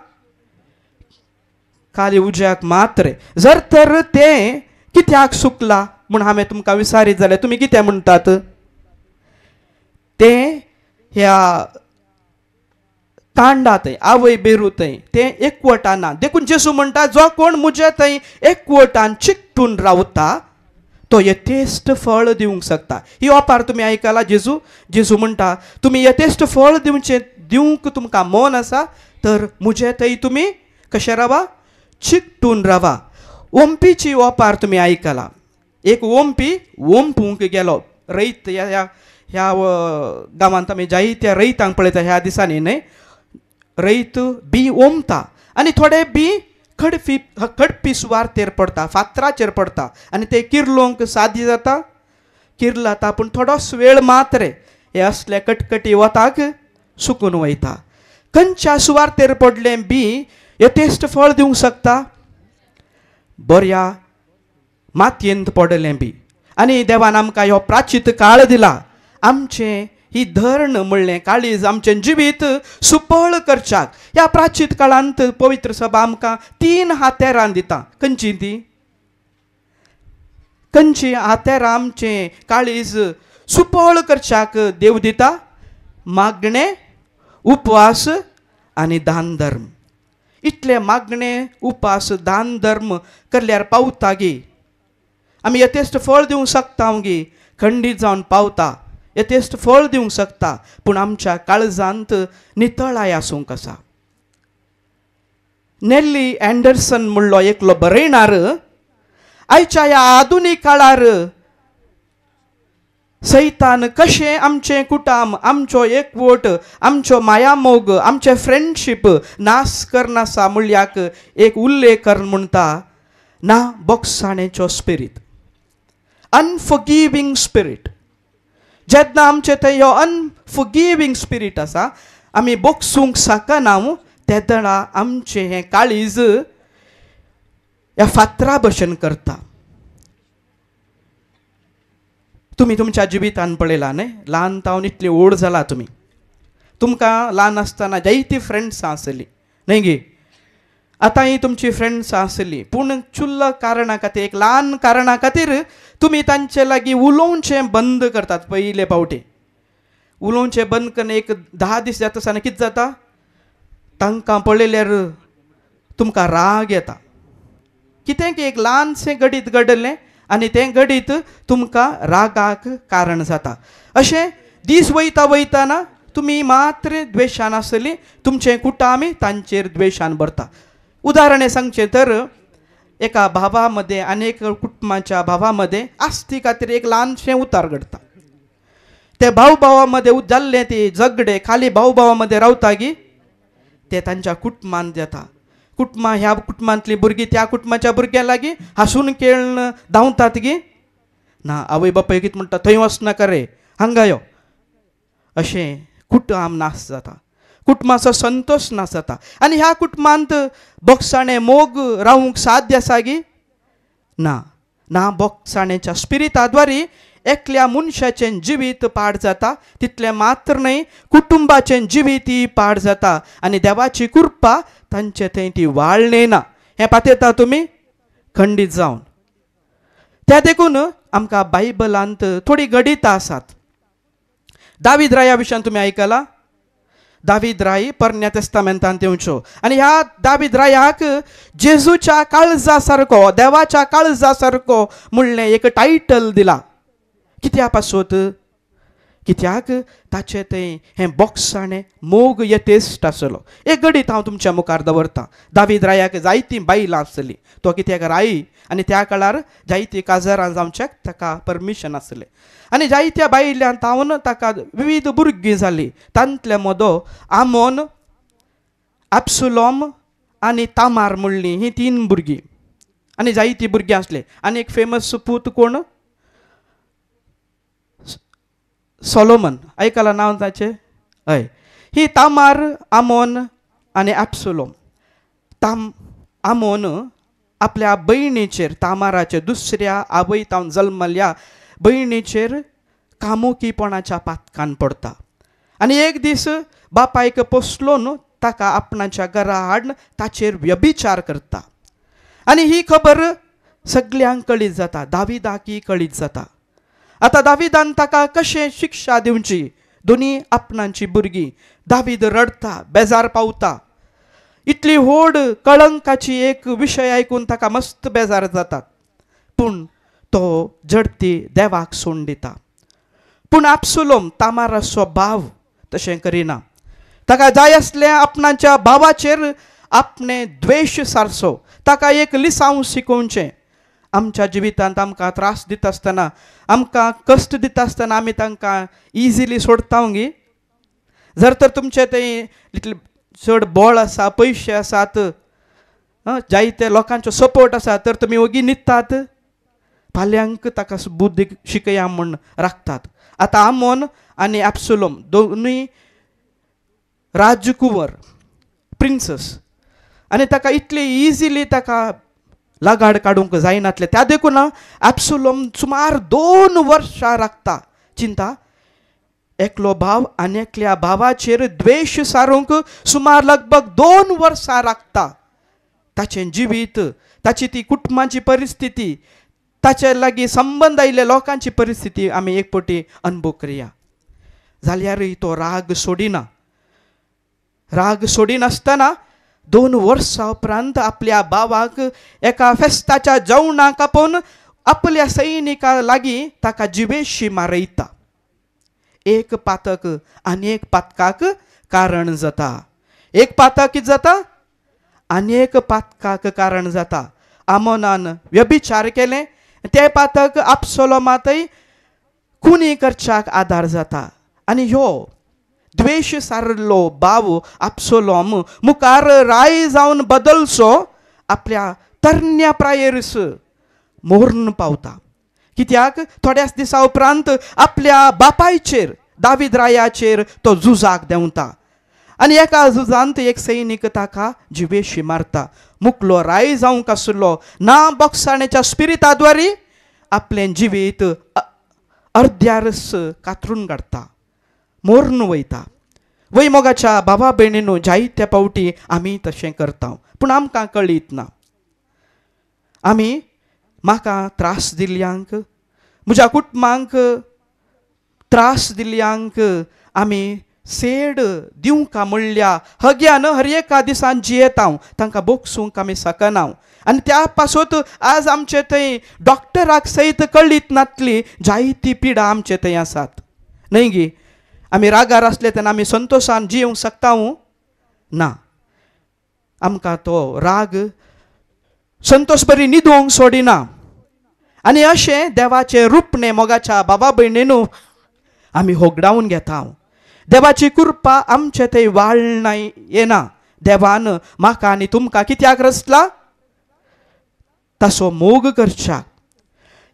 खाली उज्याक मात्र. जर तर ते कित्याक सुकला म्हूण हांवें तुमकां विचारीत जाल्यार तुमी कितें म्हणटात? ते ह्या कांडा थंय आवय बेरू थंय ते एकवटान ना. देखून जेजू म्हणटा, जो कोण म्हजे थंय एकवटान चिकटून रावता तो यथेस्ट फळ दिवंक शकता. ही ओपार तुमी आयकला. जेजू म्हणटा, तुमी यथेस्ट फळ दिवंक तुमकां मन आसा तर म्हजे थंय तुमी कशें रावा? चिकटून रावा. ओंपीची ओपार तुमी आयकला. एक ओंपी ओंपूंक गेलो. रैत ह्या गांवांत आमी जायत्या रैतांक पळयता ह्या दिसांनी न्हय. रैत बी ओंपता आनी थोडे बी खडपी सुवातेर पडटा, फातराचेर पडटा आनी ते किरलोवंक सादी जाता. किरलाता पूण थोडोच वेळ मात्र हे असले कटकटी वताक सुकून वयता. खंयच्या सुवातेर पडलें बी यथेस्ट फळ दिवंक शकता? बऱ्या मातयेंत पडलें बी. आनी देवान आमकां ह्यो प्राचीत काळ दिला. आमचें ही धर्ण म्हणलें काळीज आमचें जिवीत सुपळ करच्याक ह्या प्राचीत काळांत पवित्र सभा आमकां 3 हातेरां दिता. खंयची ती? खंयची हातेरां आमचें काळीज सुपळ करच्याक देव दिता? मागणें, उपवास आनी दान धर्म. इतले मागणें, उपास, दान धर्म करल्यार पावता गे. आमी यथेस्ट फळ दिवंक शकता गे. खंडीत जावन पावता, यथेस्ट फळ दिवंक शकता. पूण आमच्या काळजांत नितळाय आसूंक आसा. नेल्ली अँडरसन म्हणलो एकलो बरयणार, आयच्या ह्या आधुनीक काळार सैतान कशें आमचें कुटाम, आमचो एकवट, आमचो माया मोग, आमचें फ्रेंडशीप नास करनासा म्हणल्याक एक उल्लेख कर म्हणटा, ना बोगसाणेचो स्पिरीट, अनफॉरगिविंग स्पिरीट. जेन्ना आमचे थंय हो अनफॉरगिविंग स्पिरीट आसा, आमी बोगसूंक शकना तेदळा आमचें हें काळीज ह्या फातरा भशेन करता. तुमी तुमच्या जिवितान पळयला न्हय, ल्हान तावन इतली व्हड जाला तुमी. तुमकां ल्हान आसतना जायतीं फ्रेंड्सां आसलीं न्हय गे. आतांय तुमची फ्रेंड्सां आसलीं, पूण चुल्ल कारणा खातीर, एक ल्हान कारणा खातीर तुमी तांचे लागीं उलोवचें बंद करतात. पयले फावटी उलोवचें बंद करून एक 10 दीस जाता आसतना कितें जाता? तांकां पळयल्यार तुमकां राग येता. कितें की एक ल्हानशें घडीत घडलें आनी तें घडीत तुमकां रागाक कारण जाता. अशें दीस वयता वयताना तुमी मात्र द्वेशान आसलीं, तुमचें कुटामी तांचेर द्वेशान भरता. उदाहरणे सांगचे तर एका भावामध्ये अनेक कुटुंबाच्या भावामध्ये आस्ती खातीर एक ल्हानशें उतार घडता. ते भाऊ भावामध्ये जाल्ले ते झगडे खाली भाऊ भावामध्ये रावतागी ते तांच्या कुटुंबान जाता. ह्या कुटुंबांतली भुरगीं त्या कुटुंबाच्या भुरग्यां लागीं हांसून खेळून धांवतात गी ना आवय बापूय कितें म्हणटा थंय वचनाका रे हांगा यो अशें कुटुंब नाश जाता. कुटुंबाचो संतोष नाश जाता. आनी ह्या कुटुंबांत बोगसाणें मोग रावूंक साध्य आसा गी ना बोगसाणेच्या स्पिरिताद्वारे एकल्या मनशाचें जिवीत पाड जाता. तितलें मात्र न्हय कुटुंबाचें जिवीतय पाड जाता आनी देवाची कृपा तांचे थंय ती वाळणे ना हें पातयता तुमी खंडीत जावन. त्या देखून आमकां बायबलांत थोडी गडितां आसात. दावीद राया विशयान तुमी आयकलां. दावीद राय परन्या तेस्तामेंतांत येवच्यो आनी ह्या दावीद रायाक जेजूच्या काळजा सारको देवाच्या काळजा सारको म्हणलें एक टायटल दिला. कित्या पासत कित्याक ताचे तें हें बोगसाणें मोग यथेश्ट आसलो. एक गडीत हांव तुमच्या मुखार दवरतां. दावीद रायाक जायतीं बायलां आसलीं. तो कित्याक राई आनी त्या काळार जायतीं काजारां जावच्याक ताका परमिशन आसलें आनी जायत्या बायल्यांत तावन ताका विविध भुरगीं जालीं. तांतले मदो आमोन एब्सलोम आनी तामार म्हणलीं हीं 3 भुरगीं आनी जायतीं भुरगीं आसलीं. आनी एक फेमस पूत कोण सोलोमन आयकलां नांव ताचें हय. ही तामार आमोन आनी एब्सलोम. आमोन आपल्या भयणीचेर तामाराचे दुसऱ्या आवयतावन जल्मल्या भयणीचेर कामुकीपणाच्या पातकान पडटा आनी एक दीस बापायक पोसलोन ताका आपणाच्या घरा हाडून ताचेर व्यभिचार करता. आनी ही खबर सगळ्यांक कळीत जाता. दाविदाकय कळीत जाता. आतां दाविदान ताका कशें शिक्षा दिवची. दोनी आपणाची भुरगीं. दावीद रडता बेजार पावता. इतली व्हड कळंकाची एक विशय आयकून ताका मस्त बेजार जाता. पूण तो झडती देवाक सोडून दिता. पूण एब्सलोम तामाराचो भाव तशें करिना. ताका जाय आसलें आपणाच्या भावाचेर आपणे द्वेश सारचो. ताका एक लिसांव शिकोवचें. आमच्या जिवितांत आमकां त्रास दिता आसतना आमकां कश्ट दिता आसतना आमी तांकां इजिली सोडता गी. जर तर तुमचें तें इतलें चड बळ आसा पयशे आसात जायते लोकांचो सपोर्ट आसा तर तुमी ओगी न्हिदतात. फाल्यांक ताका बुद्धी शिकया म्हूण राखतात. आतां आमोन आनी एब्सलोम दोनूय राजकुंवर प्रिन्सस आनी ताका इतली इजिली ताका लागाड काडूंक जायनातलें. त्या देखून एब्सलोम सुमार 2 वर्सां राखता. चिंता एकलो भाव आनी एकल्या भावाचेर द्वेश सारूंक सुमार लगभग 2 वर्सां राखता. ताचें जिवीत ताची ती कुटुंबाची परिस्थिती ताचे लागीं संबंद आयिल्ल्या लोकांची परिस्थिती आमी एक पटी अनुभव करया. जाल्यारय तो राग सोडिना. राग सोडिनासतना 2 वर्सां उपरांत आपल्या भावाक एका फेस्ताच्या जेवणाक आपोवन आपल्या सैनिकां लागीं ताका जिवेशी मारयता. एक पातक आनी एक पातकाक कारण जाता. एक पातक कितें जाता आनी एक पातकाक कारण जाता. आमोनान व्यभिचार केलें ते पातक एब्सलोमातय खुनी करच्याक आदार जाता. आनी ह्यो द्वेश सारलो भाव एब्सलोम मुखार राय जावन बदलसो आपल्या तरण्या प्रायेरस मोर्न पावता. कित्याक थोड्याच दिसा उपरांत आपल्या बापायचेर दावीद रायाचेर तो झुजाक देंवता आनी एका झुजांत एक सैनीक ताका जिवेशी मारता. मुखलो राय जावंक आसलो ना बोगसाणेच्या स्पिरिताद्वारे आपलें जिवीत अर्द्यारस कातरून काडटा. मोर्न वयता. वैमोगाच्या भावा भयणीनो जायत्या पावटी आमी तशें करता पूण आमकां कळीत ना. आमी म्हाका त्रास दिल्ल्यांक म्हज्या कुटुंबांक त्रास दिल्ल्यांक आमी सेड दिवंक म्हणल्या हग्यान हर एका दिसान जियेता तांकां बोगसूंक आमी सकना. आनी त्या पासत आज आमचे थंय डॉक्टराक सयत कळीत नातली जायती पिडा आमचे थंय आसात. न्हय गी आमी रागार आसले तेन्ना आमी संतोशान जियोंक शकता ना. आमकां तो राग संतोष बरी न्हिदूंक सोडिना आनी अशें देवाचे रूपणे मोगाच्या बाबा भयणीनू आमी होगडावन घेता देवाची कृपा आमचे थंय वाळना येना देवान म्हाका आनी तुमकां कित्याक रचला तसो मोग करच्याक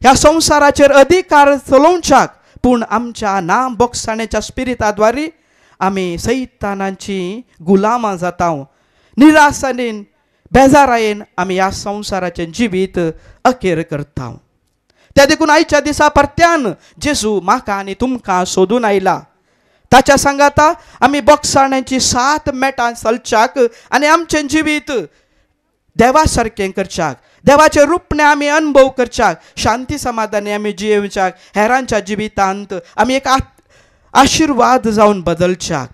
ह्या संवसाराचेर अधिकार चलोवच्याक पूण आमच्या ना बोगसाण्याच्या स्पिरिताद्वारे आमी सैतानाची गुलामां जाता निराशेन बेजारायेन आमी ह्या संवसाराचें जिवीत अखेर करता त्या देखून आयच्या दिसा परत्यान जेजू म्हाका आनी तुमकां सोदून आयला ताच्या सांगाता आमी बोगसाण्याची 7 मेटां चलच्याक आनी आमचें जिवीत देवा सारकें करच्याक देवाचे रूपणे आमी अनुभव करच्याक शांती समाधानी आमी जियेवच्याक हेरांच्या जिवितांत आमी एक आशिर्वाद जावन बदलच्याक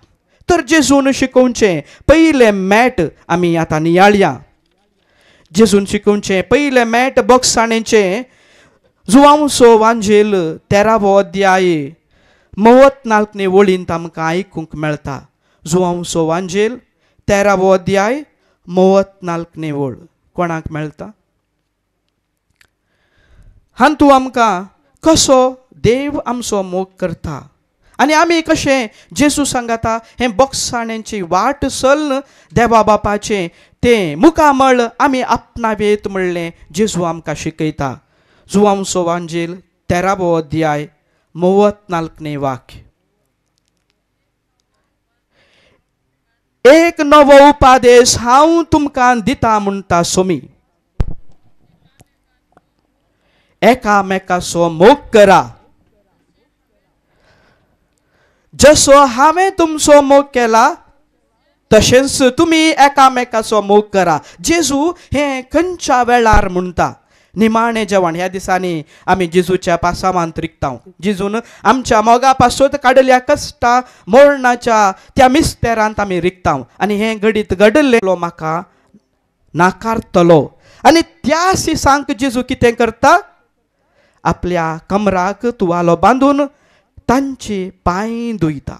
तर जेजून शिकोवचें पयलें मेट आमी आतां नियाळया जेजून शिकोवचें पयलें मेट बोगसाणेचें जुवांवसो वांजेल 13वो अध्याय 44 वळींत आमकां आयकूंक मेळटा जुवांवसो वांजेल 13वो अध्याय 44 वळ कोणाक मेळटा हातूं आमकां कसो देव आमचो मोग करता आनी आमी कशें जेजू सांगता हें बोगसाण्याची वाट चल देवा बापाचें तें मुखामळ आमी आपणावेत म्हणलें जेजू आमकां शिकयता जुवांवसो वांजेल 13वो अध्याय 44 वाक्य एक नवो उपादेश हांव तुमकां दिता म्हणटा सोमी एकामेकाचो मोग करा जसो हांवें तुमचो मोग केला तशेंच तुमी एकामेकाचो मोग करा जेजू हें खंयच्या वेळार म्हणटा निमाणें जेवण ह्या दिसांनी आमी जेजूच्या पासावांत रिकता जेजून आमच्या मोगा पासून काडल्या कश्टा मोरणाच्या त्या मिस्तेरांत आमी रिकता आनी हें घडीत घडलेलो म्हाका नाकारतलो आनी त्या सिसांक जेजू कितें करता आपल्या कमराक तुवालो बांदून तांची पांय धुयता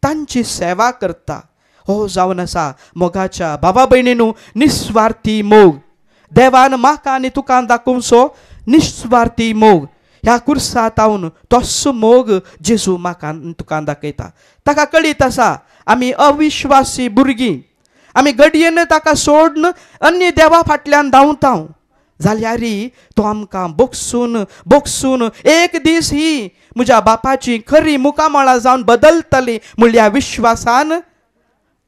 तांची सेवा करता हो जावन आसा मोगाच्या बाबा भयणीनू निस्वार्थी मोग देवान म्हाका आनी तुका दाखोवचो निस्वार्थी मोग ह्या कुर्सांत हांव तोच मोग जेजू म्हाका तुका दाखयता ताका कळीत आसा आमी अविश्वासी भुरगीं आमी घडयेन ताका सोडून अन्य देवा फाटल्यान धांवता जाल्यार तो आमकां बोगसून बोगसून एक दीस ही म्हज्या बापाची खरी मुखामळां जावन बदलतली म्हणल्या विश्वासान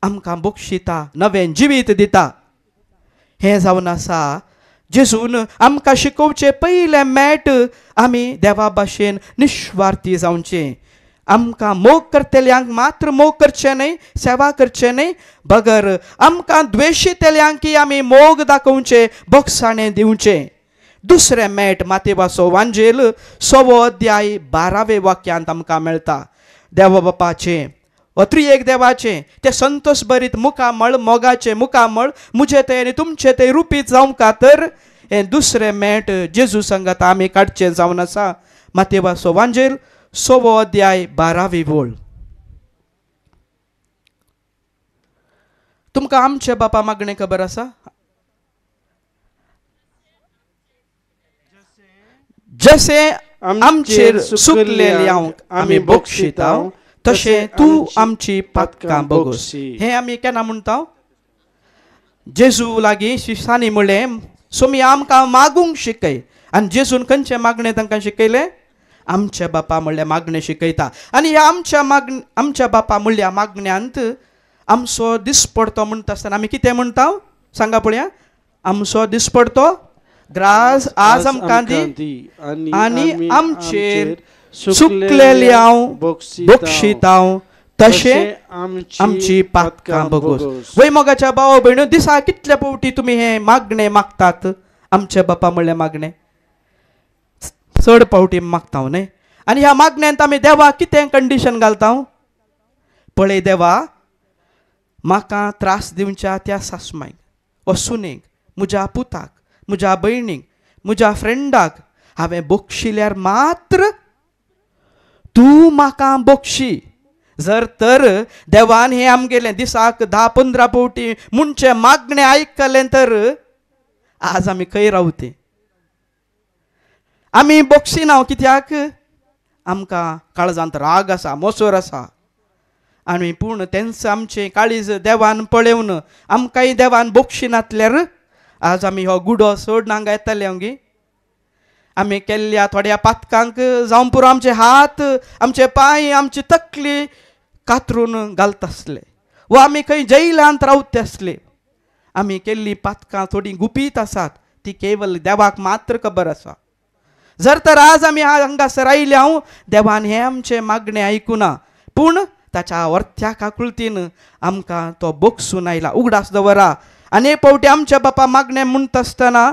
आमकां बोगशिता नवें जिवीत दिता हें जावन आसा जेजून आमकां शिकोवचें पयलें मेट आमी देवा भाशेन निस्वार्थी जावचें आमकां मोग करतल्यांक मात्र मोग करचें न्हय सेवा करचें न्हय बगर आमकां द्वेशितल्यांकी आमी मोग दाखोवचें बोगसाणें दिवचें दुसरें मेट मातेवाचो वांजेल 6वो अध्याय 12वे वाक्यांत आमकां मेळटा देवा बापाचें त्रिएक देवाचें तें संतोष भरीत मुखामळ मोगाचें मुखामळ मुझे ते आनी तुमचें तें रुपीत जावंका तर हें दुसरें मेट जेजू सांगता आमी काडचें जावन आसा मातेवाचो वांजेल 6वो अध्याय 12वी वळ तुमकां आमचे बापा मागणें खबर आसा जशें आमचेर सुकलेल्यांक आमी बोगशिता तशें तूं आमची पातकां बोगोस हें आमी केन्ना म्हणटा जेजू लागीं शिश्यांनी म्हणलें सोमी आमकां मागूंक शिकय आनी जेजून खंयचें मागणें तांकां शिकयलें आमच्या बापा म्हणल्या मागणें शिकयता आनी ह्या आमच्या बापा म्हणल्या मागण्यांत आमचो दिसपडतो म्हणटा आसतना आमी कितें म्हणटा सांगा पळया आमचो दिसपडतो ग्रास आज आमकां दी आनी आमचेर सुकलेल्यांव बोगशितांव तशें आमची पातकां बोगोस वय मोगाच्या भाव भयणो दिसा कितले फावटी तुमी हें मागणें मागतात आमचे बापा म्हणलें मागणें चड फावटी मागता न्हय आनी ह्या मागण्यांत आमी देवाक कितें कंडिशन घालता पळय देवा म्हाका त्रास दिवच्या त्या सासमांक वा सुनेक म्हज्या पुताक म्हज्या भयणीक म्हज्या फ्रेंडाक हांवें बोगशिल्यार मात्र तूं म्हाका बोगशी जर तर देवान हे आमगेले दिसाक 10-15 पावटी मुंचे मागणे ऐकले तर आज आम्ही खंय रावते. आम्ही बोक्षी नाव कित्याक आमकां काळजांत राग आसा, मोसोर आसा. आनी पूण तेंच आमचे काळीज देवान पळेवन आमकांय देवान बोक्षिनातल्यार आज आमी हो गुडो सोड हांगा येताले हांगी. आमी केल्ल्या थोड्या पातकांक जावं पुरो आमचे हात, आमचे पांय, आमची तकली कातरून घालता आसले, वा आमी खंय जैलांत रावते आसले. आमी केल्ली पातकां थोडी गुपीत आसात, ती केवल देवाक मात्र खबर आसा. जर तर आज आमी हांगासर आयले हांव देवान हे आमचे मागणे आयकुना, पूण ताच्या वरत्या काकुळतीन आमकां तो बोगसून आयला. उगडास दवरा. आनी पावटी आमच्या बापा मागणे म्हणटा आसतना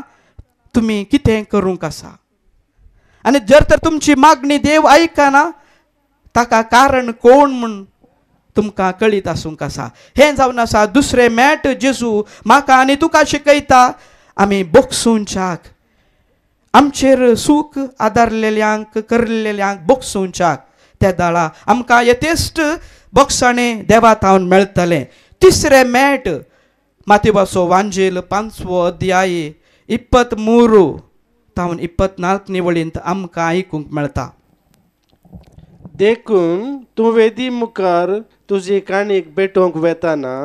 तुमी कितें करूंक आसा. आनी जर तर तुमची मागणी देव आयकना ताका कारण कोण म्हूण तुमकां कळीत आसूंक आसा. हें जावन आसा दुसरें मेट जेजू म्हाका आनी तुका शिकयता. आमी बोगसूंच्याक, आमचेर सूख आदारलेल्यांक करलेल्यांक बोगसूंच्याक त्या दाळा आमकां यथेश्ट बोगसाणें देवातावन मेळटलें. तिसरें मेट माथेवाचो वांजेल 5वो अध्याय 23 तावन 24 निवळींत आमकां आयकूंक मेळटा. देखून तूं वेदी मुखार तुजी काणीक भेटोवंक वेताना,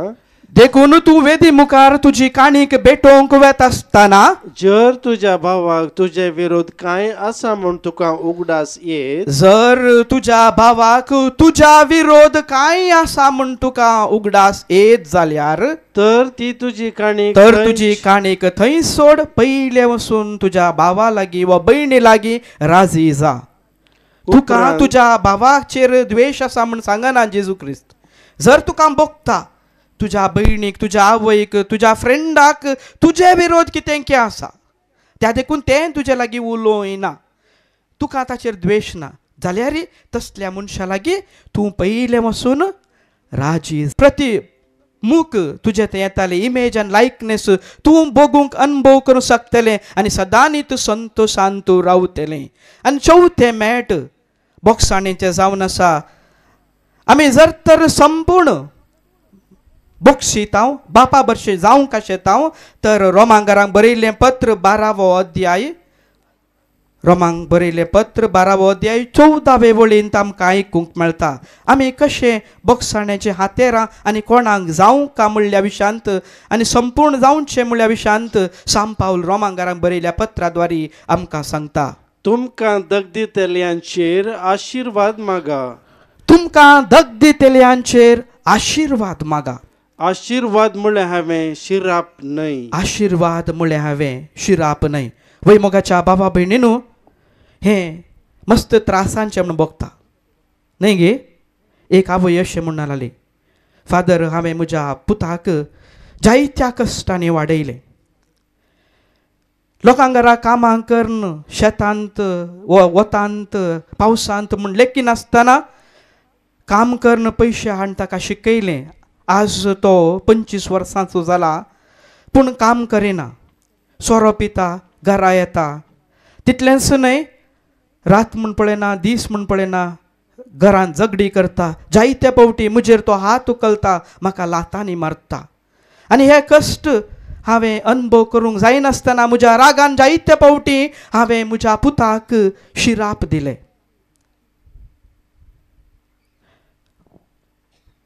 देखून तूं वेदी मुखार तुजी काणीक भेटोवंक वेता आसतना जर तुज्या भावाक तुजे विरोध कांय आसा म्हूण तुका उगडास येत, जर तुज्या भावाक तुज्या विरोध कांय आसा म्हूण तुका उगडास येत जाल्यार तर ती तुजी काणीक तुजी काणीक थंय सोड. पयले वचून तुज्या भावा लागीं वा भयणी लागीं राजी जा. तुका तुज्या भावाचेर द्वेश आसा म्हूण सांगना जेजू क्रिस्त. जर तुका भोगता तुज्या भयणीक, तुज्या आवयक, तुज्या फ्रेंडाक तुजे विरोध कितें के आसा, त्या देखून तें तुजे लागीं उलोयना, तुका ताचेर द्वेश ना जाल्यार तसल्या मनशा लागीं तूं पयलें वचून राजी. प्रति मूक तुजे तें येतालें इमेज आनी लायकनेस तूं बगूंक अनुभव करूंक शकतलें आनी सदांच संतोशान तूं रावतलें. आनी चवथें मेट बोगसाणेचें जावन आसा. आमी जर तर संपूर्ण बोगशीतांव बापा बरशें जावंक काशेतांव तर रोमांकारांक बरयल्लें पत्र 12वो अध्याय, रोमांक बरयल्लें पत्र 12वो अध्याय 14वे वळींत आमकां आयकूंक मेळटा. आमी कशें बोगसाण्याचें हातेरां आनी कोणाक जावंक का म्हणल्या विशांत आनी संपूर्ण जावचें म्हणल्या विशांत सांत पावल रोमांकारांक बरयल्ल्या पत्राद्वारे आमकां सांगता. तुमकां दगदितल्यांचेर आशिर्वाद मागा. तुमकां दगदितल्यांचेर आशिर्वाद मागा. आशिर्वाद म्हळ्यार हांवें शिराप न्हय. आशिर्वाद म्हळ्यार हांवें शिराप न्हय. वैमोगाच्या बाबा भयणीनू हें मस्त त्रासांचें म्हणून बगता न्हय गे. एक आवय अशें म्हणून लागली, फादर हांवें म्हज्या पुताक जायत्या कश्टांनी वाडयलें. लोकांक घरा कामां करन शेतांत वतांत पावसांत म्हूण लेकी नासतना काम करन पयशे हाडून ताका शिकयलें. आज तो 25 वर्सांचो जाला पूण काम करिना. सोरो पिता, घरा येता, तितलेंच न्हय रात म्हूण पळयना, दीस म्हूण पळयना, घरांत झगडी करता. जायते पावटी म्हजेर तो हात उखलता, म्हाका लातांनी मारता. आनी हे कश्ट हांवें अनुभव करूंक जायनासतना म्हज्या रागान जायते पावटी हांवें म्हज्या पुताक शिराप दिले.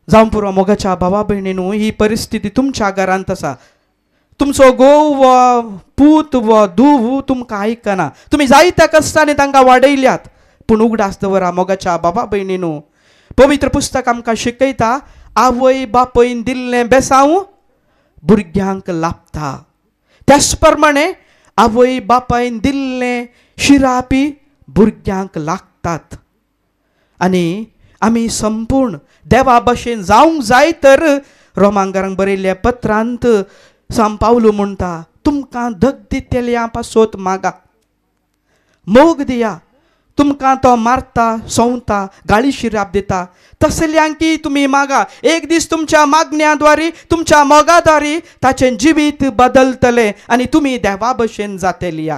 जावं पुरो मोगाच्या भावा भयणीनू ही परिस्थिती तुमच्या घरांत आसा. तुमचो घोव वा पूत वा धूव तुमकां आयकना. तुमी जायत्या कश्टांनी तांकां वाडयल्यात. पूण उगडास दवरा मोगाच्या बाबा भयणीनू. पवित्र पुस्तक आमकां शिकयता आवय बापयन दिल्लें बेसांव भुरग्यांक लाभता. त्याच प्रमाणे आवय बापायन दिल्लें शिरापी भुरग्यांक लागतात. आनी आमी संपूर्ण देवा भशेन जावंक जाय तर रोमांकारांक बरयल्ल्या पत्रांत सांत पावलो म्हणटा तुमकां दगदितल्या पासत मागा. मोग दिया. तुमकां तो मारता, सवता, गाळी शिराप दिता तसल्यांकी तुमी मागा. एक दीस तुमच्या मागण्याद्वारे, तुमच्या मोगाद्वारे ताचें जिवीत बदलतलें आनी तुमी देवा भशेन जातलीं.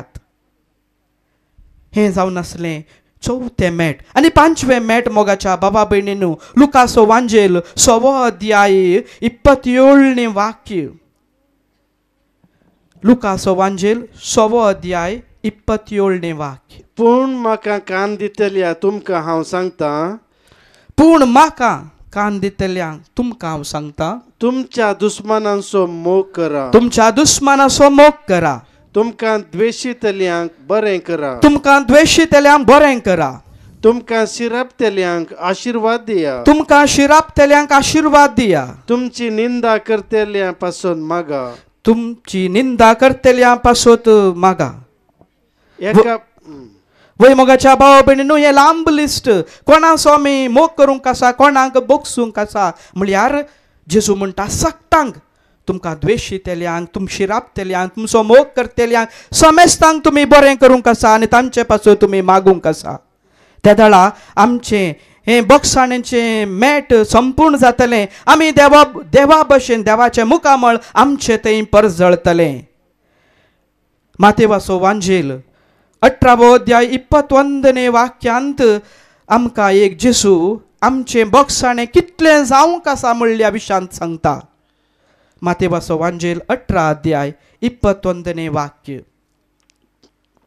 हें जावन आसलें चौथे मेट आणि 5वे मेट मोगाच्या बाबा बहिणींनो लुकासो वांजेल 6 अध्याय 27 वाक्य. लुकासो वांजेल 6 अध्याय 27 वाक्य. पूण म्हाका कान दितल्या तुमकां हांव सांगता, पूण म्हाका कान दितल्यांक तुमकां हांव सांगता, तुमच्या दुस्मानांचो मोग करा, तुमच्या दुस्मानाचो मोग करा, तुमकां द्वेषितल्यांक बरें करा, तुमकां द्वेषितल्यांक बरें करा, तुमकां शिरपतल्यांक आशीर्वाद दिया, तुमकां शिरापतल्यांक आशीर्वाद दिया, तुमची निंदा करतल्या पासून मागा, तुमची निंदा करतल्यां पासत मागा. एका वय मोगाच्या भावा भयणींनो हे लांब लिस्ट कोणाचो आमी मोग करूंक आसा, कोणाक बोगसूंक आसा म्हळ्यार जेजू म्हणटा सक्तांक, तुमकां द्वेषितल्यांक, तुम शिरापतल्यांक, तुमचो मोग करतल्यांक समेस्तांक तुमी बरें करूंक आसा आनी तांचे पासून तुमी मागूंक आसा. त्या दळा आमचें हे बॉक्साणेचें मेट संपूर्ण जातलें, आमी देवा भशेन देवाचें मुखामळ आमचें थंय परजळतलें. मातेवाचो वांजेल 18 अध्याय 21 वाक्यांत आमकां एक जेजू आमचें बॉक्साणें कितलें जावंक आसा म्हणल्या विशयांत सांगता. मातेवाचो वांजेल 18 अध्याय 21 वाक्य.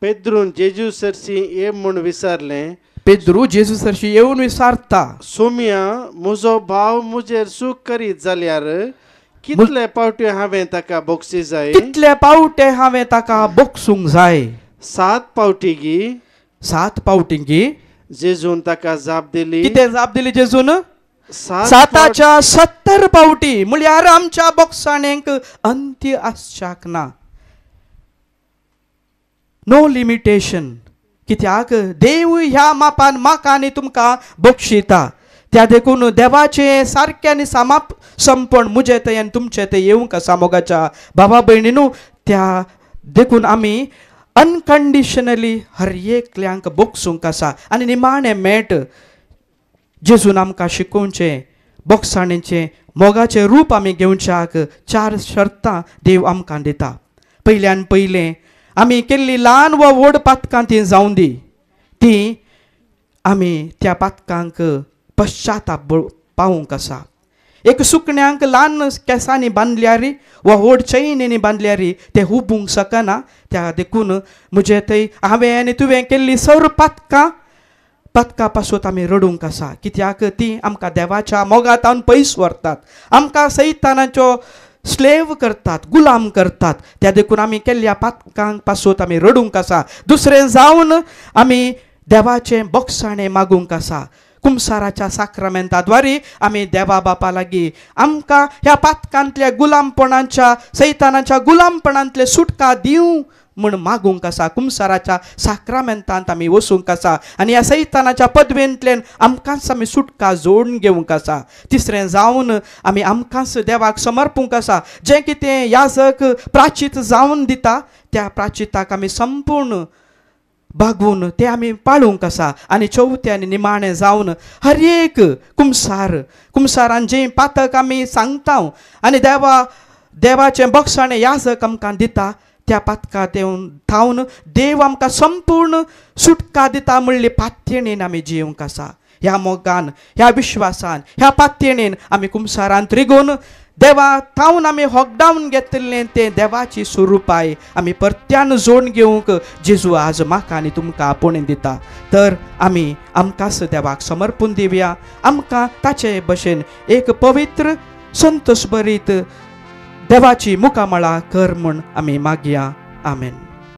पेद्रून जेजू सरशी ये म्हूण विचारलें, पेद्रू जेजू सरशी येवन विचारता, सोम्या म्हजो भाव मुजेर सूख करीत जाल्यार कितले पावटी हांवें ताका बोगसी जाय? कितले पावटे हांवें ताका बोगसूंक जाय? 7 पावटी गी. 7 पावटींकी. जेजून ताका जाप दिली. कितें जाप दिली जेजून? 7 70 पावटी. म्हळ्यार आमच्या बोगसाणेक अंत्य आसच्याक ना. No limitation. कित्याक देव ह्या मापान म्हाका आनी तुमकां बक्षिता. त्या देखून देवाचे सारक्यानी सामाप संपण मुजे थंय आनी तुमचे थंय येवंक आसा मोगाच्या बाबा भयणींनो. त्या देखून आमी अनकंडिशनली हर एकल्यांक बोगसूंक आसा आनी निमाणें मेट जेजून आमकां शिकोवचें. बोगसाणेचें मोगाचें रूप आमी घेवच्याक 4 शर्तां देव आमकां दिता. पयल्यान पयलें आमी केल्ली ल्हान वा व्हड पातकां ती जावं दी, ती आमी त्या पातकांक पश्चाताप पावूंक आसा. एक सुकण्यांक ल्हान केंसांनी बांदल्यार वा व्हड चैनींनी बांदल्यार ते हुबूंक शकना. त्या देखून म्हजे थंय हांवें आनी तुवें केल्ली सर पातकां पासून आमी रडूंक आसा. कित्याक ती आमकां देवाच्या मोगातावन पयस व्हरतात, आमकां सैतानाच्यो स्लेव करतात, गुलाम करतात. त्या देखून आमी केल्ल्या पातकांक पासून आमी रडूंक आसा. दुसरें जावन आमी देवाचें बोगसाणें मागूंक आसा. कुमसाराच्या साक्रामेंताद्वारे आमी देवा बापा लागीं आमकां ह्या पातकांतल्या गुलामपणाच्या सैतानाच्या गुलामपणांतले सुटका दिवं म्हूण मागूंक आसा. कुमसाराच्या साक्रामेंतांत आमी वचूंक आसा आनी ह्या सैतानाच्या पदवेंतल्यान आमकांच आमी सुटका जोडून घेवंक आसा. तिसरें जावन आमी आमकांच देवाक समर्पूंक आसा. जें कितें याजक प्राचीत जावन दिता त्या प्राचिताक आमी संपूर्ण भागवून ते आमी पाळूंक आसा. आनी चवथें आनी निमाणें जावन हर एक कुमसारान जें पातक आमी सांगता आनी देवाचें बक्षाणें याजक आमकां दिता त्या पातका थावन देव आमकां संपूर्ण सुटका दिता म्हणली पातयेणेन आमी जिवंक आसा. ह्या मोगान, ह्या विश्वासान, ह्या पातयेणेन आमी कुमसारांत रिगोवन देवा थावन आमी हॉकडावन घेतलें तें देवाची स्वरुपाय आमी परत्यान जोडून घेवंक जेजू आज म्हाका आनी तुमकां आपोवणें दिता. तर आमी आमकांच देवाक समर्पून दिवया. आमकां ताचे भशेन एक पवित्र संतोश भरीत देवाची मुखामळा कर म्हूण आमी मागया. आमेन.